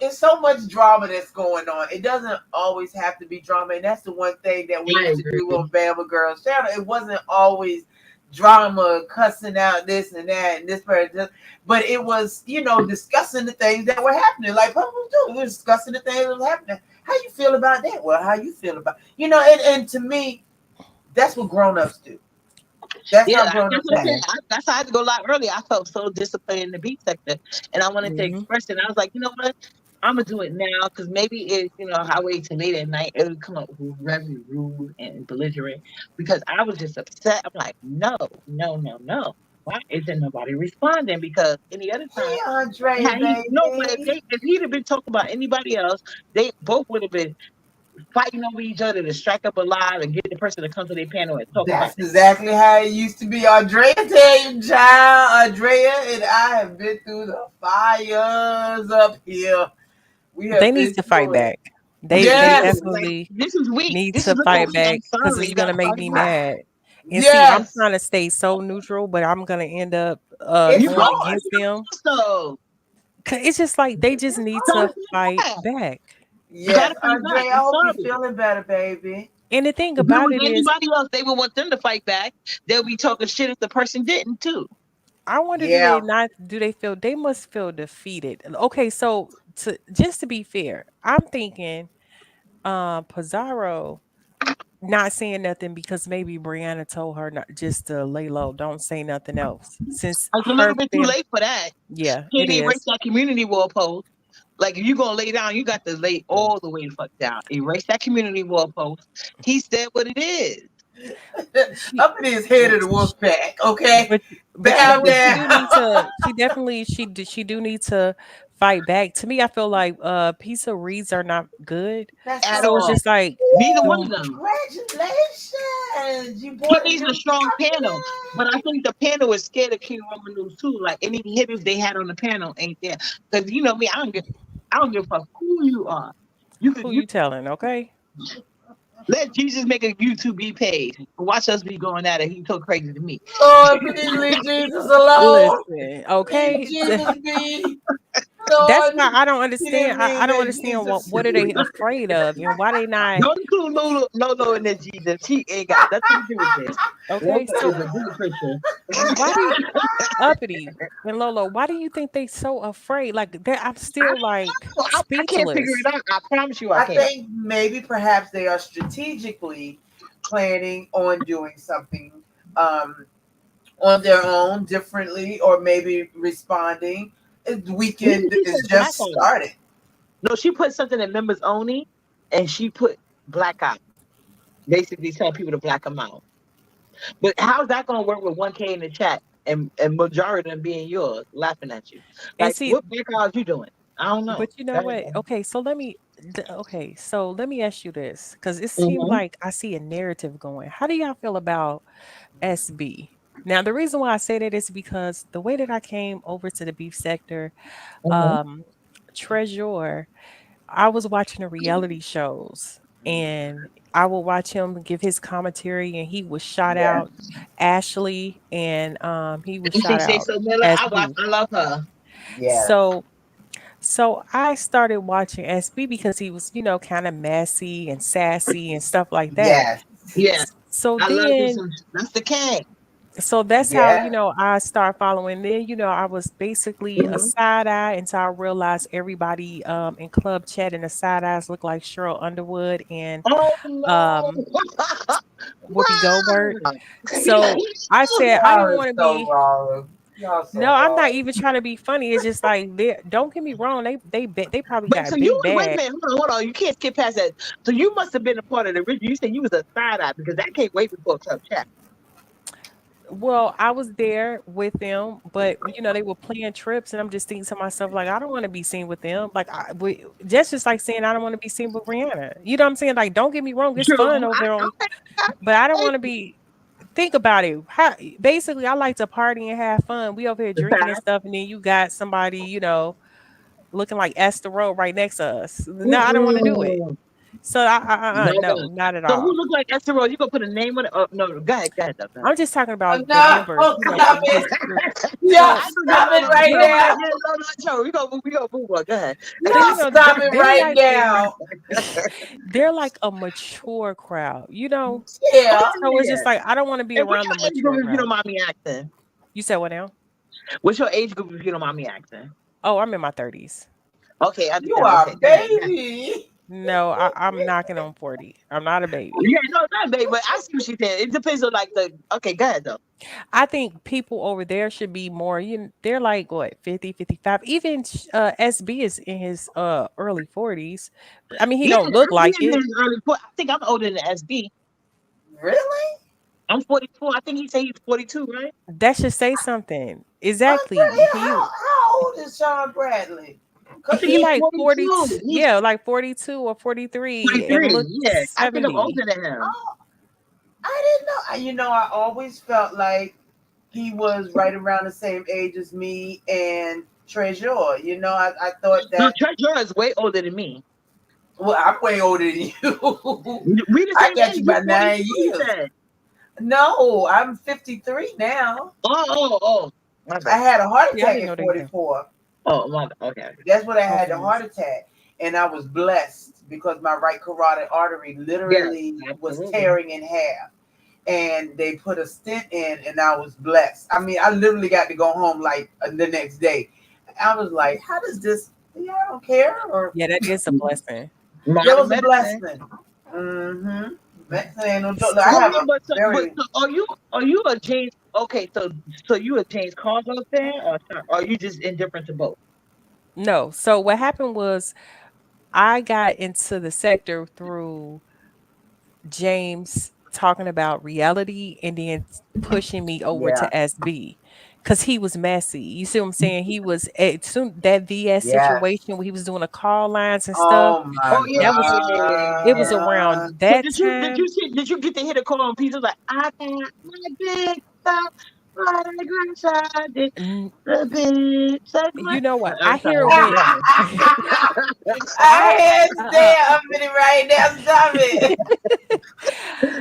it's so much drama that's going on. It doesn't always have to be drama, and that's the one thing that we I used to do agree. on Bama Girls Channel. It wasn't always drama, cussing out this and that and this person, but it was discussing the things that were happening. Like Papa was doing, we were discussing the things that were happening. How you feel about that? Well, how you feel about and to me, that's what grown ups do. That's Yeah, how grown that's ups what I'm saying. act. That's why I had to go a lot early. I felt so disciplined in the beat sector, and I wanted to Mhm. express it. And I was like, you know what? I'm gonna do it now because maybe it, I wait till late at night, it'll come up very rude and belligerent. Because I was just upset. I'm like, no, no, no, no. Why isn't nobody responding? Because any other Hey, time, Andrea, had he no, but baby. if he'd have been talking about anybody else, they both would have been fighting over each other to strike up a lie and get the person to come to their panel and talk about That's it. exactly how it used to be. Andrea, tell you, child. Andrea and I have been through the fires up here. We They have need been to fight through it. back. They Yes, Like definitely this is weak. need This is to looking fight weak. back I'm because sorry. it's You gonna gotta make fight me back. mad. And see, I'm yes. trying to stay so neutral, but I'm gonna end up It's You going hard. against them. so 'Cause it's just like they just It's need gotta to hard. fight fight back. back. You Yes, gotta fight back. Andrea, I I'm hope you're sorry. feeling better, baby. And the thing If it about was it is, anybody else, they would want them to fight back. They'll be talking shit if the person didn't too. I wonder Yeah, do they feel they must feel defeated. Okay, so to just to be fair, I'm thinking Pizarro not saying nothing because maybe Brianna told her not just to lay low, don't say nothing else. Since It's a her little bit too fam late for that. yeah, it Can't erase is. that community wall post. Like if you're gonna lay down, you got to lay all the way the fuck down. Erase that community wall post. He said what it is. She up in his head of the wolf pack. Okay, but but you know bow what? She down. do need to she do need to fight back. To me, I feel like piece of reads are not good. That's At so So it's all. just like Neither one of the them. congratulations. You He bought a needs a new strong panel. But I puppy. think the panel is scared of King Roman news too. Like any hitters they had on the panel ain't there. Because you know me, I don't give a fuck who you are. You could who you you telling, okay? let Jesus make a YouTube page. Watch us be going at it. He so crazy to me. Lord, please leave Jesus alone. Listen, Leave okay? Jesus be. That's Lord, why I don't he didn't understand. I mean don't that understand Jesus. what are they afraid of and why they not Don't include Lolo in this Jesus. He ain't got nothing to do with this. Lolo okay. is So a good Christian. why do you Uppity and Lolo, why do you think they so afraid? Like that I'm still like I can't figure speechless. it out. I promise you I I can't. think maybe perhaps they are strategically planning on doing something um, on their own differently, or maybe responding. The Maybe weekend she is said black just on it. started. No, she put something in members only and she put black out. Basically telling people to black them out. But how's that gonna work with 1K in the chat and majority of them being yours, laughing at you? And Like see, what black out you doing? I don't know. but you know what? Okay, so let me ask you this because it seems Mm-hmm. like I see a narrative going. How do y'all feel about SB? Now, the reason why I say that is because the way that I came over to the beef sector, Mm-hmm. um, Treasure, I was watching the reality shows and I would watch him give his commentary and he would shout Yeah. out Ashley and he would You shout think say out so Miller? SB. I love her. Yes. So I started watching SB because he was, kind of messy and sassy and stuff like that. Yes. Yeah. So I love this then one. That's the king. so that's how, Yeah. I start following. Then, I was basically a Mm-hmm. side eye until I realized everybody in club chat and the side eyes look like Cheryl Underwood and Oh no. um Whoopi Goldberg. Wow. So I said I Y'all didn't are want to so be wrong. Y'all no, so I'm not wrong. even trying to be funny. It's just like don't get me wrong, they probably But got so a you big was wait a bag. minute, hold on. You can't skip past that. So you must have been a part of the original. You said you was a side eye because that came way before Club Chat. Well, I was there with them, but they were playing trips, and I'm just thinking to myself, like, I don't want to be seen with them. Like, just like saying I don't want to be seen with Rihanna. You know what I'm saying? Like, don't get me wrong, it's fun True. over there on, I, but I don't I, want to be. Think about it. Basically, I like to party and have fun. We over here drinking and I, stuff, and then you got somebody, looking like Esther Road right next to us. No, I don't want to do it. mm-mm. So Never. no, not at So who all. look like Esther Roll? You gonna put a name on it? Oh, no, go ahead, though, go ahead. I'm just talking about the No, members, stop just it. No, Y'all I know you're stop it right no, them. but now. yeah, no, Joe, we gonna move on. Go ahead. Cause Y'all stop it they're right like now. they're like a mature crowd. Yeah. So it's Yeah. just like I don't want to be And what's around the your age mature group if you crowd. don't mind me asking? You said what now? What's your age group if you don't mind me asking? Oh, I'm in my 30s. Okay, You understand. are Okay, a go ahead. Yeah, baby. No, I'm knocking on 40. I'm not a baby. yeah no, not babe, but I see what she said. It depends on like the. Okay, go ahead though. I think people over there should be more, they're like what, 50, 55. Even SB is in his early 40s. I mean, he Yeah, don't look SB like in it. his early. I think I'm older than SB. Really? I'm 44. I think he said he's 42, right? That should say something. Andre, Exactly. how old is Sean Bradley? I Cause think He he's like 42. 40, He's yeah, like 42 or 43 and 43. look Yeah, I think I'm 70. older than him. oh, I didn't know. I always felt like he was right around the same age as me and Treasure. I thought No, that. Treasure is way older than me. Well, I'm way older than you. We the I same got you age. You by 42, 9 you years. said. No, I'm 53 now. Oh. My I bad. had a heart Yeah, I attack didn't know at they had. 44. Okay. That's when I Oh had the heart goodness. attack. And I was blessed because my right carotid artery Yes, literally was absolutely. tearing in half. And they put a stent in, and I was blessed. I mean, I literally got to go home like the next day. I was like, how does this? Yeah, I don't care. Or Yeah, that is a blessing. that Modern was a medicine. blessing. Mm-hmm. Medicine ain't no joke. I Well, have wait, a but very so are you a James? Okay, so you a James Caldwell fan, or are you just indifferent to both? No. So what happened was I got into the sector through James talking about reality and then pushing me over yeah, to SB because he was messy. You see what I'm saying? He was at soon that VS yeah. situation where he was doing the call lines and stuff. Oh my Oh yeah, That yeah, was yeah, yeah, yeah, yeah, it yeah. was Yeah. god. around So that did you time. see did you get to hear the call on pieces like I got my big fat grandson did N- the big You segment? know what? I I'm hear sorry, when yeah. I I had to say I'm finna right now. Stop it.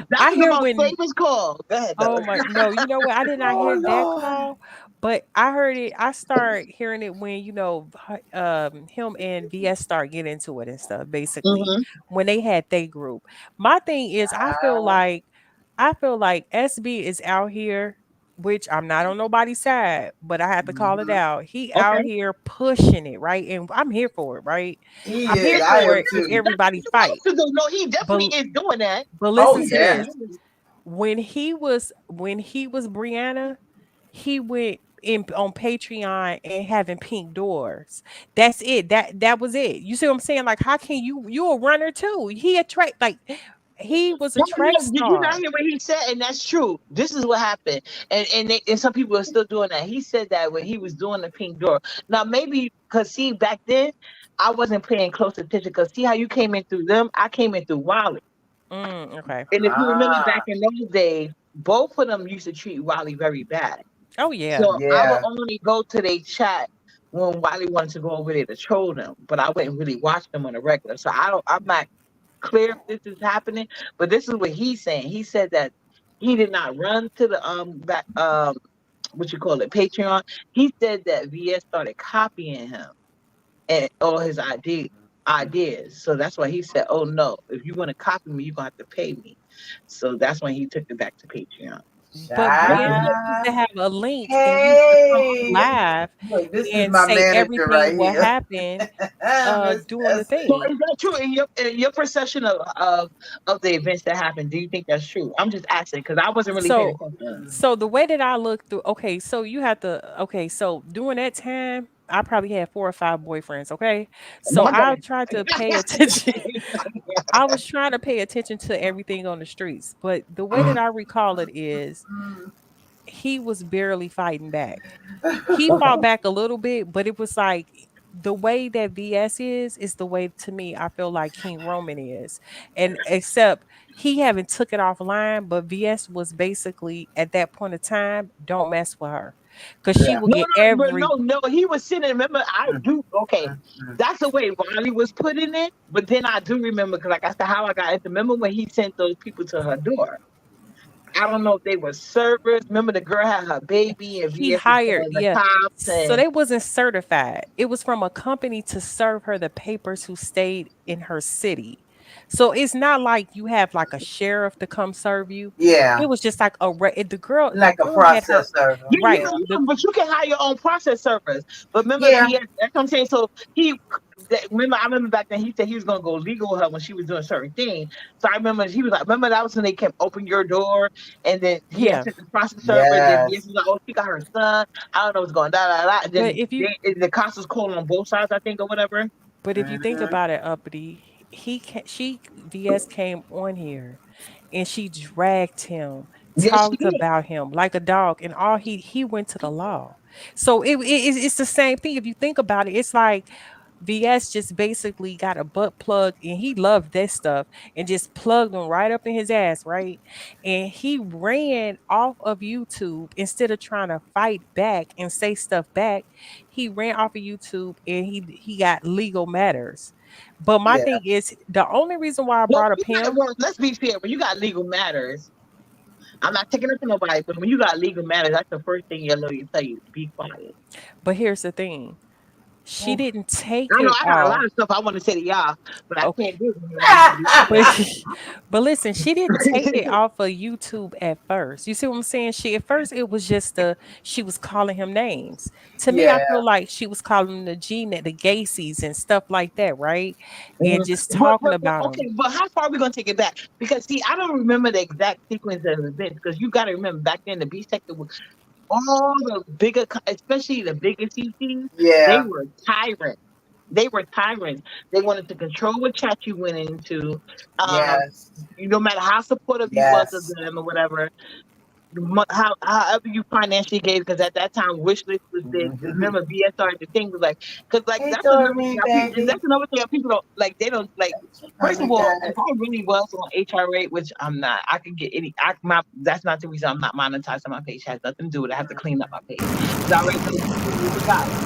That I was the hear most when famous call. Go ahead though. Oh my no, you know what? I did not Oh hear that Lord. call, but I heard it. I started hearing it when, him and VS start getting into it and stuff, basically. Hmm. When they had they group. My thing is I feel like SB is out here, which I'm not on nobody's side, but I have to call it Mhm. out. He out Okay. here pushing it, right? And I'm here for it, right? He I'm here is. I for am it if too. That's everybody supposed fight. to do. No, he definitely But is doing that. but Oh listen to yes. this. When he was Brianna, he went in on Patreon and having pink doors. That's it. That was it. You see what I'm saying? Like, how can you a runner too? He was a No, track no, did you not star. hear what he said? And that's true. This is what happened. And some people are still doing that. He said that when he was doing the pink door. Now maybe because see back then I wasn't paying close attention because see how you came in through them, I came in through Wally. Okay. And if you remember back Ah, in those days, both of them used to treat Wally very bad. Oh yeah. So I would yeah. only go to their chat when Wiley wanted to go over there to troll them, but I wouldn't really watch them on a regular. So I'm not clear if this is happening, but this is what he's saying. He said that he did not run to the back what you call it, Patreon. He said that VS started copying him and all his ideas. So that's why he said, "Oh no, if you want to copy me, you're gonna have to pay me." So that's when he took it back to Patreon. But That's what Brianna he used Child. to have a link and used to come on Hey. live Look, this is and my say manager everything right what here. happened Miss during the So Essie. thing. is that true in your perception of the events that happened? Do you think that's true? I'm just asking because I wasn't really paying So attention. so the way that I look through, okay, so you have to, okay, so during that time, I probably had 4 or 5 boyfriends, okay? So My I bad. tried to pay attention. I was trying to pay attention to everything on the streets, but the way that I recall it is he was barely fighting back. He fought Okay. back a little bit, but it was like the way that VS is the way to me I feel like King Roman is. And except he haven't took it offline, but VS was basically at that point of time, don't mess with her. Cause she Yeah. will No, get no, but every no. He was sitting. Remember, I do. Okay, that's the way Riley was putting it. But then I do remember because, like I said, how I got it. Remember when he sent those people to her door? I don't know if they were servers. Remember, the girl had her baby, and he VS was hired, calling the yeah. cops, So and they wasn't certified. It was from a company to serve her the papers who stayed in her city. So it's not like you have like a sheriff to come serve you. Yeah, It was just like the like a girl had her process server. You right. Yeah, but you can hire your own process servers. But remember, yeah, BS, that's what I'm saying. So remember, I remember back then he said he was gonna go legal with her when she was doing certain things. So I remember he was like, remember that was when they kept open your door, and then he had Yeah. sent the process server. Then BS yes. was like, oh, she got her son. I don't know what's going da da da. And But then if you the cops was calling on both sides, I think, or whatever. but if you think Hmm. about it, uppity, he can she VS came on here and she dragged him, Yes, she talked did. about him like a dog, and all he went to the law. So it's the same thing. If you think about it, it's like VS just basically got a butt plug and he loved that stuff and just plugged him right up in his ass, right? And he ran off of YouTube instead of trying to fight back and say stuff back. He ran off of YouTube and he got legal matters. But my Yeah, thing is the only reason why I Well, brought up him, well, let's be fair. When you got legal matters, I'm not taking it to nobody, but when you got legal matters, that's the first thing your lawyer tell you: be quiet. but here's the thing. She oof. didn't take I know it I got a lot off. of stuff I want to say to y'all, but I can't Okay. do it when y'all want to be But quiet. but listen, she didn't take it off of YouTube at first. You see what I'm saying? She at first it was just she was calling him names. To me, I Yeah, feel like she was calling him the Gina, the Gacy's and stuff like that, right? And Mhm. just talking But about okay, him. but how far are we gonna take it back? Because see, I don't remember the exact sequence of events. Because you got to remember back then, the B sector was all the bigger, especially the bigger CCs. They yeah, were tyrants. They were tyrants. They wanted to control what chat you went into. Um, yes, no matter how supportive you was of yes. them or whatever, however you financially gave, because at that time wish list was big. Hmm. Remember BSR, the thing was like, because like Hey, that's another thing Doreen, that's baby. another thing that people don't like. They don't like. Oh First my of all, God. if I really was on HRA, which I'm not, I could get any. That's not the reason I'm not monetizing my page. It has nothing to do with it. I have to clean up my page because I already told people to forgot it.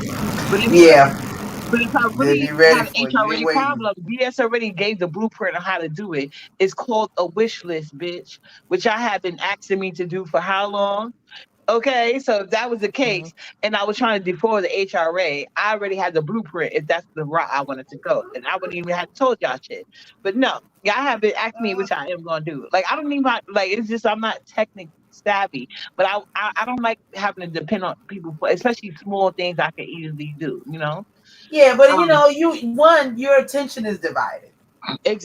But anyway, Yeah, but if I they really be ready had an for you. They HRA waiting. problem, BS already gave the blueprint on how to do it. It's called a wish list, bitch, which I have been asking me to do for how long? Okay, so if that was the Mhm. case, and I was trying to defraud the HRA, I already had the blueprint if that's the route I wanted to go, and I wouldn't even have told y'all shit. But no, y'all have been asking me, which I am gonna do. Like I don't even like. It's just I'm not technically savvy, but I don't like having to depend on people for, especially small things I can easily do. You know. Yeah, but you Um. know, your attention is divided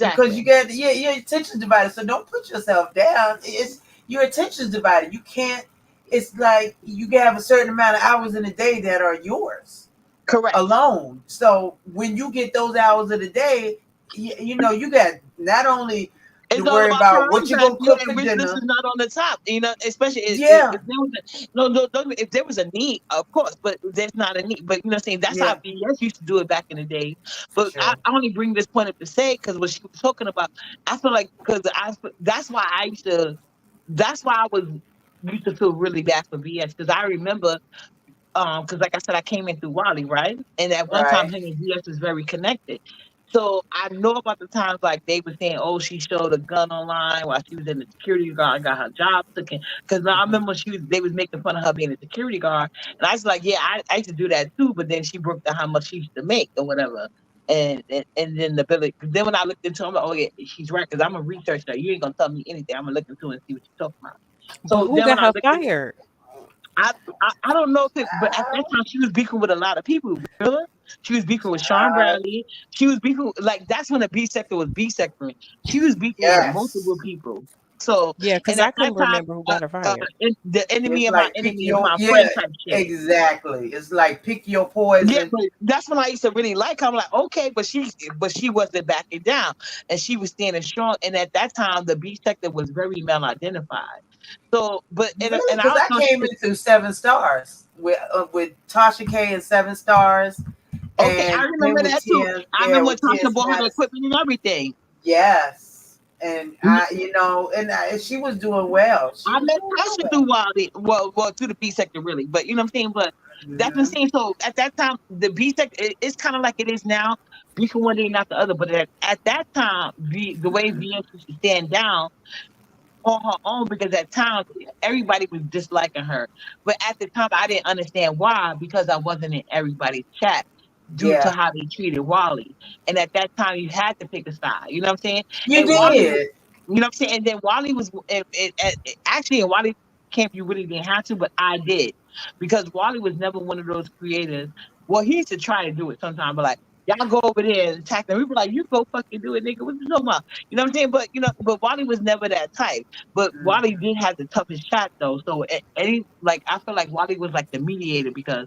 because Exactly. you get your attention is divided. So don't put yourself down. It's your attention is divided. You can't. It's like you can have a certain amount of hours in a day that are yours Correct. alone. So when you get those hours of the day, you know you got not only to It's all worry about about what you're gonna prioritizing. Your cook for wish list dinner. is not on the top. You know, especially Yeah, if there was no, no, if there was a need, of course, but there's not a need. But you know, what I'm saying that's how yeah, BS used to do it back in the day. for But sure. I only bring this point up to say because what she was talking about, I feel like because that's why I used to, that's why I was used to feel really bad for BS because I remember because like I said, I came in through Wally, right? And at one time, Right. him and DS was very connected. So I know about the times like they were saying, "Oh, she showed a gun online while she was in the security guard, got her job taken." Because I Mhm. remember they was making fun of her being a security guard, and I was like, "Yeah, I used to do that too." But then she broke down how much she used to make or whatever. And then the ability. Then when I looked into, it, I'm like, oh yeah, she's right. Because I'm a researcher. You ain't gonna tell me anything. I'm gonna look into it and see what you're talking about. But So who then when got I her looked into fired? I don't know if it, but at that time she was beefing with a lot of people. Remember? She was beefing with Sean Uh, Bradley. She was beefing like that's when the B sector was B sector. She was beefing with yes. multiple people. So Yeah, because and I at that couldn't time, remember who got her fired. the enemy It's of my like pick enemy is your my yeah, friend type shit. exactly. It's like pick your Yeah, poison. but that's when I used to really like her. I'm like, okay, but she wasn't backing down, and she was standing strong. And at that time, the B sector was very male identified. So, but Really? and I Because I also came in through Seven Stars with Tasha K and Seven Stars, okay, I and then remember with that too. Tim, I yeah, remember when with Tim Tasha bought her the Madison. equipment and everything. Yes, and she was doing well. She I was met doing real Tasha through Wildy, well, through the B sector really, but you know what I'm saying. But well. that's what I'm Hmm. saying. So at that time, the B sector it's kind of like it is now. Beefing one day, not the other. But at that time, the way VS used to stand down on her own because at times everybody was disliking her. But at the time, I didn't understand why because I wasn't in everybody's chat. due to Yeah, how they treated Wally. And at that time, you had to pick a side. You know what I'm saying? you And Wally, did. you know what I'm saying? And then Wally was actually in Wally camp. You really didn't have to, but I did because Wally was never one of those creators. Well, he used to try to do it sometimes, but like y'all go over there and attack them. We were like, you go fucking do it, nigga. What you talking about? You know what I'm saying? But but Wally was never that type. But Wally Mhm. did have the toughest shot though. So any like I feel like Wally was like the mediator because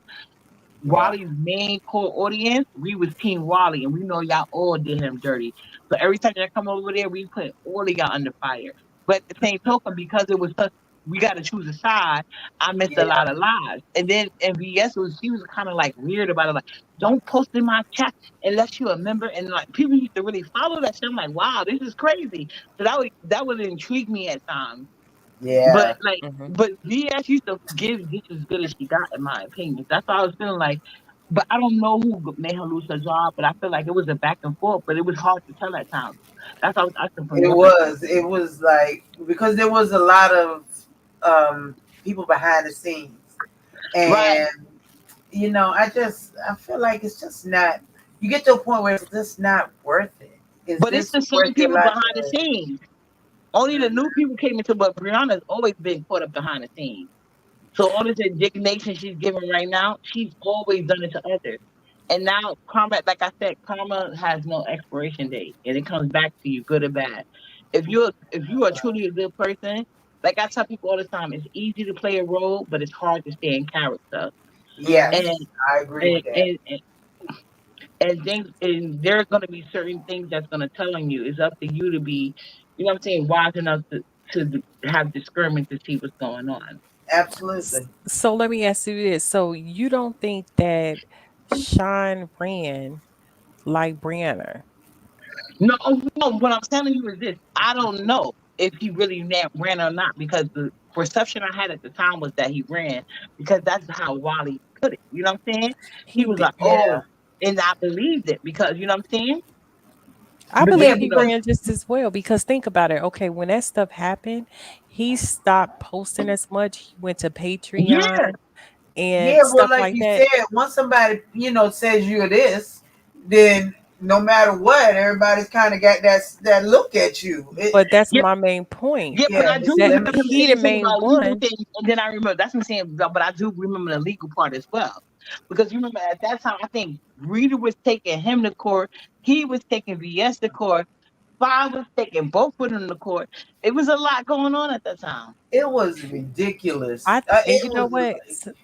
Yeah, Wally's main core audience, we was Team Wally, and we know y'all all did him dirty. So every time y'all come over there, we put all of y'all under fire. But at the same token, because it was such, we got to choose a side. I missed a yeah, lot of lives, and then MVS was she was kind of like weird about it, like don't post in my chat unless you're a member, and like people used to really follow that shit. I'm like, wow, this is crazy. So that would intrigue me at times. But yeah. like, Mhm. but VS used to give just as good as she got, in my opinion. That's why I was feeling like. But I don't know who made her lose her job. But I feel like it was a back and forth. But it was hard to tell at times. That's why I was asking from It your was. perspective. It was like because there was a lot of people behind the scenes, Right. and I feel like it's just not. You get to a point where it's just not worth it. Is But it's this the worth same your people behind the livelihood? scenes. Only the Mhm. new people came into. But Brianna's always been caught up behind the scenes. So all this indignation she's giving right now, she's always done it to others. And now karma, like I said, karma has no expiration date, and it comes back to you, good or bad. If you are truly a good person, like I tell people all the time, it's easy to play a role, but it's hard to stay in character. And Yes, I agree and with that. and, and, and things, and there are going to be certain things that's going to tell on you. It's up to you to be, you know what I'm saying, wise enough to have discernment to see what's going on. Absolutely. So let me ask you this. So you don't think that Sean ran like Brianna? No, no. What I'm telling you is this: I don't know if he really ran or not because the perception I had at the time was that he ran because that's how Wally put it. You know what I'm saying? He He was did. like, Yeah, "Oh," and I believed it because you know what I'm saying. I yeah, believe Because he because ran just as well because think about it. Okay, when that stuff happened, he stopped posting as much. He went to yeah, Patreon yeah, and well, stuff like like you that. said, once somebody says you're this, then no matter what, everybody's kind of got that look at you. But that's yeah, my main point. yeah. But Yeah, I do it's That remember him limited. he saying the something main about legal one. things, and then I remember that's what I'm saying. But I do remember the legal part as well because you remember at that time I think Rita was taking him to court, he was taking VS to court. Five was taking both of them to court. It was a lot going on at that time. It was ridiculous. And you It know was what? like,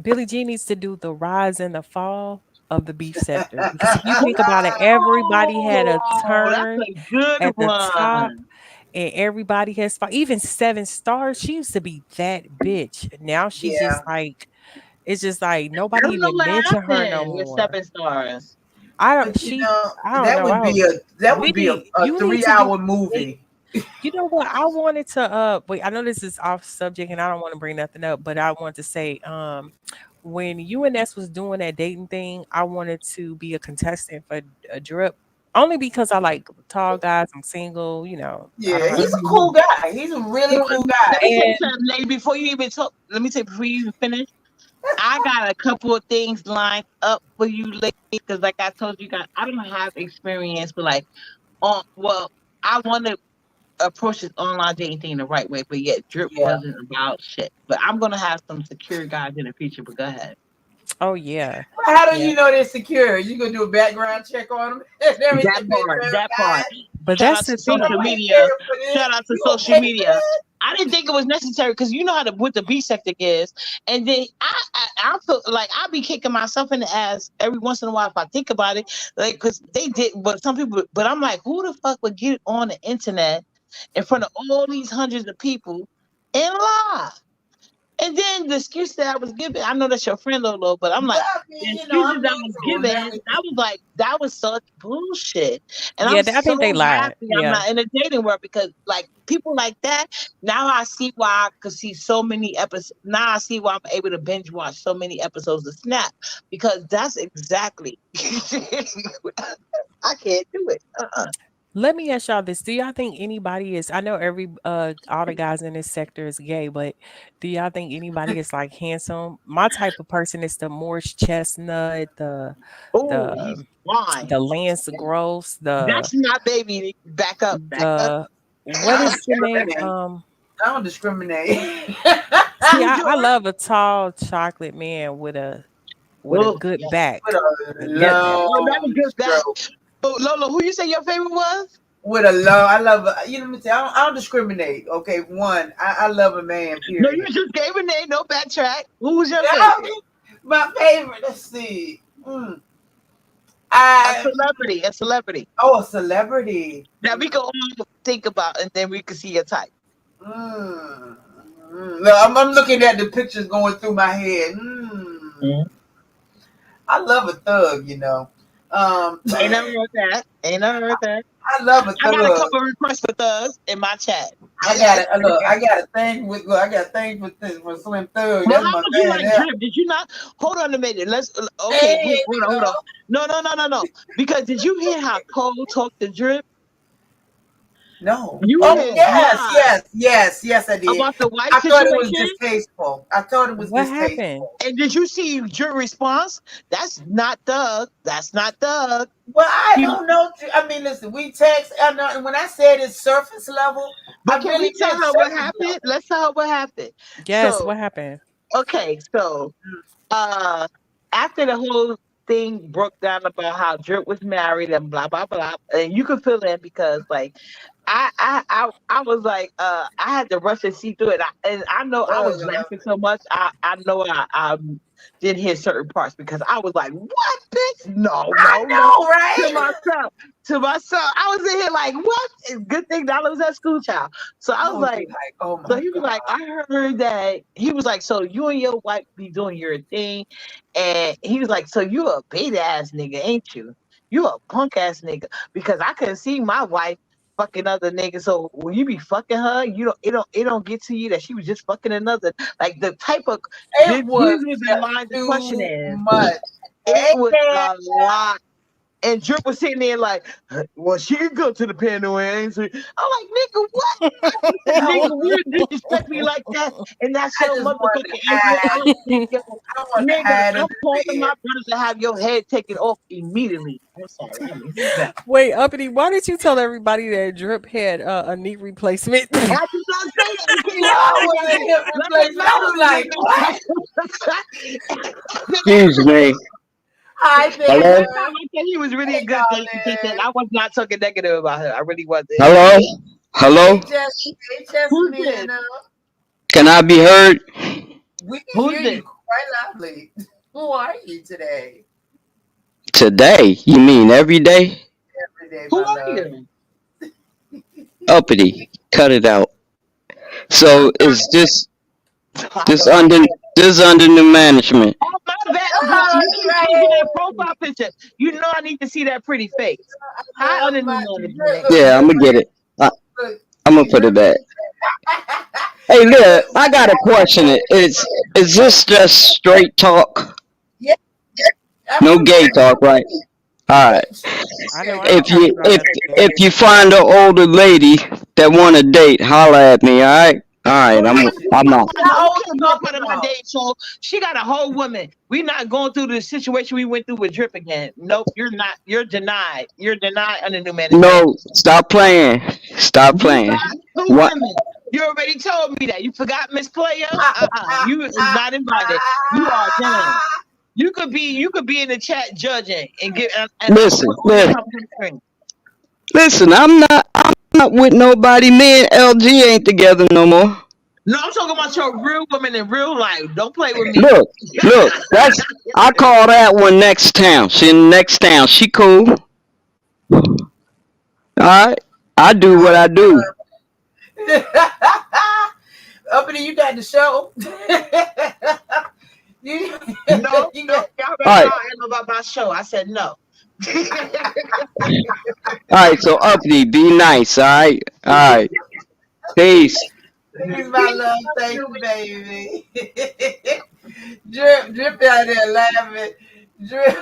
Billie Jean needs to do the rise and the fall of the beef sector because if you think about it, everybody had a Oh, that's turn a good at the top, one. and everybody has fought. Even 7 Stars, she used to be that bitch. Now she's just yeah. like it's just like I nobody don't know even what mention her no happened with more. 7 Stars. I don't. But I don't that know. would I be don't. a You need three to do. hour movie. You know what? I wanted to wait, I know this is off subject and I don't want to bring nothing up, but I want to say when UNS was doing that dating thing, I wanted to be a contestant for a drip only because I like tall guys, I'm single, I don't Yeah, have he's a Mhm. cool guy. He's a really Well, cool let guy. me tell you and something, lady. Before you even talk, let me say before you even finish, I got a couple of things lined up for you, ladies, because like I told you guys, I don't have experience with like well, I want to approach this online dating thing the right way, but yet drip Yeah. wasn't about shit. But I'm gonna have some secure guys in the future. But go ahead. oh yeah. How do Yeah. you know they're secure? You gonna do a background check on them and That everything been part, that part. verified? But Shout that's out the to thing. social Somebody media. paying for this? Shout out to You gonna social pay for media. that? I didn't think it was necessary because you know how to what the B sector is, and then I feel like I be kicking myself in the ass every once in a while if I think about it, like because they did, but some people, but I'm like, who the fuck would get on the internet in front of all these hundreds of people and lie? And then the excuse that I was giving, I know that's your friend Lolo, but I'm Well, like, I the mean, excuses I'm I was neutral and giving, that everything. was like, that was such bullshit. And Yeah, I'm I so think they lied. happy I'm Yeah. not in the dating world because like people like that, now I see why I could see so many episodes. Now I see why I'm able to binge watch so many episodes of Snap because that's exactly I can't do it. Let me ask y'all this. Do y'all think anybody is, I know all the guys in this sector is gay, but do y'all think anybody is like handsome? My type of person is the Morris Chestnut, Oh, he's the fine. the Lance Gross, That's my baby. Back up, back up. the I what don't is the name? discriminate. I don't discriminate. See, Who's I yours? love a tall chocolate man with a Oh, good yes. With back. a A Yes. good back. Oh, not a long good back. stroke. Oh, Lola, who you say your favorite was? With a low, I love. You know what I'm saying? I don't discriminate. Okay, one, I love a man. No, you Period. just gave a name. No backtrack. Who was your Yeah, favorite? my favorite. Let's see. A I celebrity. A celebrity. a celebrity. That we can all think about, and then we can see your type. Mm. No, I'm looking at the pictures going through my head. I love a thug. Ain't never heard that. Ain't never heard that. I love a I got a thug. couple requests for thugs in my chat. I got it. Look, I got a thing with. Look, I got a thing for Slim Thug. Well, That's how my would you man like there. drip? Did you not? Hold on a minute. Let's. Okay, There hold we on, hold go. on. No. Because did you hear how Cole talked to Drip? No. You Oh heard yes, I did. about the wife I thought it was situation? distasteful. I thought it was What happened? distasteful. And did you see Drip response? That's not thug. That's not thug. Well, I He- don't know. I mean, listen, we text. I know, and when I said it's surface level, I But can we really tell meant her what surface happened? level. Let's tell her what happened. Yes, So, what happened? okay, so uh after the whole thing broke down about how Drip was married and blah blah blah, and you could feel it because like I was like I had to rush and see through it. And I know I was laughing so much I know I didn't hear certain parts because I was like, what bitch? No, I no, no. know, To right? myself. To myself. I was in here like, what? Good thing that I was at school child. So I was Oh, like, you like, oh so my he was god. like, I heard that he was like, so you and your wife be doing your thing. And he was like, so you a beta ass nigga, ain't you? You a punk ass nigga. Because I couldn't see my wife fucking other niggas. So when you be fucking her, it don't get to you that she was just fucking another. Like the type of It these was was the just line the question too is. much. It was And a lot. And Drip was sitting there like, well, she can go to the panel and answer. I'm like, nigga, what? I said, I nigga, was, you disrespect me like that, and that's I your just wanted motherfucking to answer. hide. I wanted to Nigga, hide I'm under the calling my bed. brothers to have your head taken off immediately. I'm sorry, I didn't say that. Wait, Uppity, why did you tell everybody that Drip had a knee replacement? I did not say that. Okay, No, I was a hip replacement. I was like, what? Excuse me. Hi At Hello? that there. time, I said he was really a Hey, good gangster. darling. I was not talking negative about her. I really wasn't. Hello? Hey, Hello? Who's this? Jasmine. Can I be heard? We can Who's hear this? you quite loudly. Who are you today? Today? You mean every day? Every day, Who my are love. you? Uppity. Cut it out. I'm So not. is this I this don't know. under this under new management? Oh, my bad. Girl, Oh, you keep changing that right. profile picture. You know I need to see that pretty face. I Hi, love under new my management. look, Yeah, I'm gonna get it. I, look, I'm gonna put it drip. back. Hey, look, Look, I got a question. Is this just straight talk? yeah, No gay absolutely. talk, right? All right. I know I ain't If talking you about if nothing gay. if you find an older lady that want to date, holla at me. All right. All right. Oh, I yeah, know I'm out. no, you what can't you're be a talking part of my about. date show. She got a whole woman. We're not going through the situation we went through with Drip again. Nope, you're not. You're denied. You're denied under new management. No, stop playing. Stop You playing. got two What? women. You already told me that. You forgot, Miss Player? You is not invited. You are done. You could be in the chat judging and get and I'm Listen, putting you listen, on the screen. listen. I'm not with nobody. Me and LG ain't together no more. No, I'm talking about your real woman in real life. Don't play with me. Look, look. I call that one next town. She in next town. She cool. All right. I do what I do. Uppity, you got the show. you, No, you no, got, y'all All better right. not handle about my show. I said no. All right. So Uppity, be nice. All right. All right. Peace. please, my love. Thank you, baby. Drip out there laughing. Drip.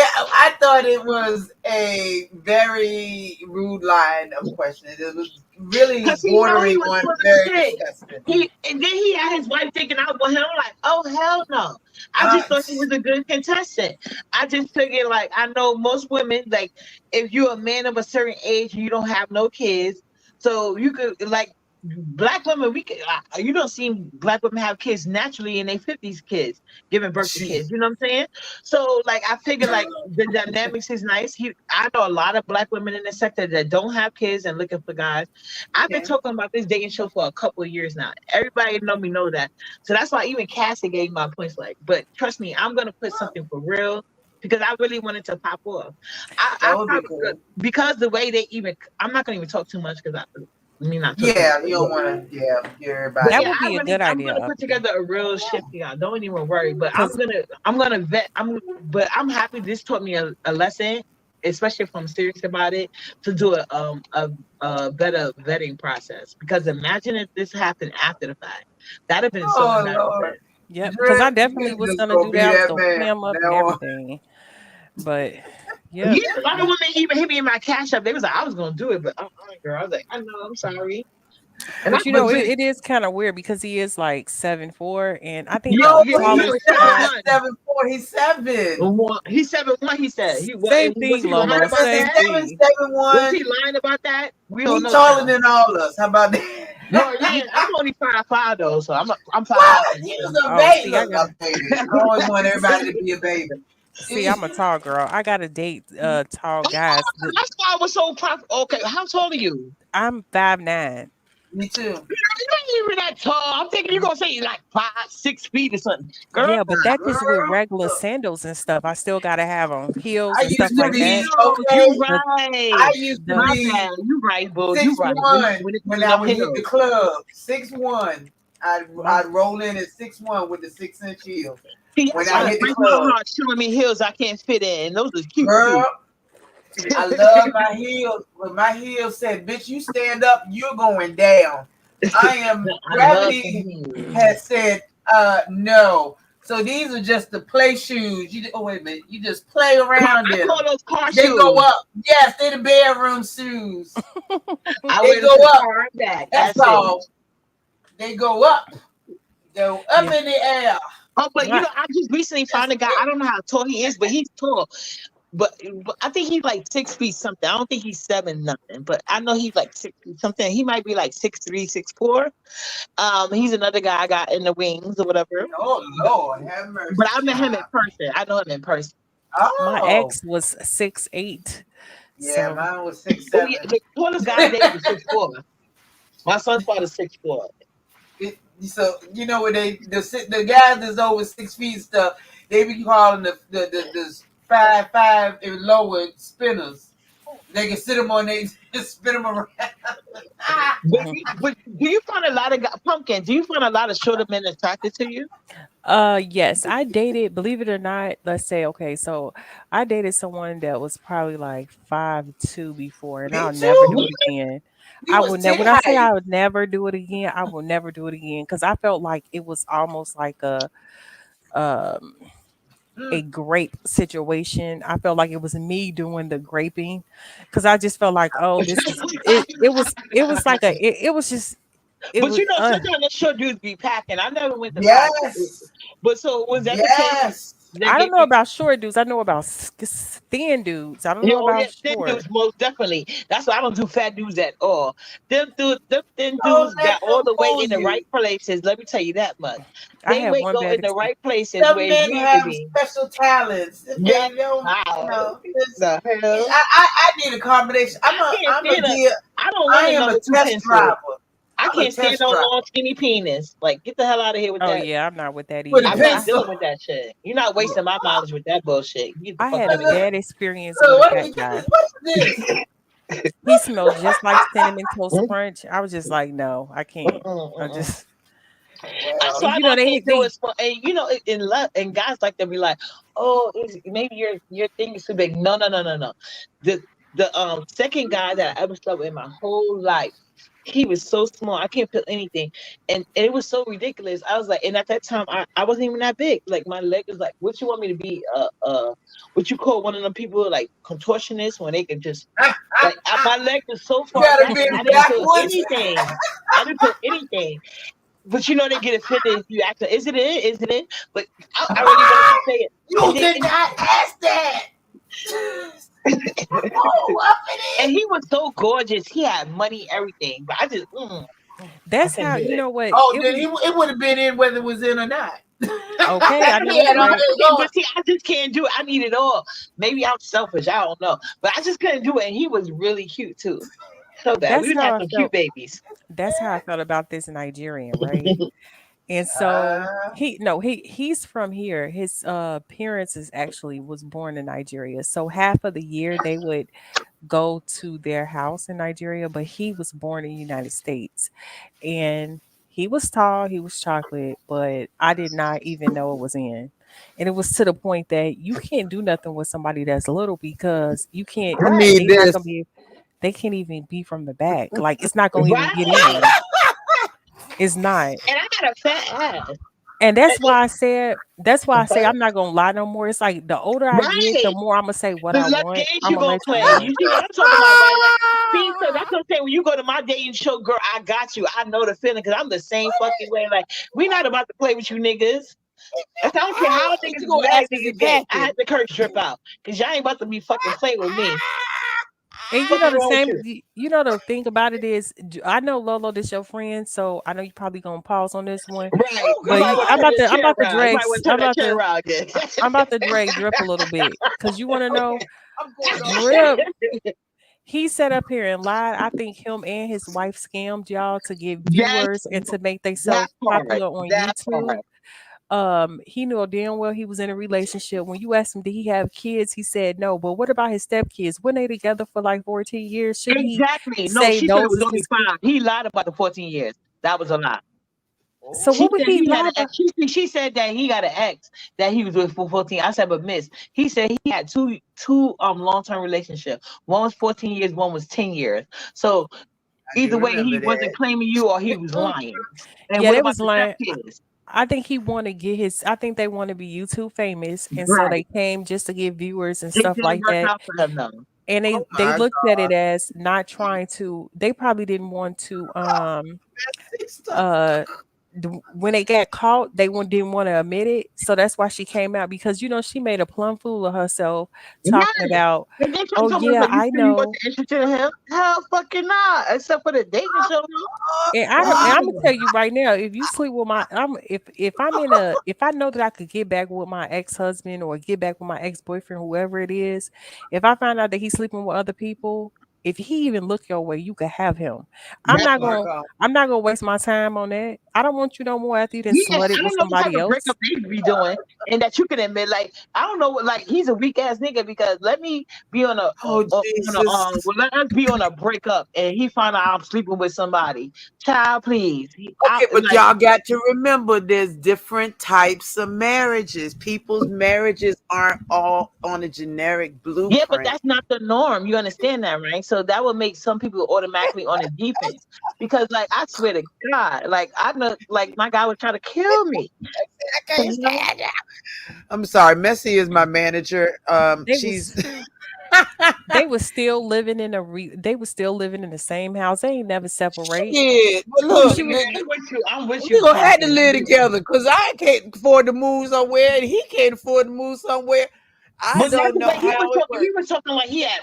I thought it was a very rude line of questioning. It was really Cause he know he bordering was on full of very shit. disgusting. And then he had his wife thinking I want him. I'm like, oh hell no. I Uh, just thought he was a good contestant. I just figured like I know most women, like if you're a man of a certain age and you don't have no kids, so you could like black women, we could you don't see black women have kids naturally in their 50s, kids giving birth to Gee. kids. You know what I'm saying? So like I figured like the dynamics is nice. I know a lot of black women in the sector that don't have kids and looking for guys. I've been Okay. talking about this dating show for a couple of years now. Everybody know me know that. So that's why even Cassie gave my points like, but trust me, I'm gonna put something for real because I really wanted to pop off. I That would be probably cool. because the way they even I'm not gonna even talk too much because let me not talk too much. Yeah, you don't want to. Yeah, hear But everybody. That yeah, would be a good I'm idea, gonna put Uppy. together a real shit for y'all. Don't even worry. But Cause I'm gonna vet. But I'm happy this taught me a lesson, especially if I'm serious about it, to do a better vetting process. Because imagine if this happened after the fact, that'd have been so Oh Lord, embarrassing. yep, because I Drip, definitely you was just gonna gonna do be that. I was that gonna man clam from up and now on. everything. But yep. Yeah, a lot of women even hit me in my cash app. They was like, I was gonna do it, but girl, I was like, I know, I'm sorry. And I But you But know, see, it is kind of weird because he is like 7'4", and I think yeah, the no, yeah, he's tallest seven guy. not one. 7'4". He's 7. He's 7'1", he said. Same Was thing, he lying Lola. about Seven, Same that? seven, thing. seven, Was he one. lying about that? We don't He know, taller child. than all us. How about that? No, yeah, I'm only 5'5" though, so I'm 5'5" What? for He him. was a Oh, baby. see, I Look, got a baby. I always want everybody to be a baby. see. I'm a tall girl. I gotta date tall Oh, guys. that's why I was so okay. How tall are you? I'm 5'9". Me too. You ain't even that tall. I'm thinking you're gonna say like 5, 6 feet or something. Girl, Yeah, but that's just with Girl, regular sandals and stuff. I still gotta have on heels I and stuff used to like be, that. okay? you The right. I used to My the be bad. You right, boo. You six right. one When it comes when to I them would hit the hills. club. 6'1". my I'd roll in at 6'1" with the 6-inch heels See, when that's I why hit it the breaks my club. heart showing me hills I can't fit in. Those are cute Girl, too. I love my heels. When my heels said, "Bitch, you stand up, you're going down." I am I love some gravity hills. has said no. So these are just the play shoes. Oh wait a minute, you just play around I in call them. those car They go shoes. up. Yes, they're the bedroom shoes. I They wear them go to the up. car and back. That's That's it. all. They go up. Go up yeah in the air. Oh, but my I just recently That's found a guy. I don't know how tall he is, but he's tall. But I think he's like 6 feet something. I don't think he's 7 nothing, but I know he's like 6 feet something. He might be like 6'3", 6'4". He's another guy I got in the wings or whatever. oh But, Lord, have but mercy, I met him in child. person. I know him in person. my Oh, ex was 6'8", yeah, so mine was six Oh yeah, seven. the tallest guy I dated was 6'4". My son's father's 6'4". So you know what the guys that's over 6 feet stuff, they be calling the 5'5" and lower spinners. They can sit them on they just spin them around. But do you find a lot of pumpkin? Do you find a lot of shorter men attracted to you? yes, I dated, believe it or not, let's say, okay, so I dated someone that was probably like 5'2" before, and Me I'll never do too. it again. He I was will never, tit when I say height. I would never do it again, I will never do it again because I felt like it was almost like um a Mm. grape situation. I felt like it was me doing the graping because I just felt like, oh, this is it. It was like it was just it But was you know, sometimes the short dudes be packing. I never went to 5'2". Yes. But so was that the case? Yes. That I don't gave know you about short dudes. I know about thin dudes. I don't yeah, know oh yeah, about thin short. dudes most definitely. That's why I don't do fat dudes at all. Them thin Don't dudes let got all them the weight fool in the right you. places. Let me tell you that much. I They had weight one go bad in the experience. right places Some where it men need to have be. special talents. If Yeah. they don't, Wow. just The hell. I need a combination. I can't stand a. I don't I want am a another two test pencil. driver. I I'm a can't stand test no driver long skinny penis. Like, get the hell out of here with Oh that. yeah, I'm not with that with a I'm either. not I pencil. dealing with that shit. You're not yeah, wasting my mileage with that bullshit. Get the I fuck had a out of here. bad experience with So a what fat is guy. this? What is this? He smelled just like cinnamon toast crunch. I was just like, no, I can't. I Mm-mm. just So Well, I you know can't do they it. And you know, in love, and guys like to be like, "Oh, maybe your thing is too big." No, no, no, no, no. The second guy that I ever slept with in my whole life. He was so small. I can't feel anything. And it was so ridiculous. I was like, and at that time I wasn't even that big. Like my leg was like, what you want me to be? What you call one of them people like contortionist when they can just like my leg was so You far gotta back be and I didn't feel backwards. anything. I didn't feel anything. But you know they get offended if you act like, is it in? Is it in? But I really wanted to say it. You did not ask that. Oh, up it And is. he was so gorgeous. He had money, everything. But I just, I That's couldn't how, do you it. know what? Oh, It then was it would have been in whether it was in or not. okay. I know He that's had all right. his But on. see, I just can't do it. I need it all. Maybe I'm selfish. I don't know. But I just couldn't do it. And he was really cute too. So bad. We That's would how have I some cute felt. babies. That's how I felt about this Nigerian, right? And so he's from here. His parents is actually was born in Nigeria. So half of the year they would go to their house in Nigeria, but he was born in the United States. And he was tall, he was chocolate, but I did not even know it was in. And it was to the point that you can't do nothing with somebody that's little because you can't I need they not this. gonna be they can't even be from the back. Like it's not gonna even get Right. in. It's not. And I got a fat ass. And And that's why I say I'm not gonna lie no more. It's like the older I get, the right. more I'm gonna say what The I less want. games I'm you gonna gonna let you play. know. You see what I'm talking about, right? Like, see, so that's what I'm saying. When you go to my dating show, girl, I got you. I know the feeling because I'm the same fucking way. Like, we not about to play with you niggas. I don't care how You niggas gonna mad ask is niggas it gay. I packing? had the curse drip out because y'all ain't about to be fucking playing with me. And you know Fucking the wrong with same. you? You know the thing about it is, I know Lolo, this your friend, so I know you probably gonna pause on this one. Right. Oh You But might God. want to turn this I'm chair about to around. You drag might want to turn that chair around again. I'm about to drag Drip a little bit because you want to know I'm going on mute. Drip. He sat up here and lied. I think him and his wife scammed y'all to get Yes, viewers and to make that themselves part. popular on That part. YouTube. He knew damn well he was in a relationship. When you asked him, did he have kids? He said no. But what about his stepkids? When they together for like 14 years, shouldn't he Exactly. No, say she said it those was is only his kids? 5. He lied about the 14 years. That was a lie. So She what would said he he had lie an about? ex. She said that he got an ex that he was with for 14. I said, but miss, he said he had two long-term relationships. One was 14 years, one was 10 years. So I do either way, he remember wasn't that. claiming you or he was lying. And Yeah, what they about was the lying. stepkids? I think he want to get his. I think they want to be YouTube famous, and so Right. they came just to get viewers and It stuff didn't like work that. out for him though. And Oh they my looked at it as not trying to. They probably didn't want to. sister. Uh, when they got caught, didn't want to admit it. So that's why she came out because she made a plum fool of herself, talking Yes. about, And then trying oh to tell me, yeah, like, you I sure you wasn't know. interested in him? Hell fucking not. Except for the dating show. And I don't. And I'm gonna tell you right now, if you sleep with if I'm in a if I know that I could get back with my ex husband or get back with my ex boyfriend, whoever it is, if I find out that he's sleeping with other people, if he even look your way, you could have him. I'm That not part. gonna I'm not gonna waste my time on that. I don't want you no more after you done Yeah, slutted I with don't know what type somebody of else. breakup they be doing, and that you can admit. Like, I don't know what. Like, he's a weak ass nigga because let me be on a Oh on a Jesus. well, let us be on a breakup, and he find out I'm sleeping with somebody. Child, please. I Okay, but like. y'all got to remember there's different types of marriages. People's marriages aren't all on a generic Yeah, but blueprint. that's not the norm. You understand that, right? So that would make some people automatically on the defense because, like, I swear to God, like I know, like my guy would try to kill me. I can't stand it. I'm sorry. Messy is my manager. They was She's they was still living in they was still living in the same house. They ain't never separate. shit. But Oh look, She was yeah, I'm with you. I'm with we you, gonna have to Princess. I'm live with you. together because I can't afford to move somewhere and he can't afford to move somewhere. I But that's don't the know way he how was it talking. He works. was talking like he had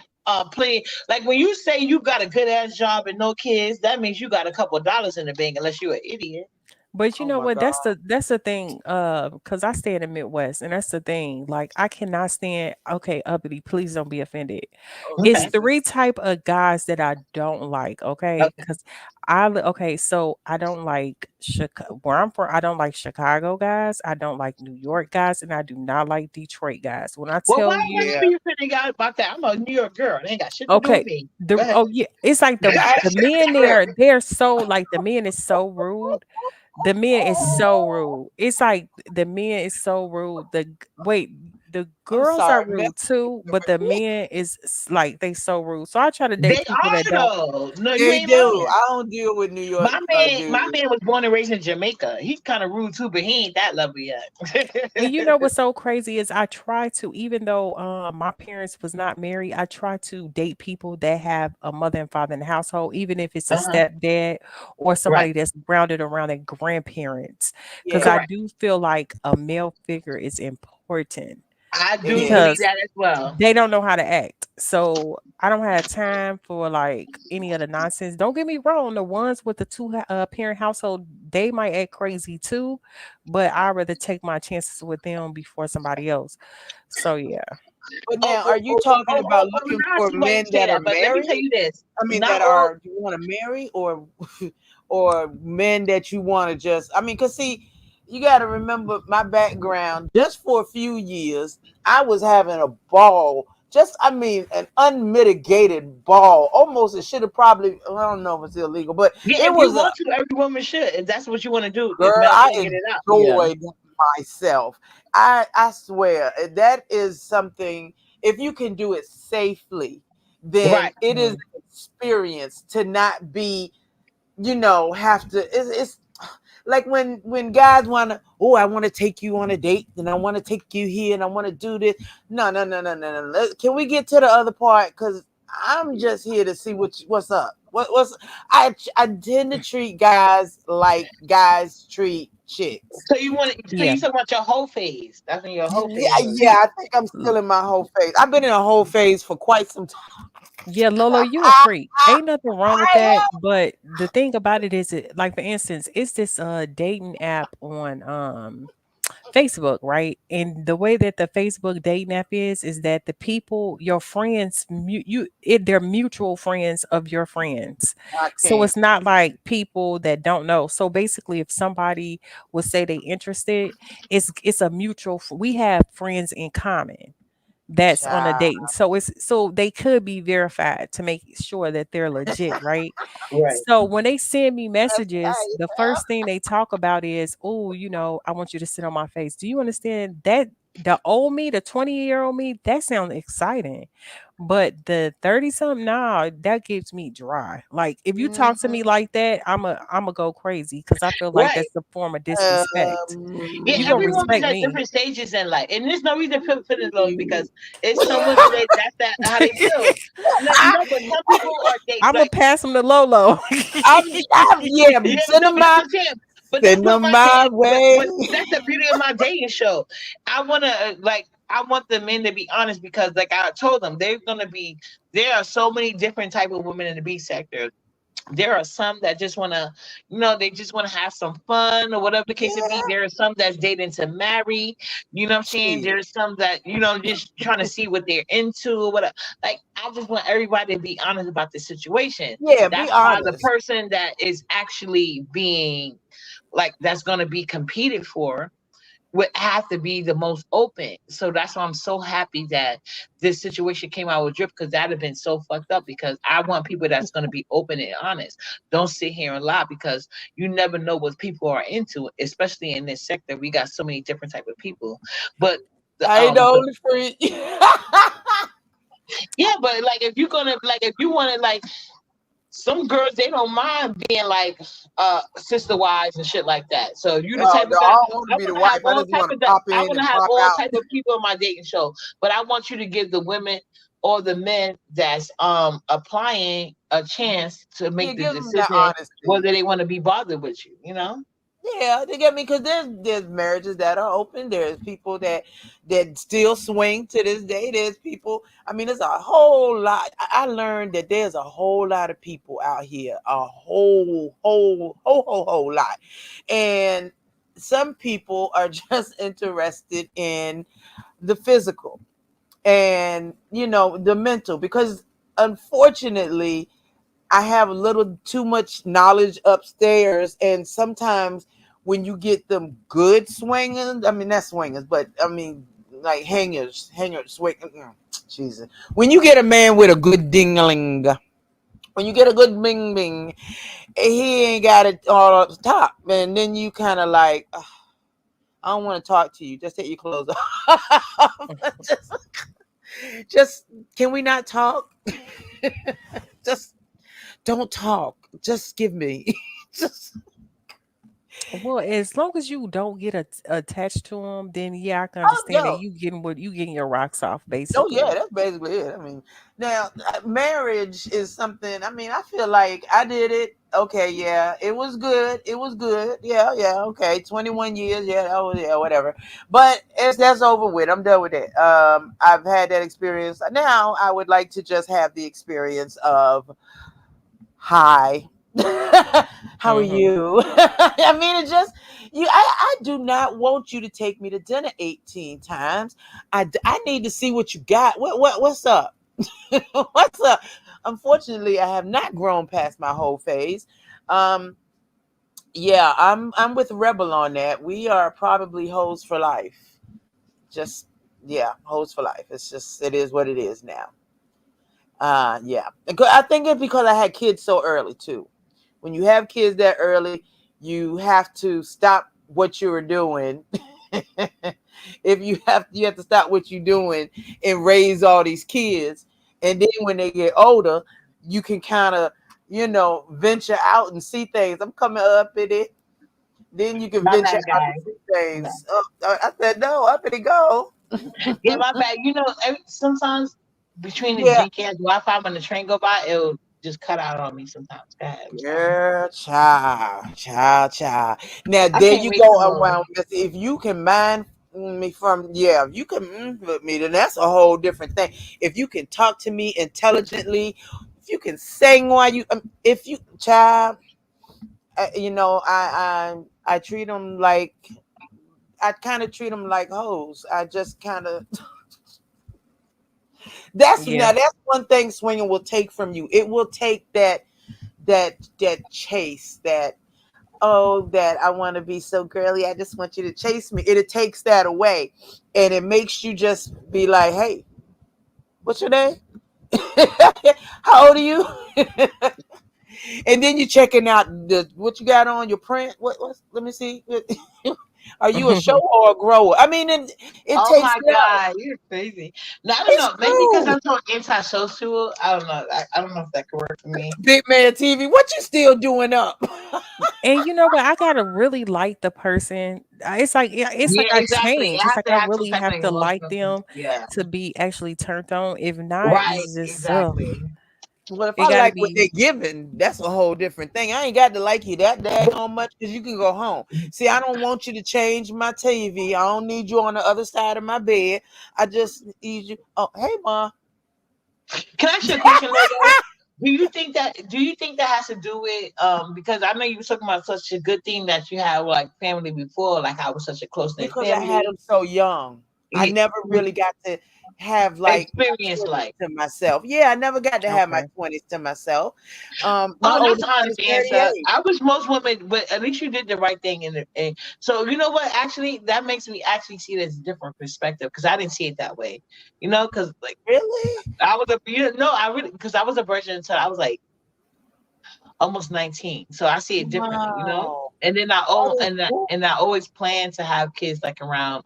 plenty. Like when you say you got a good ass job and no kids, that means you got a couple of dollars in the bank, unless you're an idiot. But you Oh know my what? god. That's the thing. Because I stay in the Midwest, and that's the thing. Like I cannot stand. Okay, uppity. Please don't be offended. Oh It's Okay. Jesus. three type of guys that I don't like. Okay, Okay. because okay. So I don't like Chicago. Where I'm from, I don't like Chicago guys. I don't like New York guys, and I do not like Detroit guys. When I Well, tell why you, Yeah. are you finna out about that? I'm a New York girl. It ain't got shit to do with okay, me. Go the ahead. oh yeah, it's like the men there. They're so like the men is so rude. The men is so rude. It's like the men is so rude. Wait, the I'm girls are sorry, man. rude too, but the men is like they so rude. So I try to date They people that are don't. though. No, you They ain't do. lying. I don't deal with New York My dudes. man was born and raised in Jamaica. He's kind of rude too, but he ain't that level yet. And you know what's so crazy is I try to, even though my parents was not married, I try to date people that have a mother and father in the household, even if it's a Uh-huh. stepdad or Right. somebody that's grounded around their grandparents. Because Yeah, I Correct. do feel like a male figure is important I it do is. believe because that as well. they don't know how to act. So I don't have time for like any of the nonsense. Don't get me wrong, the ones with the two parent household, they might act crazy too, but I'd rather take my chances with them before somebody else. So yeah. But now, are you talking about looking Now I for see why you men say that are that, but let me tell married? you this: I mean, not that all. are you want to marry, or or men that you want to just? I mean, cause see, you got to remember my background. Just for a few years, I was having a ball. Just, I mean, an unmitigated ball. Almost, it should have probably. I don't know if it's illegal, but Yeah, it if you was a want to, every woman should. If that's what you want to do, girl. it might as I well get it out. Yeah. enjoyed myself. I swear that is something. If you can do it safely, then Right. it is an experience to not be, have to. It's like when guys want to, oh, I want to take you on a date, and I want to take you here, and I want to do this. No, no, no, no, no, no. Can we get to the other part? Because I'm just here to see what's up. What's I tend to treat guys like guys treat chicks. So you want to, so Yeah. you talking about your whole phase? That's when your whole Yeah, phase was. yeah. I think I'm still in my whole phase. I've been in a whole phase for quite some time. Yeah, Lolo, you a freak. Ain't nothing wrong with I that. But the thing about it is it like for instance, it's this dating app on Facebook, right? And the way that the Facebook dating app is that the people, your friends, they're mutual friends of your friends. So can't. it's not like people that don't know. So basically, if somebody would say they interested, it's a mutual. We have friends in common that's on a Child. date. So so they could be verified to make sure that they're legit, right? Right. So when they send me messages, Okay. the first thing they talk about is, oh, I want you to sit on my face. Do you understand that the old me, the 20-year-old me, that sounds exciting. But the 30 something, nah, that gives me dry. Like if you talk to Mhm. me like that, I'm a go crazy because I feel like Right. that's a form of disrespect. Yeah, You Um, gonna every woman's respect at me. different stages in life, and there's no reason to put it low because it's some women that's that how they feel. No, but some people are they I'm gonna like pass them to Lolo. yeah, yeah, send no, them but that's my what I'm saying. But that's send what them my my dating. way. But that's the beauty of my dating show. I wanna like I want the men to be honest because like I told them they're gonna be. There are so many different type of women in the B sector. There are some that just want to, they just want to have some fun or whatever the case may be. Yeah, There are some that's dating to marry. You know what I'm saying? shit. There's some that, just trying to see what they're into or whatever. Like, I just want everybody to be honest about the situation. Yeah, be That's why the honest. person that is actually being like, that's going to be competed for would have to be the most open. So that's why I'm so happy that this situation came out with Drip because that'd have been so fucked up because I want people that's going to be open and honest. Don't sit here and lie because you never know what people are into, especially in this sector. We got so many different type of people. But I ain't the only freak. yeah, but like if you're gonna like if you want to like some girls they don't mind being like sister wives and shit like that. So you the Oh type no, of guy I don't want to I be the want to have wife. I all just type want to of pop I in want to and have pop all out. type of people on my dating show. But I want you to give the women or the men that's applying a chance to Yeah, make the give them that decision honesty. whether they want to be bothered with you. Yeah, they get me because there's marriages that are open. There's people that still swing to this day. There's people. I mean, there's a whole lot. I learned that there's a whole lot of people out here. A whole lot, and some people are just interested in the physical and the mental because unfortunately I have a little too much knowledge upstairs, and sometimes when you get them good swingers, I mean not swingers, but I mean like hangers, swing. Jesus, when you get a man with a good dingling, when you get a good bing bing, he ain't got it all up the top, and then you kind of like, I don't want to talk to you. Just take your clothes off. just can we not talk? Just don't talk. Just give me. just Well, as long as you don't get attached to them, then yeah, I can oh understand that yo. you getting your rocks off Oh yeah, basically. that's basically it. I mean, now marriage is something. I mean, I feel like I did it. Okay, yeah, it was good. It was good. Yeah, yeah. Okay, 21 years. Yeah, oh yeah, whatever. But it's that's over with. I'm done with it. I've had that experience. Now I would like to just have the experience of hi. How are Hmm. you? I mean, it just you. I do not want you to take me to dinner 18 times. I need to see what you got. What's up? What's up? Unfortunately, I have not grown past my whole phase. Um, yeah, I'm with Rebel on that. We are probably hoes for life. Just yeah, hoes for life. It's just it is what it is now. Yeah. I think it's because I had kids so early too. When you have kids that early, you have to stop what you were doing. If you have to stop what you're doing and raise all these kids. And then when they get older, you can kind of, venture out and see things. I'm coming up in it. Then you can My venture bad, out and guys. see My bad. things. Oh, I said, no, up and go. Yeah, my bad. Sometimes between the Yeah. GCAS Wi-Fi when the train go by, it'll just cut out on me sometimes. Go ahead. I'm sorry. Girl, child. Now I there can't you wait go, till around Missy. If you can mind me from, yeah, if you can with me, then that's a whole different thing. If you can talk to me intelligently, if you can sing while you, if you, child, I treat them like, I kind of treat them like hoes. I just kind of, Yeah. that's one thing swinging will take from you. It will take that chase, that I want to be so girly. I just want you to chase me. It takes that away. And it makes you just be like, hey, what's your name? How old are you? And then you're checking out what you got on your print. Let me see. Are you a show or a grower? I mean, it oh takes my it out. god, you're crazy. No, I don't It's know. Maybe because true. I'm so antisocial. I don't know. I don't know if that could work for me. Big man TV, what you still doing up? And you know what? I gotta really like the person. It's like yeah, it's Yeah, like I exactly. It change. It's has like to I have some really type of have to like emotional. them Yeah. to be actually turned on. If not, Right. it's just Exactly. Well, if it I gotta like what be. they're giving, that's a whole different thing. I ain't got to like you that daggone much because you can go home. See, I don't want you to change my TV. I don't need you on the other side of my bed. I just need you. Oh, hey, ma. Can I ask you a question, Lego? Do you think that has to do with because I know you were talking about such a good thing that you had like family before, like I was such a close knit Because I had family. them so young. I It, never really got to have like my experience 20s like to myself. Yeah, I never got to have my Okay. 20s to myself. My oh, that's oldest an son is honest answer. 38. I wish most women, but at least you did the right thing. And so you know what? Actually, that makes me actually see it as a different perspective because I didn't see it that way. Because like Really? I was a no, I really because I was a virgin until I was like almost 19. So I see it differently. Wow. And then That is cool. I always planned to have kids like around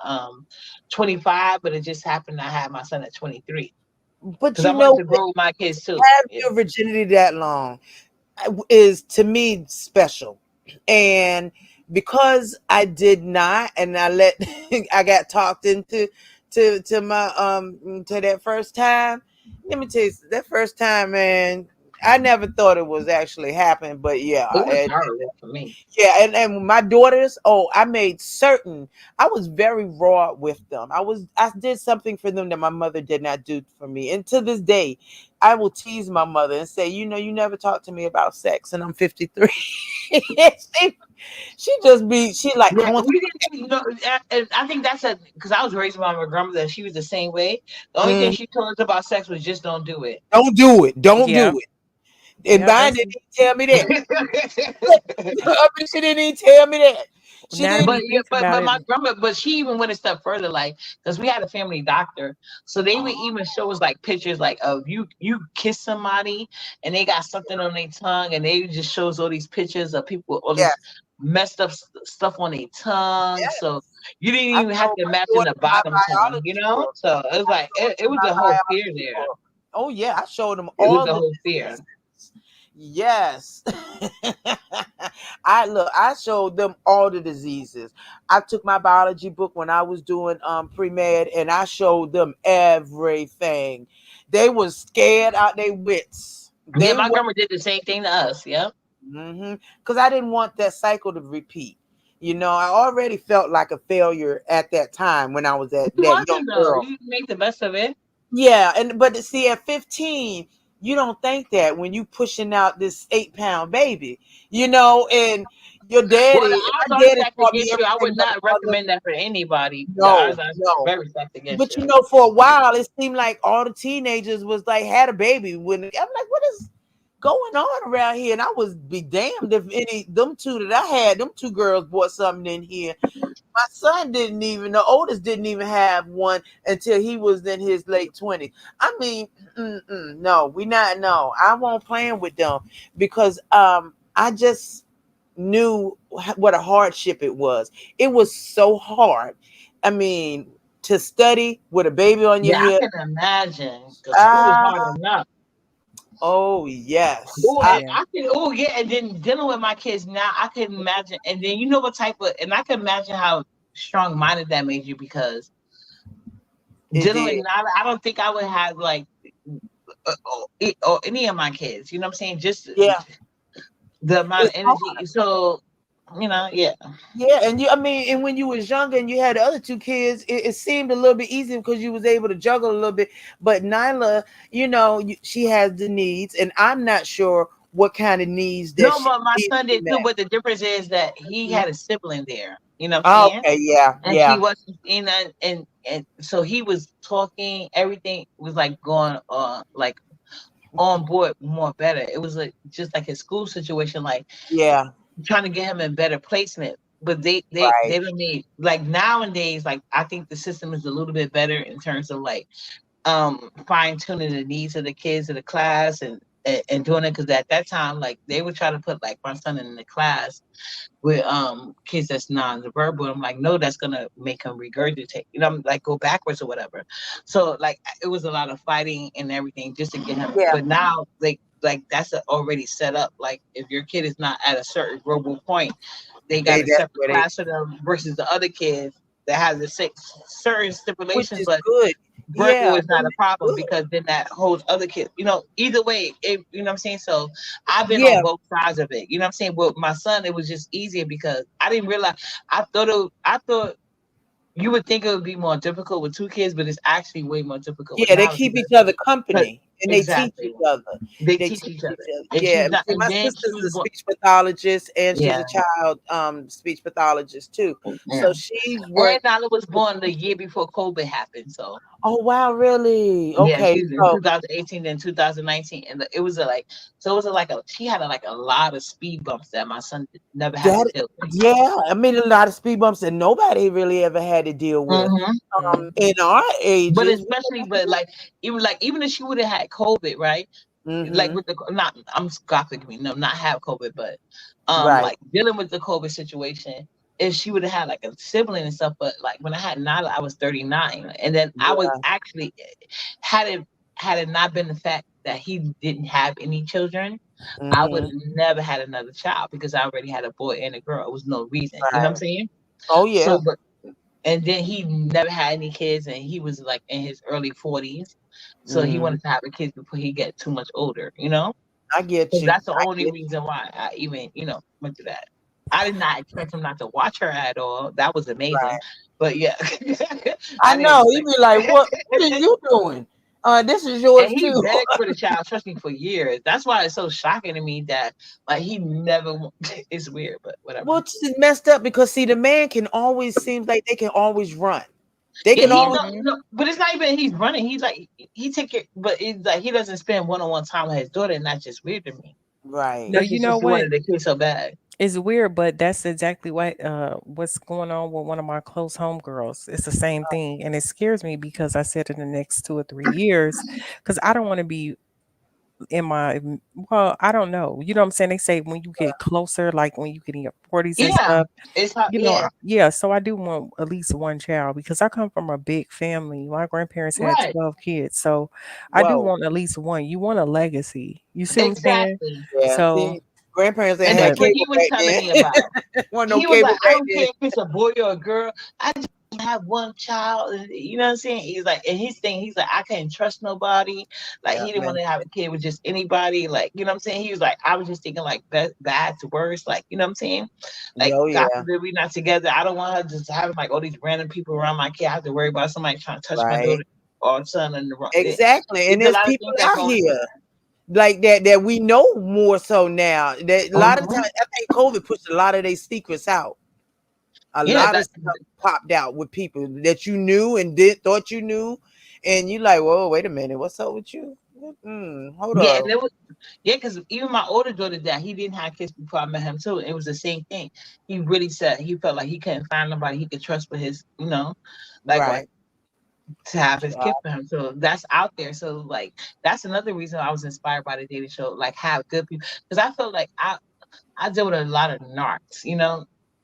25, but it just happened I had my son at 23 But because I you wanted know, to grow with my kids too. have Yeah. your virginity that long is to me special. And because I did not, and I let I got talked into to my to that first time. Let me tell you, that first time, man, I never thought it was actually happening, but It yeah, was horrible for me. yeah, and my daughters, oh, I made certain I was very raw with them. I did something for them that my mother did not do for me. And to this day, I will tease my mother and say, you never talked to me about sex, and I'm 53. she she like, I Yeah, want we didn't. And I think that's because I was raised by my grandmother. And she was the same way. The only thing mm, she told us about sex was just don't do it. don't do it. Don't Yeah. do it. And Yeah. mine That's didn't even tell me that. She didn't even tell me that. She now that didn't. But you yeah, think but about but it. my grandma, but she even went a step further, like because we had a family doctor, so they would even show us like pictures like of you kiss somebody and they got something on their tongue, and they just shows all these pictures of people, all Yeah. this. messed up stuff on their tongue. So Yes. you didn't I even have showed to my imagine daughter the my bottom tongue, biology book. So it was I like showed it them was my a whole fear biology there. book. Oh yeah, I showed them It was all a the whole fear. diseases. Yes. I look, I showed them all the diseases. I took my biology book when I was doing pre-med and I showed them everything. They was scared out their wits. Yeah, They my were grandma did the same thing to us. Yep. because I didn't want that cycle to repeat. I already felt like a failure at that time when I was It that young wasn't though. girl. You make the best of it. Yeah, but see, at 15, you don't think that when you pushing out this 8-pound baby, and your Well, the daddy, odds my are daddy stacked taught me against you. I would everything but not a mother. recommend that for anybody. The odds No, are no. very stacked against But you. for a while, it seemed like all the teenagers was like had a baby. When I'm like, what is going on around here? And I was be damned if any them two that I had, them two girls brought something in here. My son didn't even, the oldest didn't even have one until he was in his late 20s. I mean, no, we not, no, I won't plan with them because I just knew what a hardship it was. It was so hard. I mean, to study with a baby on your Yeah, I hip. can imagine because school is Ah, hard enough. oh yes. Oh, and Yeah. I can. Oh, yeah, and then dealing with my kids now, I can imagine. And then you know what type of, and I can imagine how strong minded that made you because It dealing with did. Nala, I don't think I would have like or any of my kids. You know what I'm saying? Just Yeah, the amount of it's energy. hard. So yeah. Yeah, and I mean, and when you was younger and you had the other two kids, it seemed a little bit easier because you was able to juggle a little bit. But Nyla, she has the needs, and I'm not sure what kind of needs that No, she but my needs son to did too. But the difference is that he met. had a sibling there. You know what I'm Oh, saying? okay, yeah, And she yeah, wasn't, and so he was talking. Everything was like going like on board more better. It was like just like his school situation, like yeah, trying to get him in better placement. But right, they don't need like nowadays. Like I think the system is a little bit better in terms of like fine tuning the needs of the kids of the class and doing it because at that time like they would try to put like my son in the class with kids that's non-verbal. I'm like, no, that's gonna make him regurgitate, I'm like go backwards or whatever. So like it was a lot of fighting and everything just to get him. yeah. But now like that's already set up. Like if your kid is not at a certain verbal point, they got a That's separate where they, class for them versus the other kids that has the six certain which stipulations, is but good. verbal Yeah, is well, not a it's problem good. because then that holds other kids. Either way, you know what I'm saying? So I've been on Yeah, both sides of it. You know what I'm saying? With my son, it was just easier because I didn't realize I thought you would think it would be more difficult with two kids, but it's actually way more difficult with yeah, they now keep because each other but company and they teach exactly each other. they They teach teach each each other. other. And Yeah, she's not see, and my then sister's she was a born. speech pathologist and she's Yeah. a child speech pathologist too. Yeah. So she's And worked. Nala was born the year before COVID happened. So Oh wow, really? yeah, Okay, she's in so 2018 and 2019, and it was she had like a lot of speed bumps that my son never had to that, deal with. yeah, I mean a lot of speed bumps that nobody really ever had to deal with. Hmm. In our But ages, especially, even if she would have had COVID, right? Like mm-hmm, with the not, I'm God forgive me, no, not have COVID, but right, like dealing with the COVID situation. If she would have had like a sibling and stuff, but like when I had Nala, I was 39, and then I was yeah, actually had it had it not been the fact that he didn't have any children, I would mm-hmm, have never had another child because I already had a boy and a girl. It was no reason. You know what I'm right. saying? Oh So, yeah, but and then he never had any kids, and he was like in his early 40s. So he mm-hmm. wanted to have a kid before he get too much older. You know, I get so you. that's the I only get. reason why I even went through that. I did not expect him not to watch her at all. That was amazing, Right. but yeah, I I didn't know. He'd expect be like, it. what are you doing? This is And yours he too. begged for the child, trust me, for years. That's why it's so shocking to me that like he never. It's weird, but whatever. Which is messed up because see, the man can always seems like they can always run. They Yeah, can he always no, Hmm. no, but it's not even he's running. He's like he take it, but it's like he doesn't spend one-on-one time with his daughter, and that's just weird to me. right. No, Especially you know since he wanted what? the kid so bad. It's weird, but that's exactly what's going on with one of my close homegirls. It's the same thing, and it scares me because I said in the next 2 or 3 years, because I don't want to be in my well, I don't know. You know what I'm saying? They say when you get closer, like when you get in your 40s and Yeah, stuff, it's hard. you know, Yeah, yeah, so I do want at least one child because I come from a big family. My grandparents had right. 12 kids. So I do Whoa. want at least one. You want a legacy. You see what I'm saying? Exactly. Yeah. So, See, grandparents ain't And had that's what but he cable was back telling me then. about. Wasn't no He was like, cable I back don't then. care if it's a boy or a girl. I just have one child. And you know what I'm saying? He's like, and his thing, he's like, I can't trust nobody. Like Yeah, he didn't want man. to have a kid with just anybody. Like, you know what I'm saying? He was like, I was just thinking like bad to worse. Like, you know what I'm saying? Like, Oh God yeah. forbid we not together. I don't want her just having like all these random people around my kid. I have to worry about somebody trying to touch my Right. daughter or son in the wrong. Exactly. And It's a there's lot of people things that out go into here like that we know more so now. That a it. lot of times I think COVID pushed a lot of their secrets out. A Yeah, lot of that stuff popped out with people that you knew and did thought you knew, and you like, whoa, wait a minute, what's up with you? Hold yeah, and on. it was yeah, because even my older daughter that he didn't have kids before I met him too. It was the same thing. He really said he felt like he couldn't find nobody he could trust with his, like Right. to have his kid Wow. for him. So that's out there. So like that's another reason I was inspired by the dating show. Like have good people because I feel like I deal with a lot of narcs.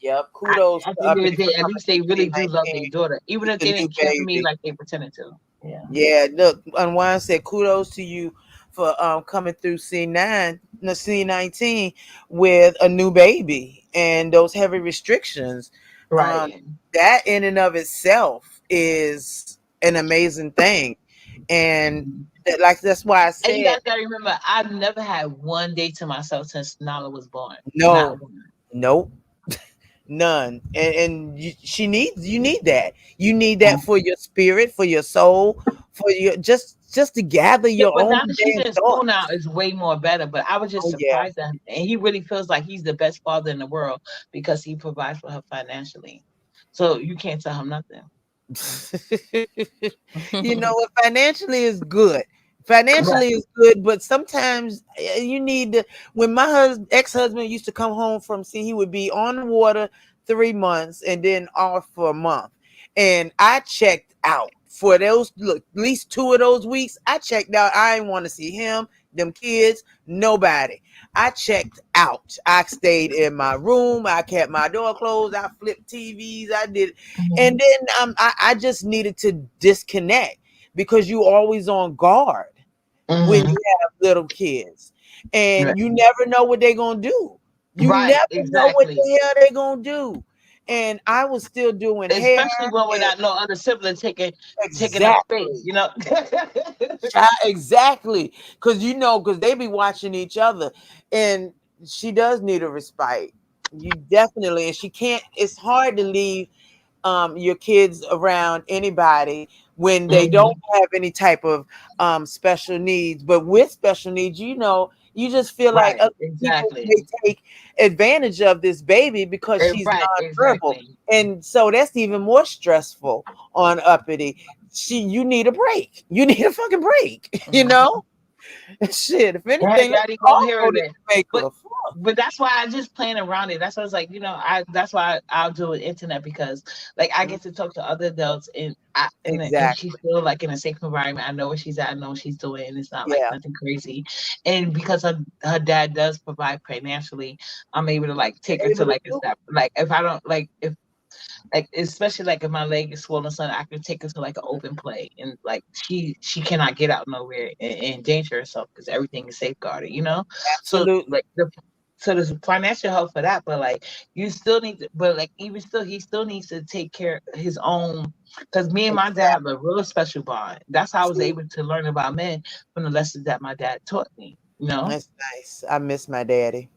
Yep. I, Kudos at to the end of the Uppity for day, at coming least they through really do love C19 their daughter, even with if the they new didn't care for me baby. like they pretended to. Yeah. Yeah, look, Unwind said kudos to you for coming through C9, no C19 with a new baby and those heavy restrictions. Um, Right. that in and of itself is an amazing thing. And like that's why I And you said guys gotta remember, I've never had one day to myself since Nala was born. Not no, one. nope, none. And she needs you need that. You need that for your spirit, for your soul, for your just to gather Yeah, your but own now that she's damn in school now, thoughts. it's way more better. But I was just Oh yeah. surprised at him, and he really feels like he's the best father in the world because he provides for her financially. So you can't tell him nothing. You know what? Financially is good. Financially is good, but sometimes you need to. When my ex-husband used to come home from sea, he would be on the water 3 months and then off for a month. And I checked out for those. Look, at least 2 of those weeks, I checked out. I didn't want to see him, them kids, nobody. I checked out. I stayed in my room. I kept my door closed. I flipped TVs. I did, Mhm. and then I just needed to disconnect because you always on guard when Mhm. you have little kids, Right. and you never know what they're gonna do. You Right, never know what exactly. the hell they're gonna do. And I was still doing hair Especially one and without no other sibling taking up space. exactly. Exactly, because because they be watching each other, and she does need a respite. You definitely, and she can't. It's hard to leave your kids around anybody when they don't Mhm. have any type of special needs. But with special needs, you just feel like Right, other people exactly. may take advantage of this baby because she's Right, nonverbal, exactly. and so that's even more stressful on Uppity. You need a break. You need a fucking break. Mhm. Shit. If Right, anything, let's daddy, go all here go and to there. But Jamaica. Fuck. but that's why I just plan around it. That's why I was like, I that's why I'll do it internet because like I Mm, get to talk to other adults and she's exactly. still like in a safe environment. I know where she's at, I know what she's doing, and it's not like Yeah. nothing crazy. And because her dad does provide financially, I'm able to like take her to Able to like a do step. Like if I don't if like especially like if my leg is swollen, something I can take her to like an it. open play, and like she cannot get out nowhere and endanger herself because everything is safeguarded. So Absolutely. like there's financial help for that, but like you still need to, but like even still, he still needs to take care of his own. Because me and my dad have a Exactly. real special bond. That's how I was See, able to learn about men from the lessons that my dad taught me. that's nice. I miss my daddy.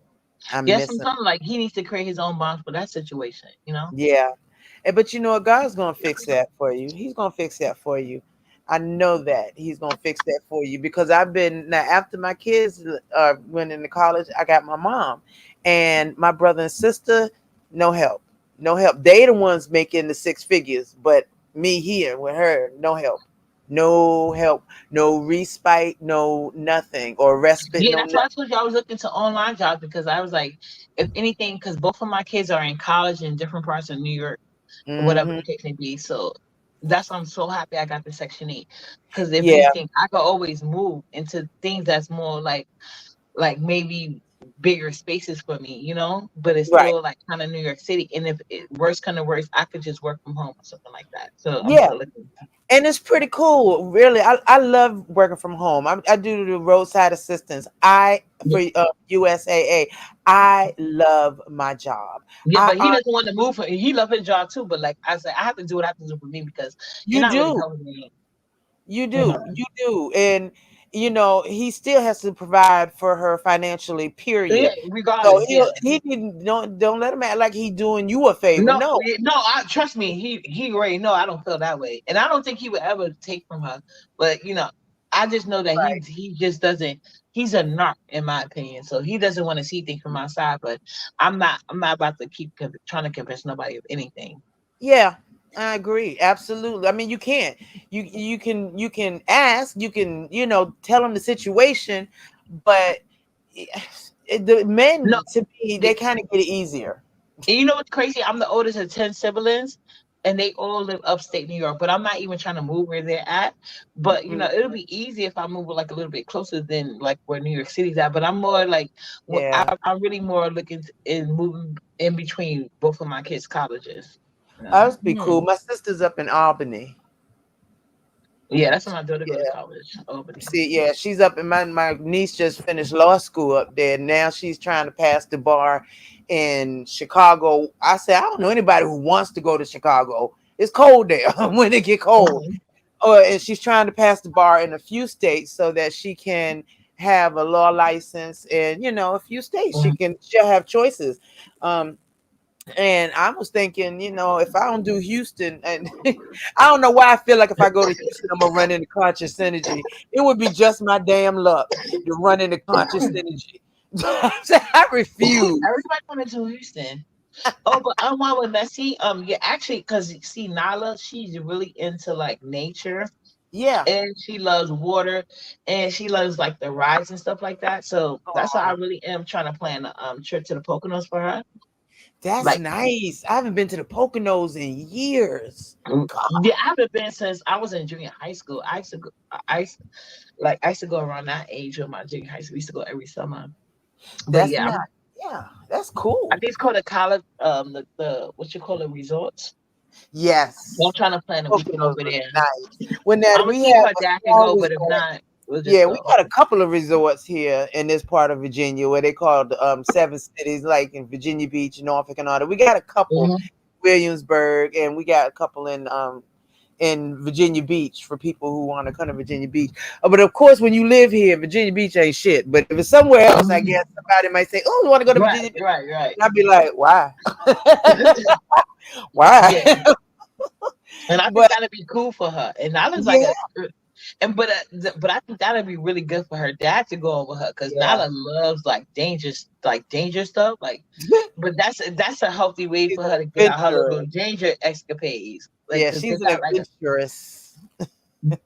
I Yes, miss him. sometimes like he needs to create his own bond for that situation. Yeah. But you know what? God's gonna fix that for you. He's gonna fix that for you. I know that He's gonna fix that for you because I've been now after my kids went into college. I got my mom and my brother and sister. No help, no help. They the ones making the six figures, but me here with her, no help, no help, no respite, no nothing or respite, Yeah, no that's why I nothing. told you I was looking to online jobs because I was like, if anything, because both of my kids are in college in different parts of New York, whatever Hmm. the case may be. So That's why I'm so happy I got the Section 8. Because if Yeah, anything, I could always move into things that's more like maybe bigger spaces for me, but it's right. still like kind of New York City. And if it worst kind of worst, I could just work from home or something like that. So I'm Yeah, still looking. and it's pretty cool. Really, I love working from home. I do the roadside assistance. I Yeah, for USAA. I love my job. yeah, I but he doesn't want to move. He love his job too. But like I said, I have to do what I have to do for me because you're you not really do. helping me. You You know. do. You do. And he still has to provide for her financially, Yeah, period. So regardless, yeah. he can don't let him act like he doing you a favor. No, No. no, I trust me. He already know I don't feel that way, and I don't think he would ever take from her. But I just know that Right. he just doesn't. He's a narc, in my opinion. So he doesn't want to see things from my side. But I'm not about to keep trying to convince nobody of anything. Yeah, I agree. Absolutely. I mean, you can't. You can ask, you can, tell them the situation, but the No, men to me, they kind of get it easier. and you know what's crazy? I'm the oldest of 10 siblings, and they all live upstate New York. But I'm not even trying to move where they're at. But Mhm. it'll be easy if I move like a little bit closer than like where New York City's at. But I'm more like, Yeah. I'm really more looking in moving in between both of my kids' colleges. That Yeah, would be cool. My sister's up in Albany. yeah, that's where my daughter go to Yeah. college, Albany. See, yeah, she's up in my niece just finished law school up there. Now she's trying to pass the bar in Chicago. I said, I don't know anybody who wants to go to Chicago. It's cold there when it get cold. Mhm. Oh, and she's trying to pass the bar in a few states so that she can have a law license and a few states she'll have choices. Um, and I was thinking, if I don't do Houston, and I don't know why I feel like if I go to Houston, I'm gonna run into conscious energy. It would be just my damn luck to run into conscious energy. I refuse. Everybody coming to Houston. Oh, but unwind with Messi. Yeah, actually, because see, Nala, she's really into like nature, Yeah. and she loves water, and she loves like the rides and stuff like that. So that's why I Oh, really am trying to plan a trip to the Poconos for her. that's Like, nice. I haven't been to the Poconos in years. God, yeah, I haven't been since I was in junior high school. I used to go, I used to go around that age with my junior high school. We used to go every summer. But that's yeah, not. Yeah, that's I cool. think it's called a college, the what you call it, resorts. So I'm Yes, trying to plan a weekend Poconos over was there. nice. When that I'm gonna we see if have her a dad can small go, but if resort. not, we'll just Yeah, we go. got a couple of resorts here in this part of Virginia where they called Seven Cities, like in Virginia Beach, Norfolk, and all that. We got a couple, Hmm. Williamsburg, and we got a couple in Virginia Beach for people who want to come to Virginia Beach. But of course, when you live here, Virginia Beach ain't shit. But if it's somewhere else, I guess somebody might say, "Oh, you want to go to Right, Virginia Beach?" right, right. And I'd be like, "Why? Why?" Yeah, and I think But that'd be cool for her. And Nala's like yeah, but I think that'd be really good for her dad to go over her because yeah, Nala loves like danger stuff. Like, but that's a healthy way she's for an her to get out her adventurer. little danger escapades. Like, Yeah, because she's an adventurous.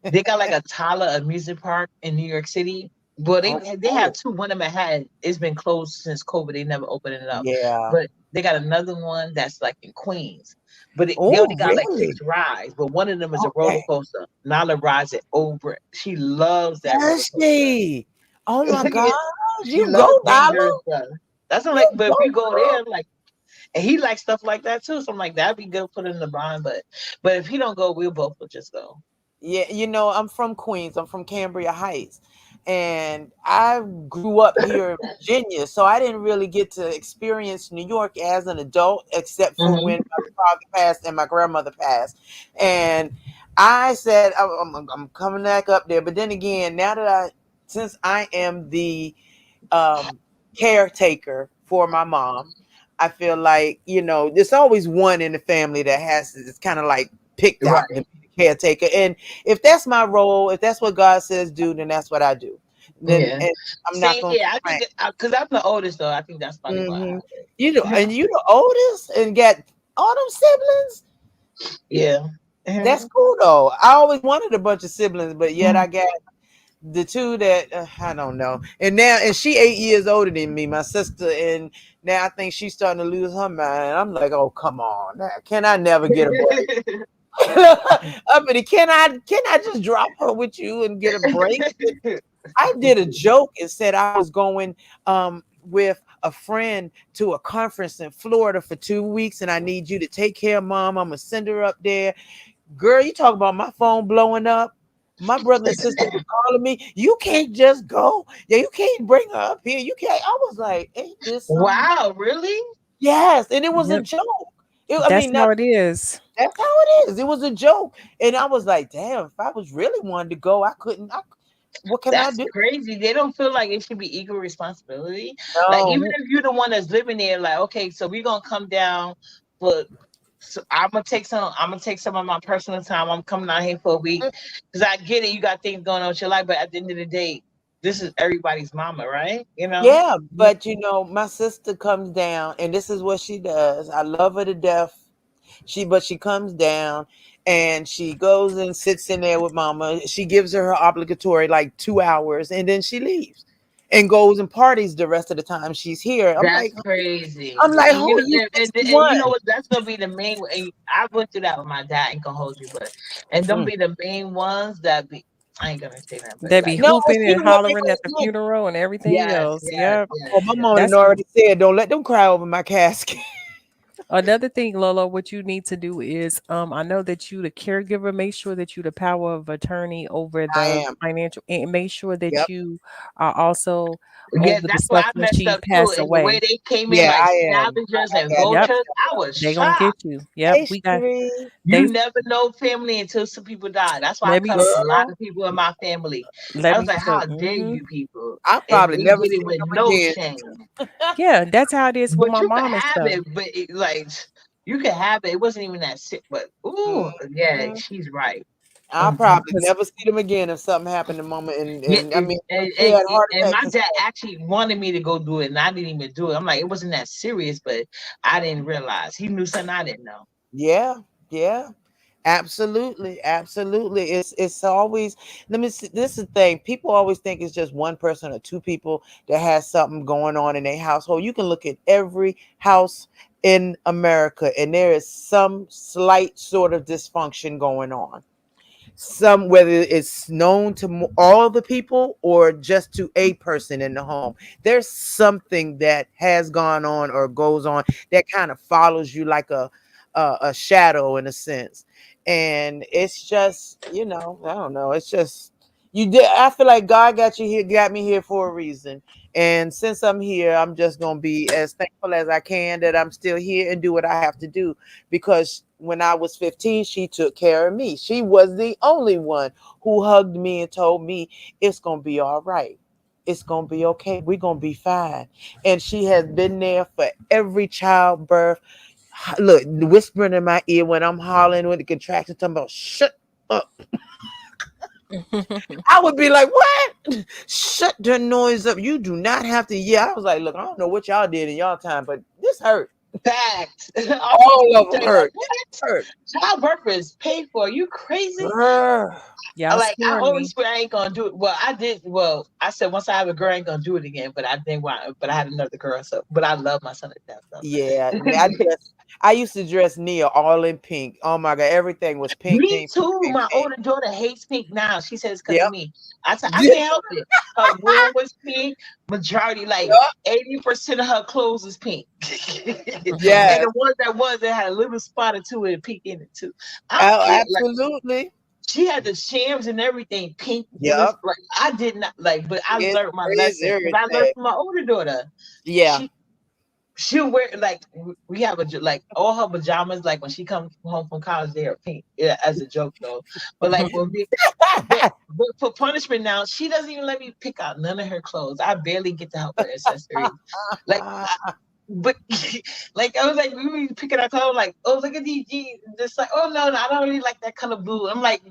they got like a Tyler amusement park in New York City. Well, Oh, they have cool. two. One of them had it's been closed since COVID. They never opened it up. Yeah. But they got another one that's like in Queens. But they only Oh, got like really? 6 rides. But one of them is a roller Okay. coaster. Nala rides it over. She loves that roller Does coaster. she? Oh my gosh. She You go, loves dangerous Nala. stuff. That's what I'm You like. But if go, you go there, girl. I'm like, and he likes stuff like that too. So I'm like, that'd be good. Put it in the bond. But if he don't go, we'll both will just go. Yeah, I'm from Queens. I'm from Cambria Heights. And I grew up here in Virginia, so I didn't really get to experience New York as an adult, except for when Hmm. my father passed and my grandmother passed. And I said, I'm coming back up there. But then again, since I am the caretaker for my mom, I feel like, there's always one in the family that it's kind of like picked out to Right. be the caretaker. And if that's my role, if that's what God says do, then that's what I do. Then Yeah. and I'm not Same going to here. I complain. think because I'm the oldest though. I think that's probably why I Hmm. have And it. you the oldest and got all them siblings. Yeah. That's Mhm. cool though. I always wanted a bunch of siblings, but yet I got the two that I don't know. And she 8 years older than me, my sister, and now I think she's starting to lose her mind. I'm like, oh come on, now, can I never get a break? Uppity, can I just drop her with you and get a break? I did a joke and said I was going with a friend to a conference in Florida for 2 weeks, and I need you to take care of mom. I'm gonna send her up there. Girl, you talk about my phone blowing up. My brother and sister were calling me. You can't just go. Yeah, you can't bring her up here. You can't. I was like, ain't this something? Wow, really? Yes, and it was a Yep. joke. I That's mean, how it is. that's how it is. It was a joke, and I was like, damn. If I was really wanting to go, I couldn't. What can I That's do? crazy. They don't feel like it should be equal responsibility. Like No. even if you're the one that's living there, like, okay, so we're gonna come down, but so I'm gonna take some of my personal time. I'm coming out here for a week. Because I get it, you got things going on with your life, but at the end of the day, this is everybody's mama, right? You know? Yeah, Yep. but my sister comes down, and this is what she does. I love her to death. But she comes down and she goes and sits in there with mama. She gives her obligatory like 2 hours, and then she leaves and goes and parties the rest of the time she's here. That's crazy. I'm like, And who you are know, you and you know 61? what? That's gonna be the main. And I went through that with my dad. I ain't gonna hold you, but and them Mm. be the main ones that be. I ain't gonna say that, but They be like, No, hooping see and what it hollering at is. the Look, funeral and everything yes, else. yes, Yep. yes, oh, my yes. mom done That's already said, don't let them cry over my casket. another thing, Lolo. What you need to do is, I know that you the caregiver. Make sure that you the power of attorney over I the am. financial, and make sure that Yep. you are also Yeah, over the that's why stuff I when messed she up too. passed And the way away. they came in Yeah, like I am. scavengers and I got it Yep. vultures, messed I up. was They gonna shocked. get you. Yep. Hey, We got Sheree. You they. never know family until some people die. That's why I Let me cut off a lot Girl, of people in my family. let I was me like, tell. how dare you people? I'll And probably they never did it see with them no again. shame. Yeah, that's how it is with But my you could mom and have stuff. it, but like you could have it. It wasn't even that sick. But ooh, yeah, Mhm. she's right. I'll Mhm. probably never see them again if something happened to mama. And, Yeah, and I mean, she and, had heart and attacks my and dad stuff. actually wanted me to go do it, and I didn't even do it. I'm like, it wasn't that serious, but I didn't realize he knew something I didn't know. Yeah, yeah. Absolutely, absolutely. It's always, let me see, this is the thing. People always think it's just one person or two people that has something going on in their household. You can look at every house in America and there is some slight sort of dysfunction going on. Some, whether it's known to all the people or just to a person in the home, there's something that has gone on or goes on that kind of follows you like a shadow in a sense. And it's just, I don't know, it's just, you did, I feel like God got you here, got me here for a reason. And since I'm here, I'm just going to be as thankful as I can that I'm still here and do what I have to do, because when I was 15, she took care of me. She was the only one who hugged me and told me it's going to be all right. It's going to be okay. We're going to be fine. And she has been there for every childbirth. Look, whispering in my ear when I'm hollering with the contraction, talking about, shut up. I would be like, what? Shut the noise up. You do not have to. Yeah, I was like, look, I don't know what y'all did in y'all time, but this hurt. Facts. All of them Say like, hurt. It what? hurt. Childbirth is paid for. Are you crazy? Girl. Y'all Like I scaring always me. swear I ain't gonna do it. Well, I did. Well, I said once I have a girl, I ain't gonna do it again. But I didn't want. But I had another girl. So, but I love my son to death. So. Yeah, I used to dress Nia all in pink. Oh my god, everything was pink, Me pink, pink, too. pink, My pink. older daughter hates pink now. She says because of Yep. me. I said I can't help it. Her room was pink. Majority, like Yep. 80% of her clothes is pink. And Yes. the ones that was, it had a little spot or two and pink in it too. I don't Oh, care. Like absolutely. she had the shams and everything pink. It was Yep. like I did not like, but I It's learned my crazy lesson because I learned everything. from my older daughter. Yeah. She she'll wear like we have like all her pajamas like when she comes home from college they are pink, yeah, as a joke though, but like when we but for punishment now she doesn't even let me pick out none of her clothes. I barely get to help her accessories, like but like I was like we were picking our clothes like, oh look at these jeans, just like, oh no, I don't really like that color blue. I'm like,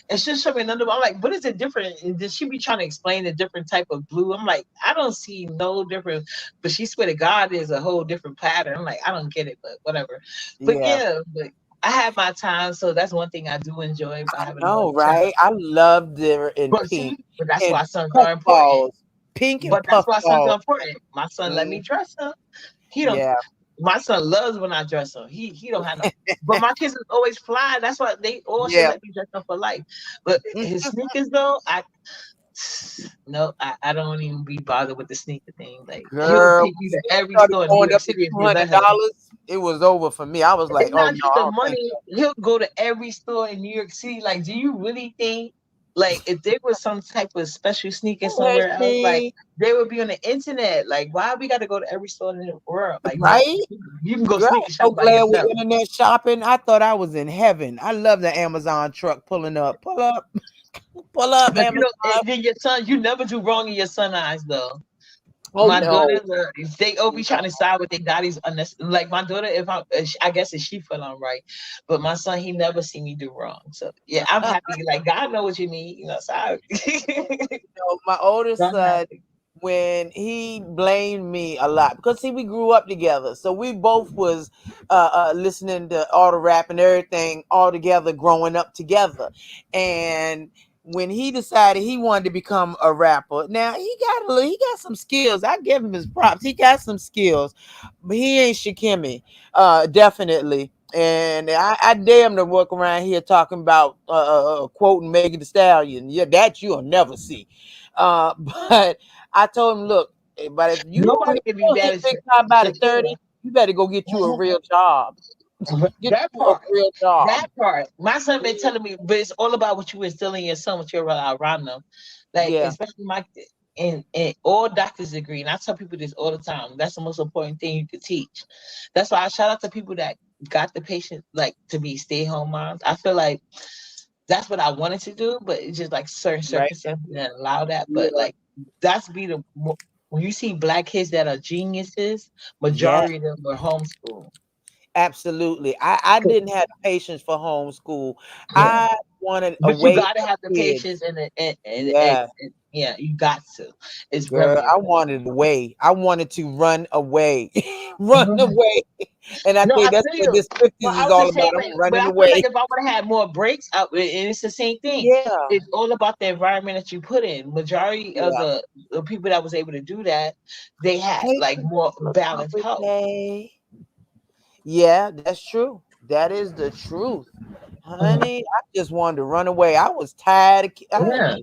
and she'll show me another. I'm like, what is it different? And then she be trying to explain a different type of blue. I'm like, I don't see no different. But she swear to God, there's a whole different pattern. I'm like, I don't get it, but whatever. But Yeah. yeah, but I have my time, so that's one thing I do enjoy by I having another know, child. right? I love their in But pink see, but that's and why sons are important. puffballs. Pink and But that's why sons are puffballs. important. My son let Mm, me dress him. He don't. yeah. My son loves when I dress him. He don't have no. But my kids is always fly. That's why they all should Yeah. let me dress up for life. But his sneakers though, no, I don't even be bothered with the sneaker thing. Like he'll Girl, take you to when it every started store in New going York up to City if two you hundred let him. dollars, it was over for me. I was like, It's oh not no, just I the don't think money. so. He'll go to every store in New York City. Like, do you really think, like, if there was some type of special sneaker somewhere else, like, She, they would be on the internet? Like, why we got to go to every store in the world? Like, right? you can go Girl, sneaker I'm so shop by glad with yourself. internet shopping. I thought I was in heaven. I love the Amazon truck pulling up. Pull up, pull up, But you know, Amazon. and then your son, you never do wrong in your son eyes, though. Oh My no. daughter, they all be trying to side with their daddies. Like my daughter, I guess if she feel I'm right, but my son, he never see me do wrong. So yeah, I'm happy. Like God know what you need, you know. Sorry. No, my oldest I'm son, happy. when he blamed me a lot because see we grew up together, so we both was listening to all the rap and everything all together, growing up together. And when he decided he wanted to become a rapper, now he got some skills. I give him his props. He got some skills, but he ain't Shakimi, definitely. And I damn to walk around here talking about quoting Megan Thee Stallion. Yeah, that you'll never see. But I told him, look, but if you Nobody don't can be bad hit at big time by the Shakira. 30, you better go get you a real job. Get That you a part, real job. that part. My son been telling me, but it's all about what you instill in your son, what you're around them. Like, Yeah, especially and all doctors agree, and I tell people this all the time. That's the most important thing you could teach. That's why I shout out to people that got the patient like to be stay-home moms. I feel like that's what I wanted to do, but it's just like certain right. circumstances that allow that. But Yeah. like that's be the when you see black kids that are geniuses, Yeah, majority of them were homeschooled. absolutely. I didn't have the patience for homeschool. Yeah. I wanted a But you way gotta of have the kids. patience Yeah. and yeah, you got to. It's Girl, very I important. wanted away. I wanted to run away. Run Mhm. away. And I No, I think that's feel what you. this Well, 50s I is was the all same about. way, I'm but running I feel like away. if I would have had more breaks, and it's the same thing. Yeah. It's all about the environment that you put in. Majority of Yeah. the people that was able to do that, they had Take like a more look balanced every health. day. Yeah, that's true. That is the truth. Mhm. Honey, I just wanted to run away. I was tired. Yeah.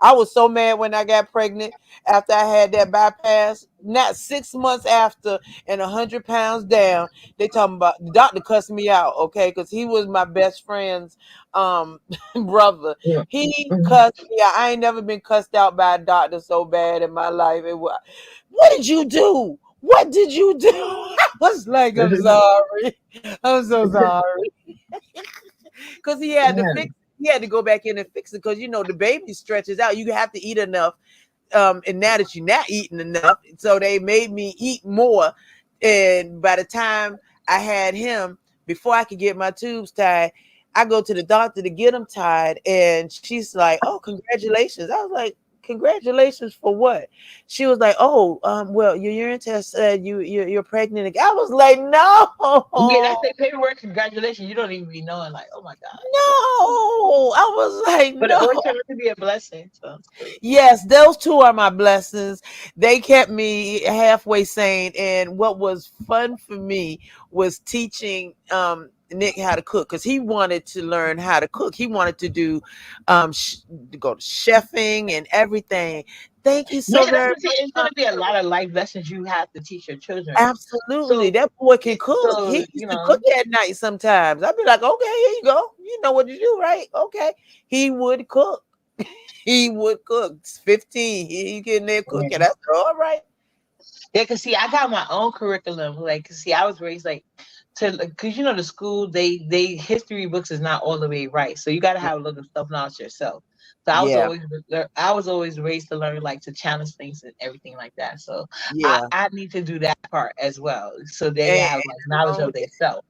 I was so mad when I got pregnant after I had that bypass. Not 6 months after, and 100 pounds down. They talking about the doctor cussed me out, okay, because he was my best friend's brother. Yeah. He Mhm. cussed me out. I ain't never been cussed out by a doctor so bad in my life. It was, what did you do? What did you do? I was like, I'm sorry. I'm so sorry. Because he had to Yeah. fix, he had to go back in and fix it because the baby stretches out. You have to eat enough. And now that you're not eating enough, so they made me eat more. And by the time I had him, before I could get my tubes tied, I go to the doctor to get them tied, and she's like, "Oh, congratulations!" I was like, "Congratulations for what?" She was like, "Oh, well, your urine test said you're pregnant again." I was like, Yeah, that's "No, their paperwork. Congratulations. You don't even be knowing, like, oh my God. no!" I was like, But it "No." always turned out to be a blessing. So it's cool. Yes, those two are my blessings. They kept me halfway sane. And what was fun for me was teaching Nick how to cook because he wanted to learn how to cook. He wanted to do to go to chefing and everything. Thank you Yeah, so that's very what I'm saying. It's much. gonna be a lot of life lessons you have to teach your children. Absolutely. So, That boy can cook. so He you used to cook know, at night sometimes. I'd be like, okay, here you go. You know what to do, right? Okay. He would cook. He would cook. 15. He getting there cooking. yeah. That's all right. Yeah, cause see, I got my own curriculum. Like, 'cause see, I was raised like cause the school they history books is not all the way right, so you got to have a little stuff knowledge yourself. So Yeah. I was always raised to learn like to challenge things and everything like that. So Yeah. I need to do that part as well, so they And have like knowledge wrong of with that. themselves.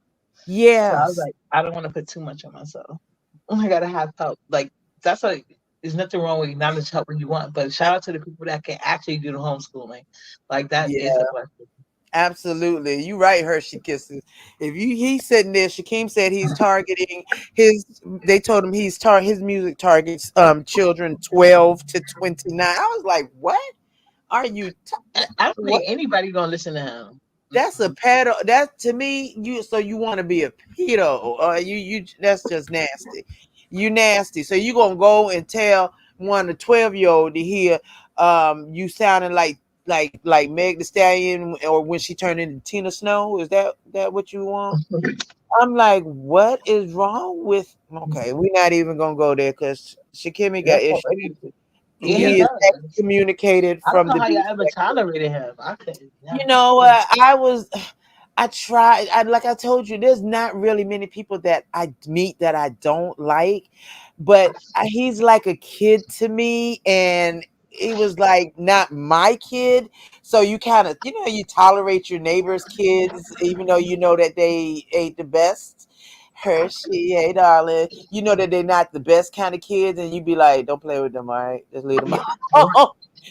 So I was Yes. like, I don't want to put too much on myself. I gotta have help. Like that's what there's nothing wrong with acknowledge help when you want, but shout out to the people that can actually do the homeschooling. Like that is a Yeah. blessing. Absolutely. You right, Hershey Kisses. If you he's sitting there, Shakim said he's targeting his they told him his music targets children 12 to 29. I was like, what? Are you I don't what? think anybody gonna listen to him. That's a pedo. That to me, you want to be a pedo? You that's just nasty. You nasty. So you gonna go and tell one of the 12-year-old to hear you sounding like Meg the Stallion or when she turned into Tina Snow? Is that what you want? I'm like, what is wrong with? Okay, we're not even gonna go there because Shakimi got That's issues. already. Yeah, he He is does. excommunicated I don't from know the how y'all beach. ever tolerated him. I couldn't You never. know, I tried. Like I told you, there's not really many people that I meet that I don't like, but he's like a kid to me, and he was like not my kid. So you kind of, you tolerate your neighbor's kids, even though you know that they ain't the best. Hershey, hey darling, you know that they're not the best kind of kids, and you be like, don't play with them, all right? Just leave them alone.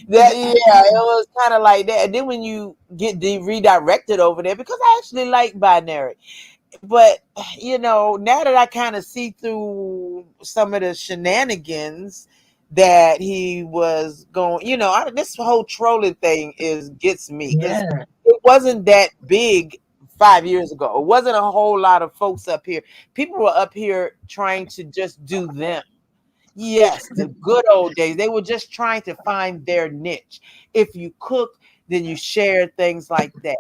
That yeah, it was kind of like that. And then when you get redirected over there, because I actually like binary, but now that I kind of see through some of the shenanigans that he was going, this whole trolling thing gets me because Yeah, it wasn't that big 5 years ago. It wasn't a whole lot of folks up here. People were up here trying to just do them. Yes, the good old days. They were just trying to find their niche. If you cook, then you share things like that.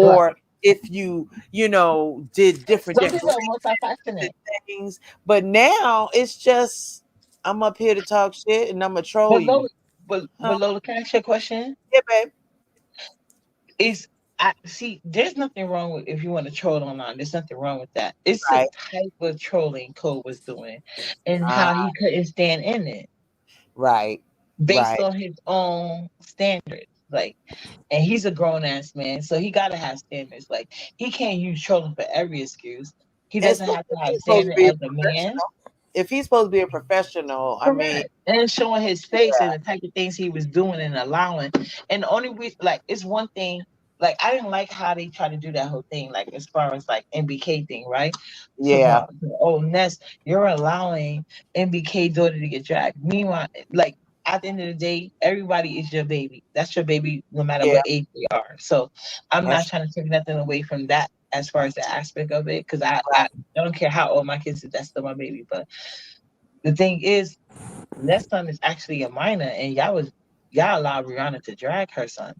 right. Or if did different Some people decorations are multifaceted, and things. But now it's just I'm up here to talk shit and I'm gonna troll but you. Lola, Huh? Lola, can I ask you a question? Yeah, babe. Is I see. There's nothing wrong with if you want to troll online. There's nothing wrong with that. It's the Right. type of trolling Cole was doing, and Uh, how he couldn't stand in it right. based Right. on his own standards. Like, and he's a grown ass man, so he gotta have standards. Like, he can't use trolling for every excuse. He doesn't Especially have to if have he's supposed to standard be a as a man. professional. If he's supposed to be a professional, I mean, Correct. And showing his face yeah, and the type of things he was doing and allowing. And the only reason, like, it's one thing, like, I didn't like how they try to do that whole thing, like, as far as, like, MBK thing, right? So, yeah, oh, Ness, you're allowing MBK daughter to get dragged. Meanwhile, like, at the end of the day, everybody is your baby. That's your baby, no matter yeah. what age they are. So, I'm not That's trying to take nothing away from that as far as the aspect of it, because I don't care how old my kids is, that's still my baby. But the thing is, that son is actually a minor, and y'all allowed Rihanna to drag her son,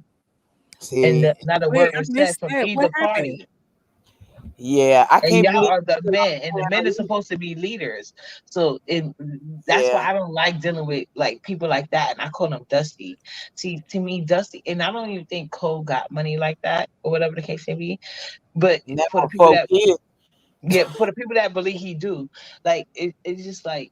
and see. not a Wait, word I was said missed from that. What either happened? party. Yeah, I And can't y'all believe are the it. men, and the men are supposed to be leaders. So that's why Yeah, I don't like dealing with like people like that, and I call them Dusty. See, to me, Dusty, and I don't even think Cole got money like that or whatever the case may be. But never for the people folk that, kids. yeah, for the people that believe he do, like it's just like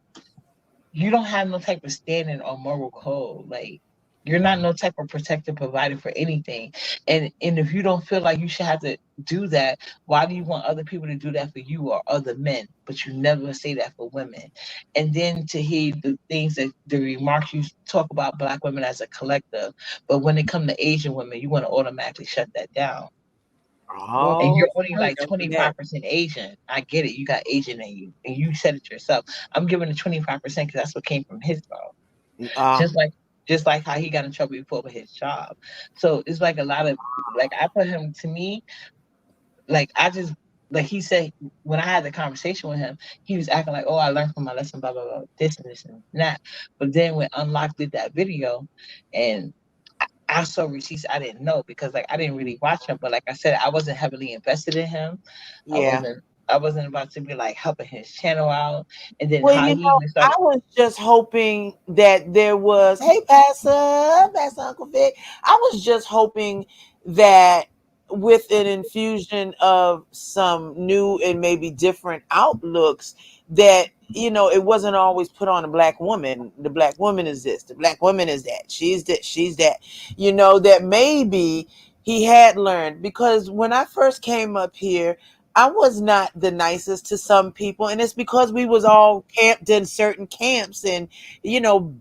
you don't have no type of standing or moral code. Like, you're not no type of protective provider for anything. And if you don't feel like you should have to do that, why do you want other people to do that for you or other men? But you never say that for women. And then to hear the things that the remarks you talk about black women as a collective, but when it come to Asian women, you want to automatically shut that down. And Oh, you're only I like remember that. 25% Asian. I get it. You got Asian in you, and you said it yourself. I'm giving it 25% because that's what came from his mouth. Uh, Just like how he got in trouble before with his job. So it's like a lot of like I put him to me like I just like he said when I had the conversation with him, he was acting like, oh, I learned from my lesson, blah blah blah, this and this and that. But then when Unlock did that video, and I saw receipts I didn't know because like I didn't really watch him, but like I said, I wasn't heavily invested in him. I yeah. wasn't I wasn't about to be like helping his channel out, and then Well, how he even I started. was just hoping that there was, hey, Pastor Uncle Vic. I was just hoping that with an infusion of some new and maybe different outlooks, that, it wasn't always put on a black woman. The black woman is this, the black woman is that, she's that, that maybe he had learned. Because when I first came up here, I was not the nicest to some people, and it's because we was all camped in certain camps and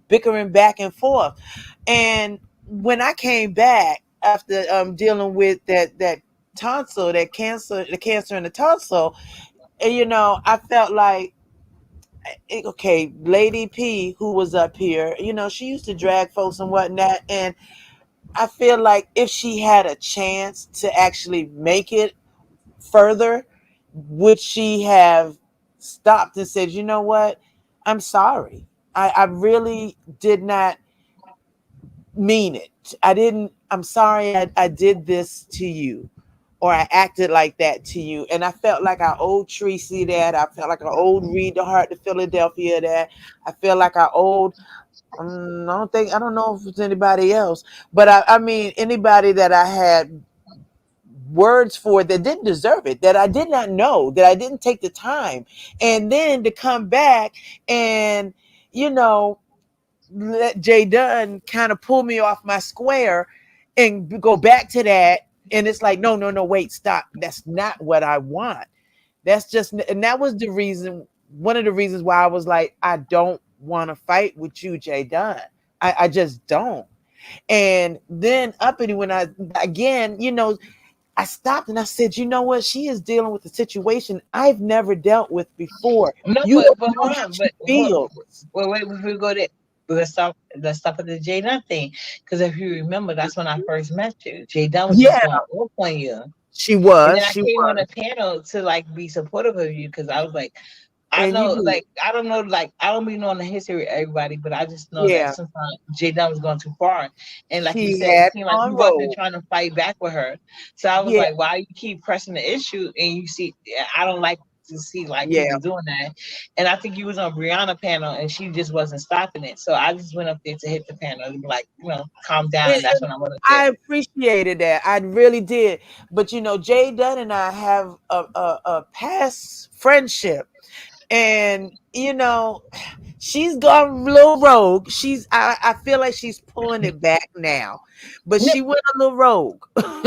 bickering back and forth. And when I came back after dealing with that tonsil, that cancer, the cancer in the tonsil, and I felt like okay, Lady P, who was up here, she used to drag folks and whatnot, and I feel like if she had a chance to actually make it further, would she have stopped and said, you know what? I'm sorry. I really did not mean it. I didn't, I'm sorry I did this to you, or I acted like that to you. And I felt like I owed Tracy that. I felt like I owed Reed the Heart to Philadelphia that. I feel like I owed, I don't know if it's anybody else, but I mean, anybody that I had words for that didn't deserve it, that I did not know, that I didn't take the time. And then to come back and, you know, let Jay Dunn kind of pull me off my square and go back to that. And it's like, no, no, no, wait, stop. That's not what I want. That's just, and that was the reason, one of the reasons why I was like, I don't want to fight with you, Jay Dunn. I just don't. And then uppity, when I, again, you know, I stopped and I said, you know what? She is dealing with a situation I've never dealt with before. No, You don't but know hold how on, she but feels. wait, before we go there. Let's stop at the Jay Dunn thing. Because if you remember, that's when I first met you. Jay Dunn was just Yeah, going off on you. she And was. then I She came on was. a panel to like be supportive of you because I was like, I And you know, did. like, I don't know, like, I don't be knowing the history of everybody, but I just know that Yeah. sometimes Jay Dunn was going too far. And like you She said, it had seemed like on you wasn't road. trying to fight back with her. So I was Yeah. like, why you keep pressing the issue? And you see, I don't like to see like Yeah. people doing that. And I think you was on Brianna panel and she just wasn't stopping it. So I just went up there to hit the panel and be like, calm down. And that's And when I went up there. I appreciated that. I really did. But you know, Jay Dunn and I have a past friendship. And you know, she's gone a little rogue. I feel like she's pulling it back now. But she went a little rogue.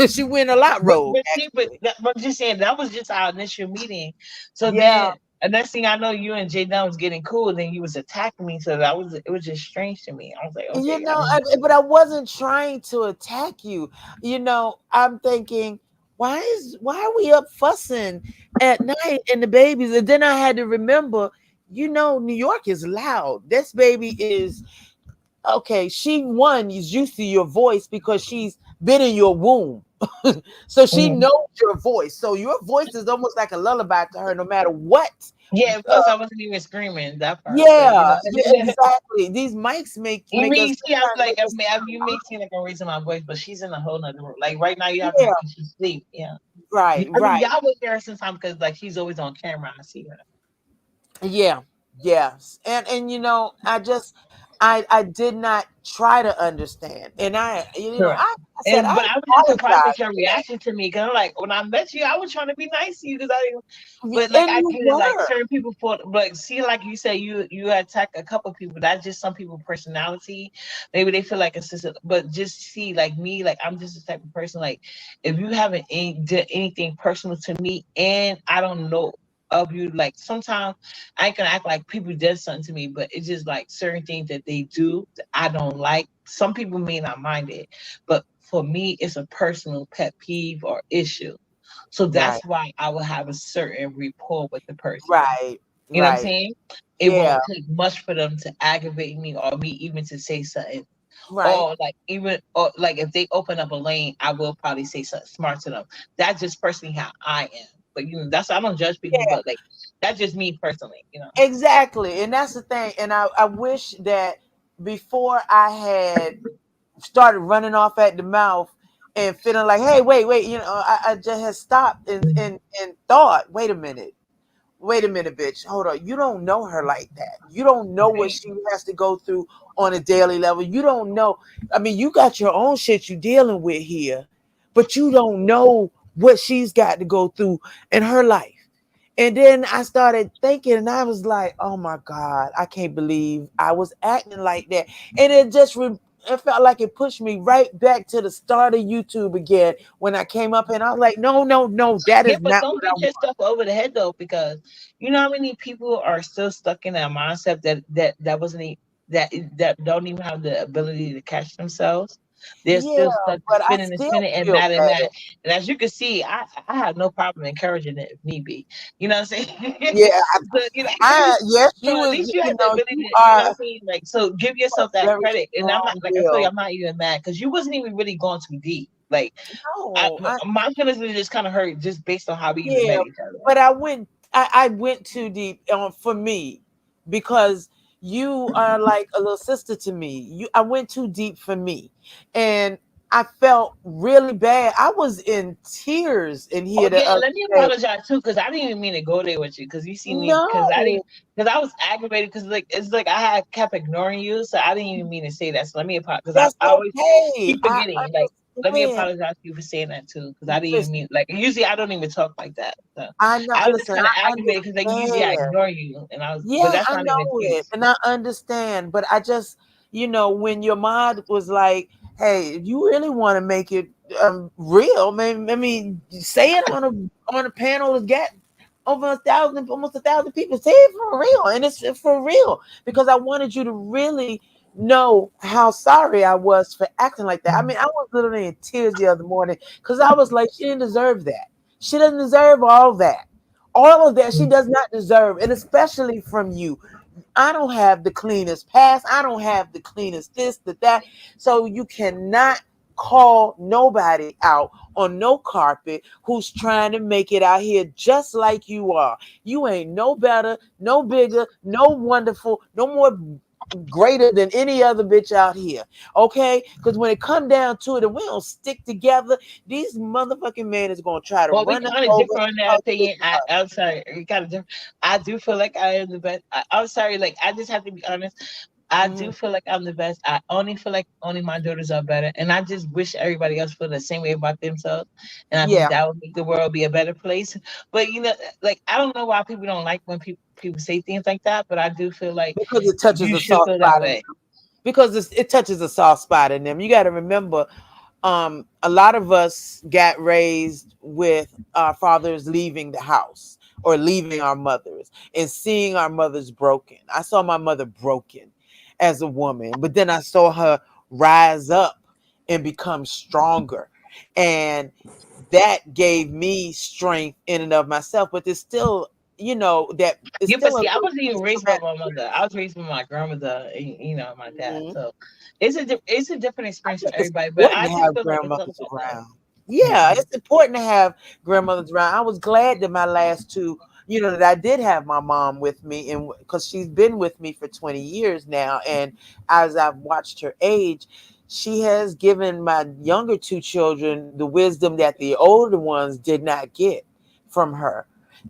She went a lot rogue, But see, actually. but I'm just saying that was just our initial meeting. So Yeah. then, the next thing I know, you and Jay Dunn was getting cool. Then you was attacking me. So that was it was just strange to me. I was like, You okay, I know, don't know. but I wasn't trying to attack you. You know, I'm thinking, why are we up fussing at night and the babies? And then I had to remember, you know, New York is loud. This baby is okay. She one is used to your voice because she's been in your womb. So she Mhm. knows your voice. So your voice is almost like a lullaby to her, no matter what. Yeah. Uh, Plus, I wasn't even screaming that part, but yeah, yeah, exactly. These mics make even us you see, I'm sometimes like, make us you may seem like I'm raising my voice, but she's in a whole nother room. Like right now, you have to yeah, think she's asleep. Yeah. right, I mean, right. y'all would hear her sometimes because like she's always on camera. I see her. Yeah, yes. And you know, I did not try to understand. And Correct. I said And I but I was just surprised apologize at your for that. reaction to me because I'm like when I met you, I was trying to be nice to you because I didn't. But like And I you get it, like were. certain people for like see like you said you attack a couple people. That's just some people personality. Maybe they feel like it's just but just see like me, like I'm just the type of person like if you haven't did anything personal to me and I don't know of you, like sometimes I ain't gonna act like people did something to me, but it's just like certain things that they do that I don't like. Some people may not mind it, but for me, it's a personal pet peeve or issue. So Right, that's why I will have a certain rapport with the person. right, You know what I'm right. saying? It Yeah, won't take much for them to aggravate me or me even to say something. right. Or like even or like if they open up a lane, I will probably say something smart to them. That's just personally how I am. But that's I don't judge people, Yeah, but like that's just me personally. exactly. And that's the thing. And I wish that before I had started running off at the mouth and feeling like, hey, wait, you know, I just had stopped and thought, wait a minute, bitch. Hold on. You don't know her like that. You don't know what Right. she has to go through on a daily level. You don't know. I mean, you got your own shit you dealing with here, but you don't know what she's got to go through in her life. And then I started thinking, and I was like, oh my God, I can't believe I was acting like that. And it felt like it pushed me right back to the start of YouTube again when I came up and I was like, no, no, no, that Yeah, is but not don't what I beat want. yourself over the head though, because you know how many people are still stuck in that mindset that wasn't that don't even have the ability to catch themselves. They're Yeah, still stuck but I spinning and still spinning and feel mad and bad. mad. And as you can see, I have no problem encouraging it if need be. You know what I'm saying? Yeah, So, you know, yes, so you at is. least you You have the know, ability you to, you know what are I'm saying? Like, so give yourself that very credit. And I'm not, strong like, I feel like willed. I'm not even mad because you wasn't even really going too deep. Like, No, my feelings were just kind of hurt just based on how we even yeah, met each other. but I went too deep for me because you are like a little sister to me. I went too deep for me, and I felt really bad. I was in tears in Oh here the yeah, and other let me day. apologize too, because I didn't even mean to go there with you, because you see me, No, because I was aggravated, because like it's like I had kept ignoring you, so I didn't even mean to say that. So let me apologize, because that's I always okay. keep I forgetting. Like, let me understand. apologize to you for saying that too, because I didn't even Listen, mean, like, usually I don't even talk like that. So I know. I was just Listen, kind of I aggravated because like usually I understand. ignore you, and I was, but Yeah, that's I not even know the it, case. and I understand, but I just, when your mom was like, "Hey, if you really want to make it real, maybe, I mean, say it on a panel to get over almost 1,000 people. Say it for real, and it's for real because I wanted you to really know how sorry I was for acting like that. I mean, I was literally in tears the other morning because I was like, she didn't deserve that. She doesn't deserve all that. All of that she does not deserve, and especially from you. I don't have the cleanest past. I don't have the cleanest this, that. So you cannot call nobody out on no carpet who's trying to make it out here just like you are. You ain't no better, no bigger, no wonderful, no more greater than any other bitch out here. Okay? Because when it come down to it and we don't stick together, these motherfucking men is gonna try to Well, we run us kind of over differ on that because opinion. I'm sorry, we kind of differ. I do feel like I am the best. I'm sorry, like I just have to be honest. I do Mhm. feel like I'm the best. I only feel like only my daughters are better, and I just wish everybody else feel the same way about themselves. And I think Yeah, that would make the world be a better place. But you know, like I don't know why people don't like when people say things like that, but I do feel like because it touches you a should soft feel that spot in way. them. Because it touches a soft spot in them. You got to remember, a lot of us got raised with our fathers leaving the house or leaving our mothers and seeing our mothers broken. I saw my mother broken as a woman, but then I saw her rise up and become stronger. And that gave me strength in and of myself, but it's still, that it's Yeah, but still a see, I little wasn't even piece of raised by that. my mother. I was raised by my grandmother, and, my dad. Mhm. So it's a different I experience for think it's everybody. But important I to just have feel like it's all grandmothers about love. around. Yeah, it's important to have grandmothers around. I was glad that my last two, that I did have my mom with me, and because she's been with me for 20 years now, and as I've watched her age, she has given my younger two children the wisdom that the older ones did not get from her,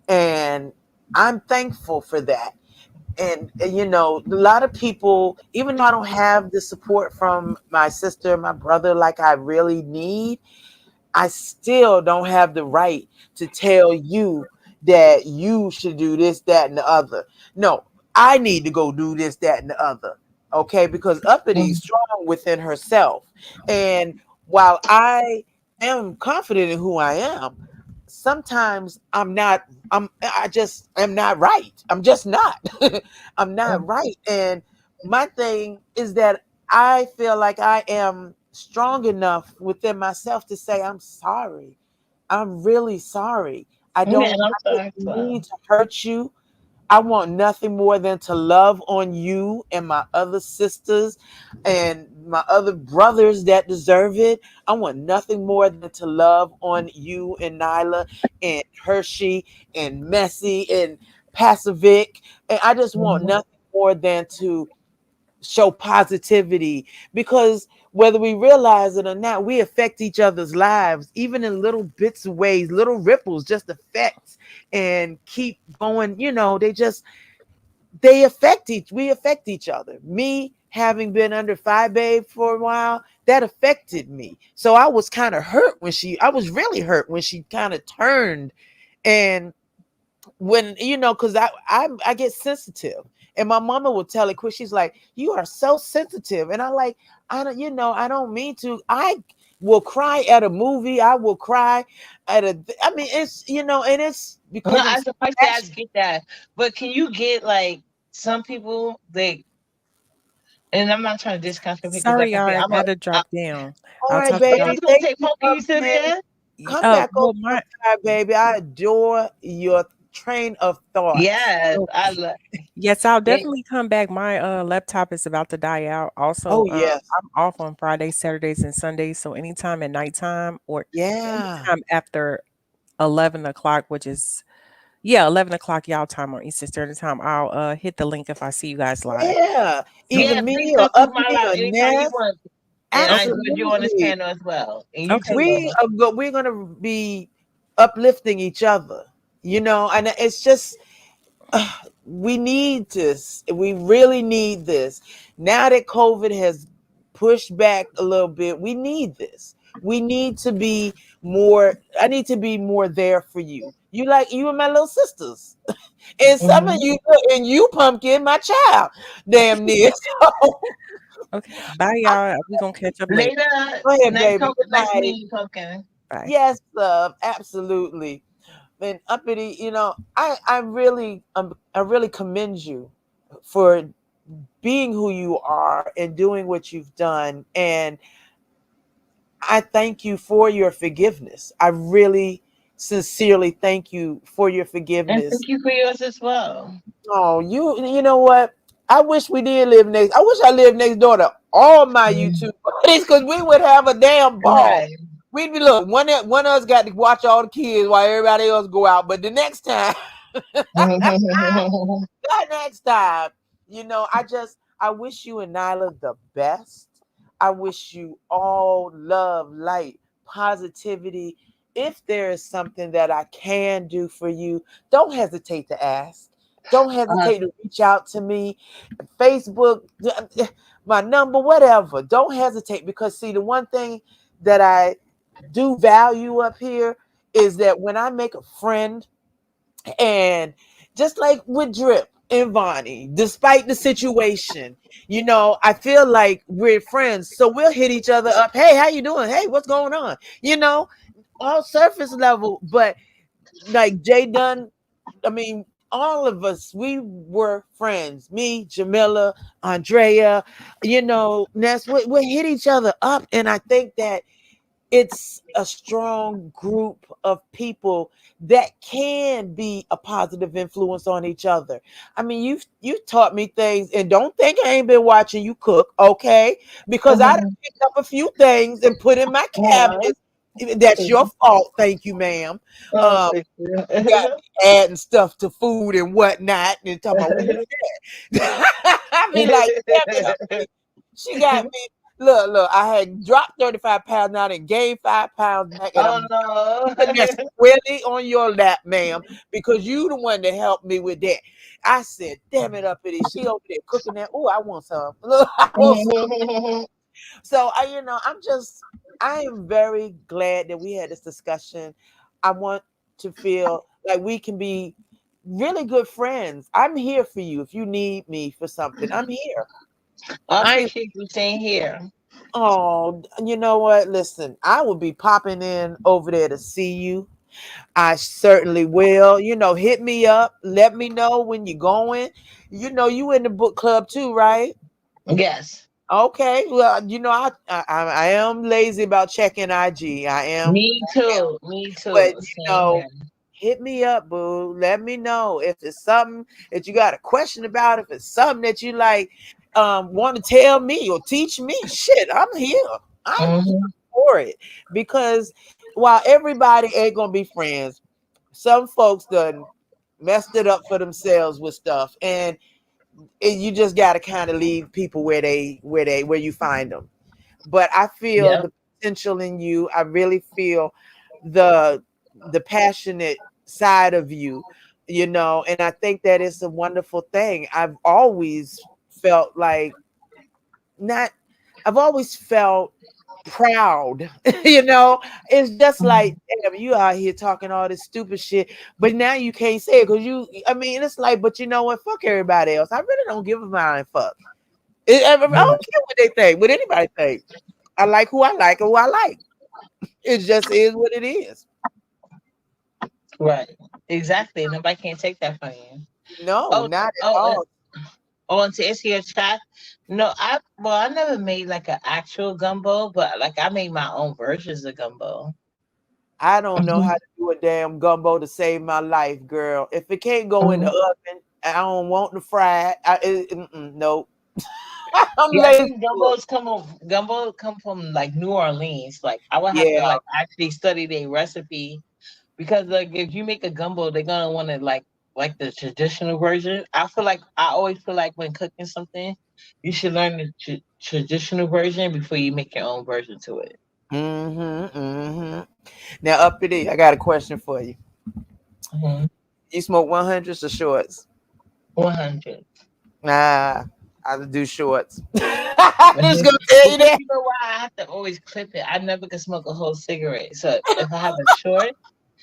and I'm thankful for that. And a lot of people, even though I don't have the support from my sister, my brother, like I really need, I still don't have the right to tell you that you should do this, that, and the other. No, I need to go do this, that, and the other. Okay, because Uppity is strong within herself. And while I am confident in who I am, sometimes I just am not right. I'm just not. I'm not right. And my thing is that I feel like I am strong enough within myself to say, I'm sorry. I'm really sorry. Yeah, and I'm I sorry as didn't well. mean to hurt you. I want nothing more than to love on you and my other sisters and my other brothers that deserve it. I want nothing more than to love on you and Nyla and Hershey and Messy and Pacific. And I just want Mhm. nothing more than to show positivity because whether we realize it or not, we affect each other's lives, even in little bits of ways, little ripples just affect and keep going. We affect each other. Me having been under Phi Babe for a while, that affected me. So I was kind of hurt I was really hurt when she kind of turned and when because I get sensitive and my mama would tell it quick. She's like, you are so sensitive, and I like, I don't mean to. I will cry at a movie. I will cry at a I mean it's and it's No, because I'm I so suffice to ask, passionate. get that. But can you get like some people they And I'm not trying to discount your because, like Sorry, I y'all. said, I I'm a. gotta drop down. All I'll right, talk to Oh, y'all. y'all baby. gonna Thank take you, Pokey? You still Pumpkin. there? Come back over Well, my sometime, baby. I adore your train of thoughts. Yes, I okay. love. Yes, I'll They, definitely come back. My laptop is about to die out. Also, Oh, yes. I'm off on Fridays, Saturdays, and Sundays. So anytime at nighttime or Yeah. anytime after 11 o'clock, which is yeah, 11 o'clock y'all time on Eastern Standard Time, I'll hit the link if I see you guys live. Yeah. So Either yeah, please me or come through my Uppity live or anytime you Ness. want. And I okay, enjoyed you on this Absolutely. panel as well. And you okay, too, We Bubba. are we're gonna be uplifting each other, and it's just we need this. We really need this. Now that COVID has pushed back a little bit, we need this. We need to be more. I need to be more there for you. You and my little sisters, and some of Hmm. you, and you, Pumpkin, my child, damn near. So, okay. Bye, y'all. We gonna catch up later. Later. go ahead, Nice baby. talking. Good Nice night. meeting you, Pumpkin. Bye. Yes, love, absolutely. And Uppity, I really commend you for being who you are and doing what you've done. And I thank you for your forgiveness. I really sincerely thank you for your And forgiveness. thank you for yours as well. Oh, you know what? I wish we did live next. I wish I lived next door to all my Mm. YouTube buddies because we would have a damn ball. Right. We'd be look, one of us got to watch all the kids while everybody else go out. But the next time that next time, I wish you and Nyla the best. I wish you all love, light, positivity. If there is something that I can do for you, don't hesitate to ask. Don't uh, hesitate to reach out to me. Facebook, my number, whatever. Don't hesitate because, see, the one thing that I do value up here is that when I make a friend, and just like with Drip and Vonnie, despite the situation, I feel like we're friends. So we'll hit each other up. Hey, how you doing? Hey, what's going on? All surface level. But like Jay Dunn, I mean, all of us, we were friends. Me, Jamila, Andrea, Ness, we hit each other up. And I think that it's a strong group of people that can be a positive influence on each other. I mean, you taught me things, and don't think I ain't been watching you cook, okay? Because I done picked up a few things and put in my cabinet. That's your fault, thank you, ma'am. Um, thank you. you got me adding stuff to food and whatnot, and talking about what is that? I be like, damn it, she got me. Look, I had dropped 35 pounds now and gained 5 pounds back, and Oh I'm no. putting that squarely on your lap, ma'am, because you the one that helped me with that. I said, damn it, Uppity. She over there cooking that. Oh, I want some. Look, I want some. So I am very glad that we had this discussion. I want to feel like we can be really good friends. I'm here for you if you need me for something. I'm here. I I appreciate you staying here. Oh, you know what? Listen, I will be popping in over there to see you. I certainly will. Hit me up. Let me know when you're going. You in the book club too, right? Yes. Okay. Well, I am lazy about checking IG. I am. Me too. Me But too. Same here. hit me up, boo. Let me know if it's something that you got a question about. If it's something that you like, want to tell me or teach me. Shit, I'm here. I'm here Hmm. for it because while everybody ain't gonna be friends, some folks done messed it up for themselves with stuff, and you just got to kind of leave people where you find them. But I feel Yep. the potential in you. I really feel the the passionate side of you, and I think that is a wonderful thing. Not I've always felt proud. It's just like, damn, you out here talking all this stupid shit, but now you can't say it because I mean, it's like, but you know what? Fuck everybody else. I really don't give a mind fuck. I don't care what they think, what anybody think. I like who I like and who I like. It just is what it is. Right. Exactly. Nobody can take that from you. No, Oh, not at oh, all. Oh, and to answer your chat, no, I never made like an actual gumbo, but like I made my own versions of gumbo. I don't know how to do a damn gumbo to save my life, girl. If it can't go in the oven, I don't want to fry it. Nope. I'm Yeah, I lazy. think gumbo come from like New Orleans. Like I would have to Yeah. like actually study their recipe because like if you make a gumbo, they're gonna want to like the traditional version. I always feel like when cooking something, you should learn the traditional version before you make your own version to it. Now, Uppity, I got a question for you. Mm-hmm. You smoke 100s or shorts? 100. Nah, I do shorts. I'm just gonna tell you Because that. you know why I have to always clip it. I never can smoke a whole cigarette. So if I have a short,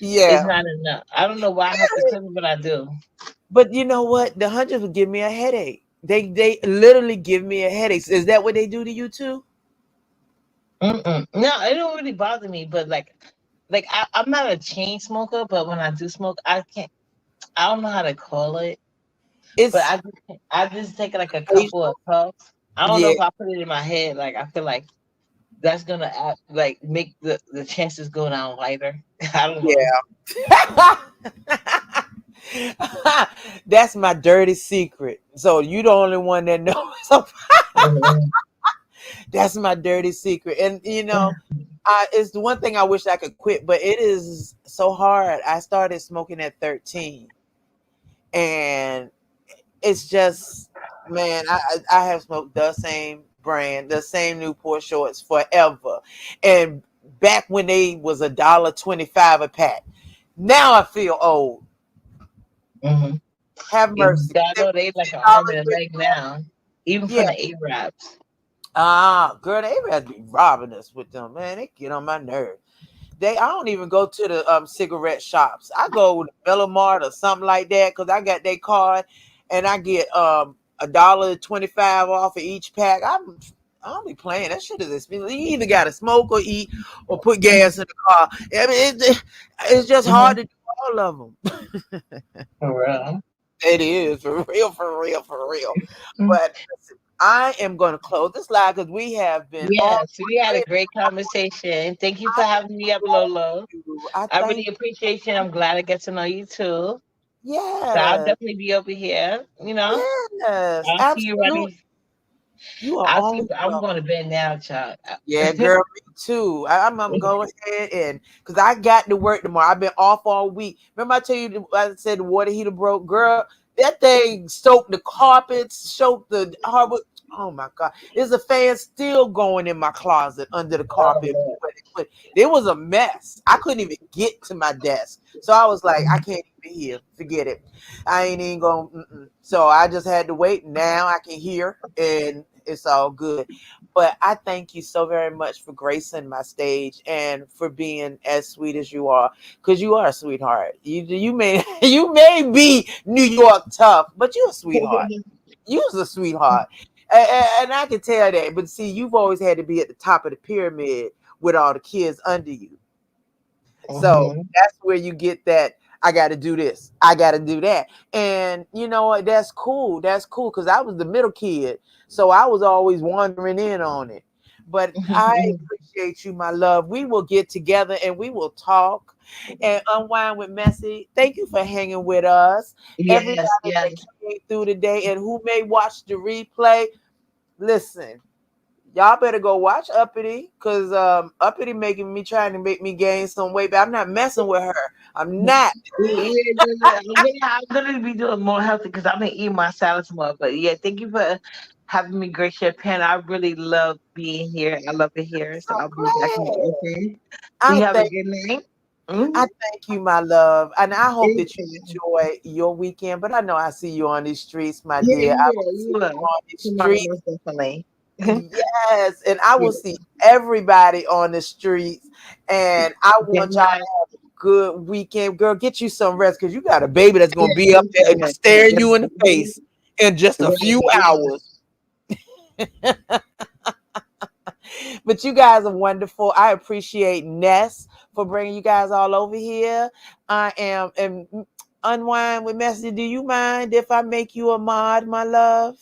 it's Yeah, not enough. I don't know why I have to clip it, but I do. but you know what? The hundreds would give me a headache. They literally give me a headache. Is that what they do to you too? Mm-mm. No, it don't really bother me. But I'm not a chain smoker. But when I do smoke, I can't. I don't know how to call it. But It's I just take like a couple of occasional. puffs. I don't know Yeah, if I put it in my head. Like I feel like that's gonna like make the chances go down lighter. I don't know. yeah. That's my dirty secret. So you the only one that knows. Mhm. That's my dirty secret. And it's the one thing I wish I could quit, but it is so hard. I started smoking at 13, and it's just, man, I have smoked the same brand, the same Newport shorts forever. And back when they was $1.25 a pack. Now I feel old. Mm-hmm. Have Yeah, mercy. I They know was they like an arm and a leg $10.25. now, even Yeah. from the Arabs. Girl, they had to be robbing us with them, man. They get on my nerve. I don't even go to the cigarette shops. I go to Bellamart or something like that because I got their card and I get $1.25 off of each pack. I don't be playing. That shit is expensive. You either gotta smoke or eat or put gas in the car. I mean, it's just hard Mm-hmm. to do all of them. For real. It is for real, for real, for real. Mm. But listen, I am going to close this live because we have been on. Yes, we had a great conversation. Thank you for having me up, Lolo. I I thank really appreciate you. I'm glad I get to know you too. So I'll Yes, definitely be over here. yes, I'll see you absolutely. ready. You are I'll see. always I'm going welcome. to bed now, child. Yeah, girl, me too. I'm go ahead and because I got to work tomorrow. I've been off all week. Remember I tell you I said the water heater broke, girl. That thing soaked the carpets, soaked the hardwood. Oh my god, there's a fan still going in my closet under the Oh, carpet. Lord. But it was a mess. I couldn't even get to my desk, so I was like, I can't even hear. Forget it. I ain't even going. So I just had to wait. Now I can hear, and it's all good. But I thank you so very much for gracing my stage and for being as sweet as you are, because you are a sweetheart. You may you may be New York tough, but you're a sweetheart. You're a sweetheart, and I can tell that. But see, you've always had to be at the top of the pyramid with all the kids under you. So Mhm. that's where you get that. I got to do this. I got to do that. And you know what? That's cool. That's cool because I was the middle kid. So I was always wandering in on it. But I appreciate you, my love. We will get together and we will talk and unwind with Messy. Thank you for hanging with us. Everybody Yes, that yes. came through today and who may watch the replay, listen, y'all better go watch Uppity because Uppity trying to make me gain some weight, but I'm not messing with her. I'm not. I'm gonna be doing more healthy because I've been eating my salads more. But yeah, thank you for having me grace your pen. I really love being here. I love it here. So I'll be back more Glad. often. So I you have a thank good night. I Mm-hmm. thank you, my love, and I hope that you enjoy your weekend. But I know I see you on these streets, my Yeah, dear. you I will will. see You you will. on these Tomorrow, streets. most definitely. Yes, and I will Yeah. see everybody on the streets. And I Good want y'all to night. have a good weekend. Girl, get you some rest because you got a baby that's gonna Yeah, be up thank you there so much. staring Yeah, you in the face in just a right, few yeah. hours. But you guys are wonderful. I appreciate Ness for bringing you guys all over here. I am Unwind with Messi. Do you mind if I make you a mod, my love?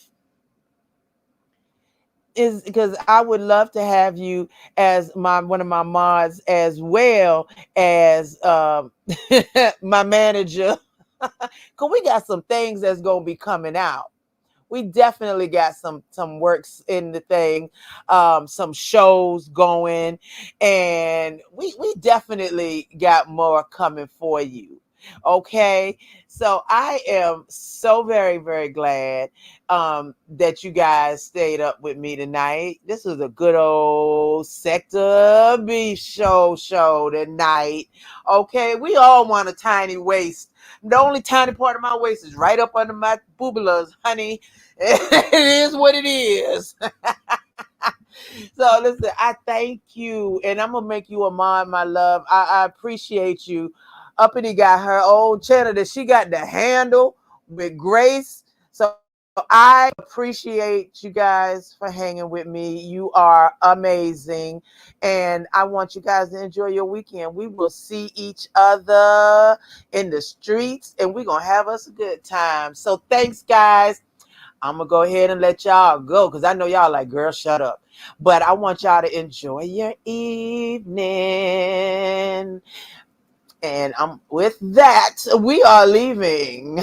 is because I would love to have you as one of my mods as well as my manager. Cause we got some things that's gonna be coming out. We definitely got some works in the thing, some shows going, and we definitely got more coming for you. Okay, so I am so very, very glad that you guys stayed up with me tonight. This was a good old Sector B show tonight. Okay, we all want a tiny waist. The only tiny part of my waist is right up under my boobulas, honey. It is what it is. So listen, I thank you, and I'm gonna make you a mod, my love. I appreciate you. Uppity got her own channel that she got to handle with grace. So I appreciate you guys for hanging with me. You are amazing, and I want you guys to enjoy your weekend. We will see each other in the streets, and we're gonna have us a good time. So thanks, guys. I'm gonna go ahead and let y'all go because I know y'all like, girl, shut up. But I want y'all to enjoy your evening. And with that, we are leaving.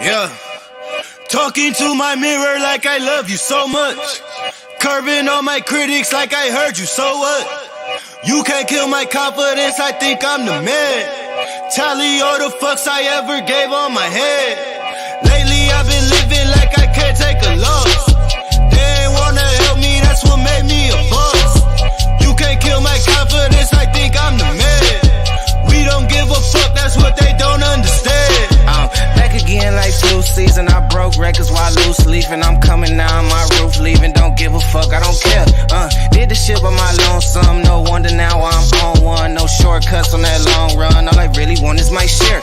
Yeah. Talking to my mirror like I love you so much. Curving on my critics like I heard you, so what? You can't kill my confidence, I think I'm the man. Tally all the fucks I ever gave on my head. Lately I've been living like I can't take a loss. They ain't wanna help me, that's what made me a boss. You can't kill my confidence, I think I'm the man. We don't give a fuck, that's what they don't understand. Back again like flu season. I broke records while loose leafing. I'm coming down my roof, leaving. Don't give a fuck, I don't care. Did the shit by my lonesome. No wonder now I'm on one. No shortcuts on that long run. All I really want is my share.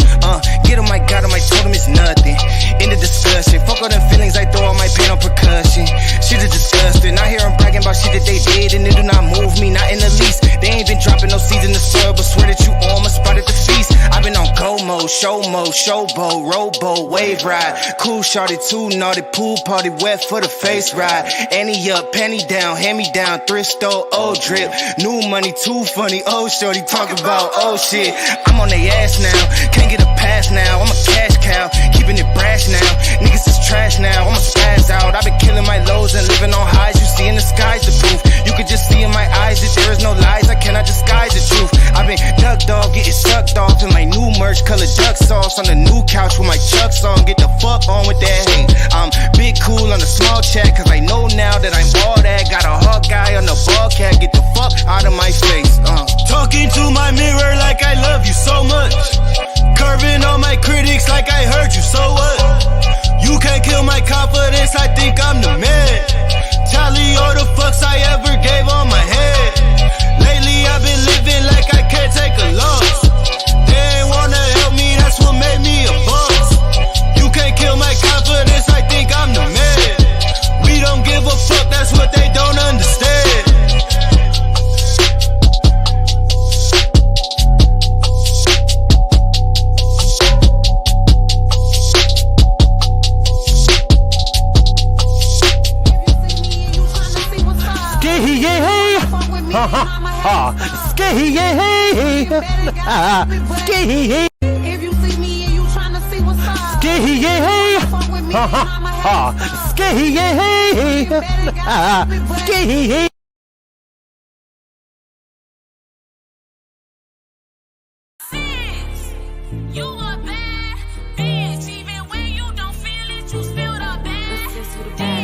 Get him, I got him, I told him it's nothing. In the discussion, fuck all them feelings, I throw all my pain on percussion. Shit is disgusting. I hear them bragging about shit that they did, and it do not move me, not in the least. They ain't been dropping no seeds in the soil, but swear that you on my spot at the feast. I've been on go mode, showboat, rowboat, wave ride. Cool shorty, too naughty, pool party, wet for the face ride. Annie up, penny down, hand me down, thrift store, old drip. New money, too funny, old shorty, talk about old shit. I'm on they ass now, can't get a pass now. I'm a cash cow, keeping it brash now. Niggas is trash now, I'ma spaz out. I've been killing my lows and living on highs. You see in the sky's the proof. You could just see in my eyes that there is no lies. I cannot disguise the truth. I've been ducked off, getting sucked off in my new merch, colored duck sauce on the new couch with my chucks on. Get the fuck on with that hate. I'm big cool on the small chat, cause I know now that I'm all that. Got a hawk guy on the ball cat, get the fuck out of my face. Talking to my mirror like I love you so much. Curving on my critics like I heard you, so what? You can't kill my confidence, I think I'm the man. Tally all the fucks I ever gave on my head. Lately I've been living like I can't take a loss. They ain't wanna help me, that's what made me a boss. You can't kill my confidence, I think I'm the man. We don't give a fuck, that's what they don't understand. If you see me and you tryna see what's up, fuck with me, Sis, you a bad bitch. Even when you don't feel it, you still the bad bitch.